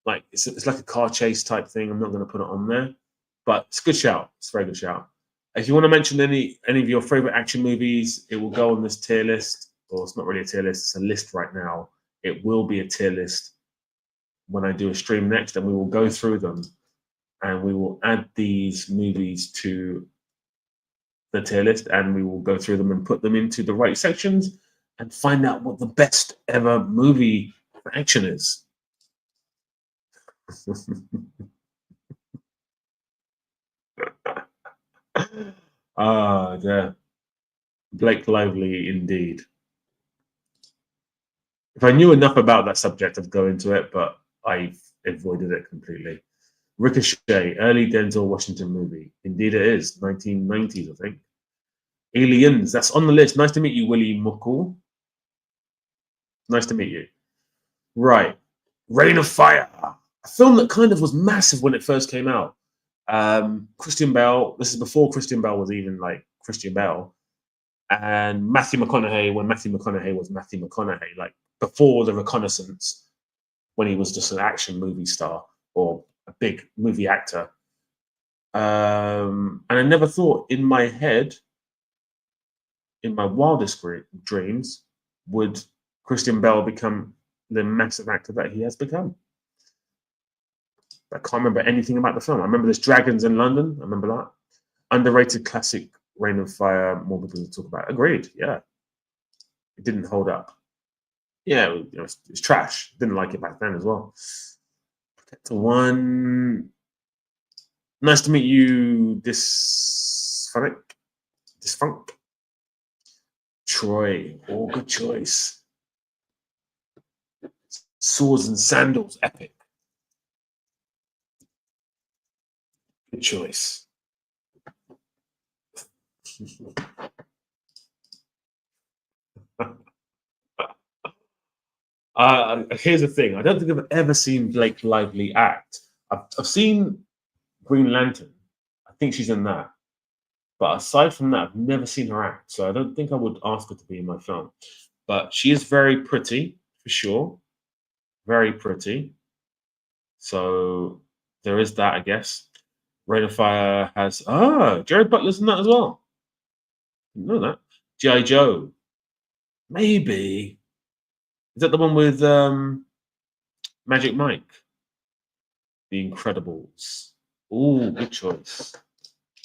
like, it's like a car chase type thing. I'm not going to put it on there, but it's a good shout. It's a very good shout. If you want to mention any of your favorite action movies, it will go on this tier list. Or it's not really a tier list, it's a list right now. It will be a tier list when I do a stream next, and we will go through them and we will add these movies to the tier list, and we will go through them and put them into the right sections and find out what the best ever movie for action is. Ah, yeah. Blake Lively, indeed. If I knew enough about that subject, I'd go into it, but I avoided it completely. Ricochet, early Denzel Washington movie. Indeed, it is 1990s, I think. Aliens, that's on the list. Nice to meet you, Willie Muckle. Nice to meet you. Right. Reign of Fire, a film that kind of was massive when it first came out. Christian Bale, this is before Christian Bale was even like Christian Bale. And Matthew McConaughey, when Matthew McConaughey was Matthew McConaughey, like before The Reconnaissance, when he was just an action movie star or a big movie actor. And I never thought in my head, in my wildest dreams, would Christian Bale become the massive actor that he has become. I can't remember anything about the film. I remember there's dragons in London. I remember that. Underrated classic, Reign of Fire. More people to talk about. Agreed. Yeah, it didn't hold up. Yeah, it's trash. Didn't like it back then as well. Protector 1. Nice to meet you, Dysphonic. Troy. Oh, good choice. Swords and Sandals. Epic. Good choice. Here's the thing. I don't think I've ever seen Blake Lively act. I've seen Green Lantern. I think she's in that. But aside from that, I've never seen her act. So I don't think I would ask her to be in my film. But she is very pretty, for sure. Very pretty. So there is that, I guess. Rain of Fire has Jared Butler's in that as well. Didn't know that. G.I. Joe. Maybe. Is that the one with Magic Mike? The Incredibles. Ooh, good choice.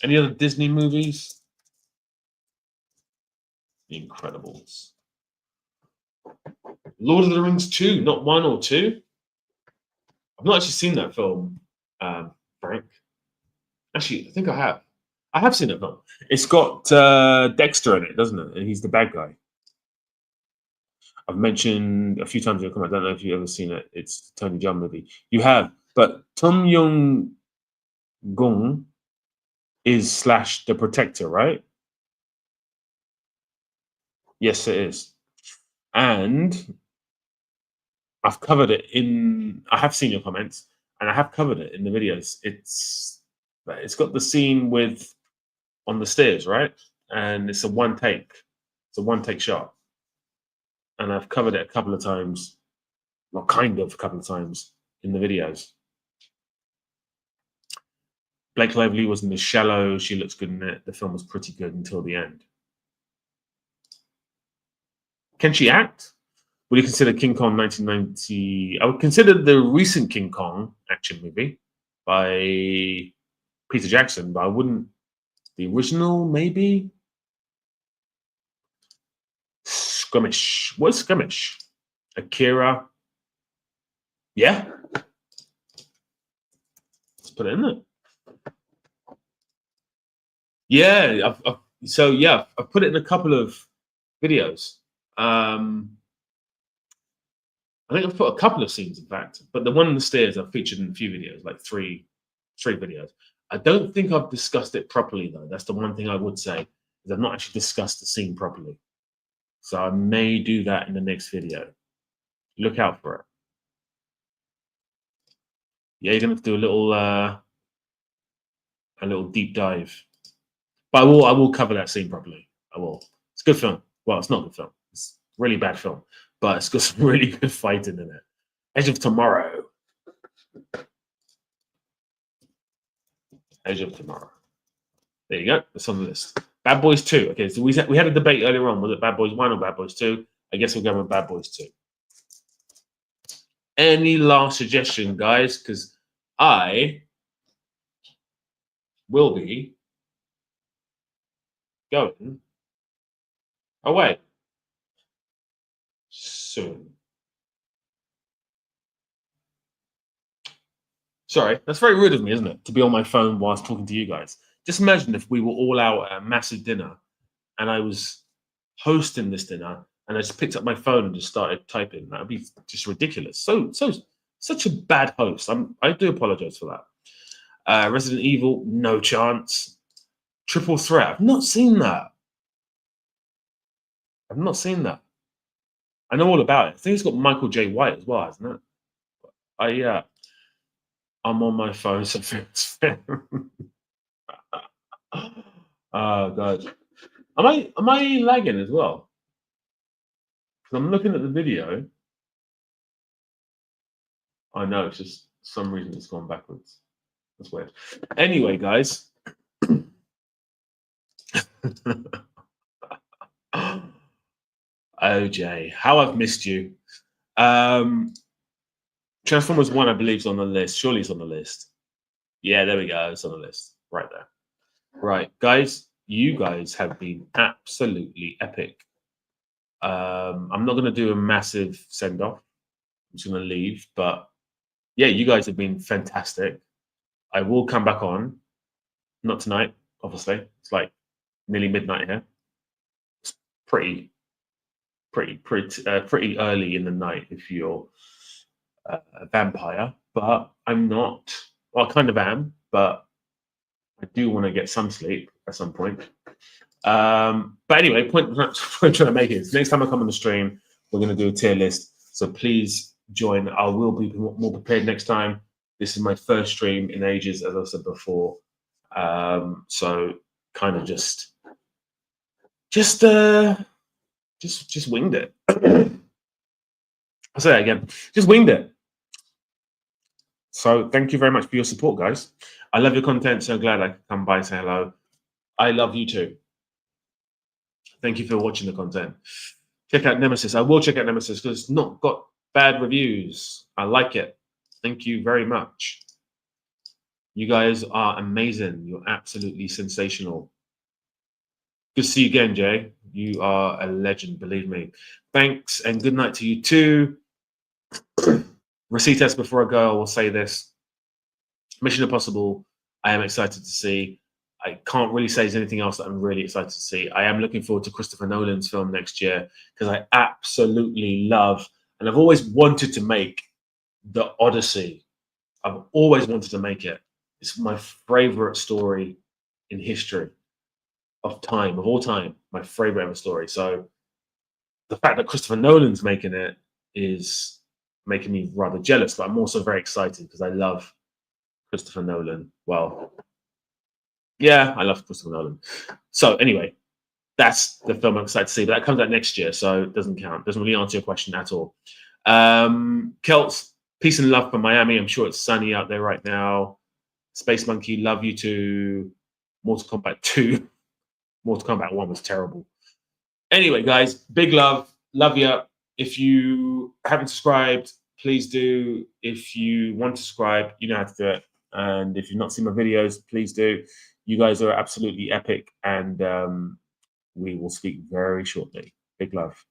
Any other Disney movies? The Incredibles. Lord of the Rings 2, not 1 or 2. I've not actually seen that film, Frank. Actually, I think I have. I have seen that film. It's got Dexter in it, doesn't it? And he's the bad guy. I've mentioned a few times in the comment. I don't know if you've ever seen it. It's the Tony Jaa movie. You have, but Tom Young Gung is / the Protector, right? Yes, it is. And I've covered it in. I have seen your comments, and I have covered it in the videos. It's got the scene with on the stairs, right? And it's a one take. It's a one take shot. And I've covered it a couple of times, well, kind of a couple of times in the videos. Blake Lively was in The Shallow. She looks good in it. The film was pretty good until the end. Can she act? Would you consider King Kong 1990? I would consider the recent King Kong action movie by Peter Jackson, but I wouldn't. The original, maybe? Skirmish. What's Skirmish? Akira. Yeah. Let's put it in there. Yeah. I've put it in a couple of videos. I think I've put a couple of scenes, in fact, but the one on the stairs I've featured in a few videos, like three videos. I don't think I've discussed it properly, though. That's the one thing I would say, is I've not actually discussed the scene properly. So I may do that in the next video. Look out for it. Yeah, you're gonna have to do a little deep dive. But I will cover that scene properly. I will. It's a good film. Well, it's not a good film. It's a really bad film, but it's got some really good fighting in it. Edge of Tomorrow. Edge of Tomorrow. There you go. It's on the list. Bad Boys 2. Okay, so we had a debate earlier on. Was it Bad Boys 1 or Bad Boys 2? I guess we'll go with Bad Boys 2. Any last suggestion, guys? Because I will be going away soon. Sorry, that's very rude of me, isn't it? To be on my phone whilst talking to you guys. Just imagine if we were all out at a massive dinner and I was hosting this dinner and I just picked up my phone and just started typing. That would be just ridiculous. Such a bad host. I do apologize for that. Resident Evil, no chance. Triple Threat. I've not seen that. I've not seen that. I know all about it. I think it's got Michael J. White as well, hasn't it? I'm on my phone, so oh god. Am I lagging as well? Because I'm looking at the video. I know, it's just for some reason it's gone backwards. That's weird. Anyway, guys. OJ, how I've missed you. Transformers 1, I believe, is on the list. Surely it's on the list. Yeah, there we go. It's on the list. Right there. Right, guys, you guys have been absolutely epic. I'm not going to do a massive send-off. I'm just going to leave. But, yeah, you guys have been fantastic. I will come back on. Not tonight, obviously. It's like nearly midnight here. It's pretty early in the night if you're a vampire, but I'm not. Well, I kind of am, but I do want to get some sleep at some point. But anyway, point I'm trying to make is next time I come on the stream, we're going to do a tier list. So please join. I will be more prepared next time. This is my first stream in ages, as I said before. So kind of just winged it. I'll say that again. Just winged it. So thank you very much for your support, guys. I love your content. So glad I could come by and say hello. I love you too. Thank you for watching the content. Check out Nemesis. I will check out Nemesis because it's not got bad reviews. I like it. Thank you very much. You guys are amazing. You're absolutely sensational. Good to see you again, Jay. You are a legend, believe me. Thanks and good night to you too. Receipt test before I go, I will say this. Mission Impossible, I am excited to see. I can't really say there's anything else that I'm really excited to see. I am looking forward to Christopher Nolan's film next year because I absolutely love, and I've always wanted to make The Odyssey. I've always wanted to make it. It's my favorite story in history of all time, my favorite ever story. So the fact that Christopher Nolan's making it is making me rather jealous, but I'm also very excited because I love Christopher Nolan. Well, yeah, I love Christopher Nolan. So anyway, that's the film I'm excited to see, but that comes out next year, so it doesn't count. Doesn't really answer your question at all. Celts, peace and love from Miami. I'm sure it's sunny out there right now. Space Monkey, love you too. Mortal Kombat 2. Mortal Kombat 1 was terrible. Anyway, guys, big love. Love you. If you haven't subscribed, please do. If you want to subscribe, you know how to do it. And if you've not seen my videos, please do. You guys are absolutely epic. And we will speak very shortly. Big love.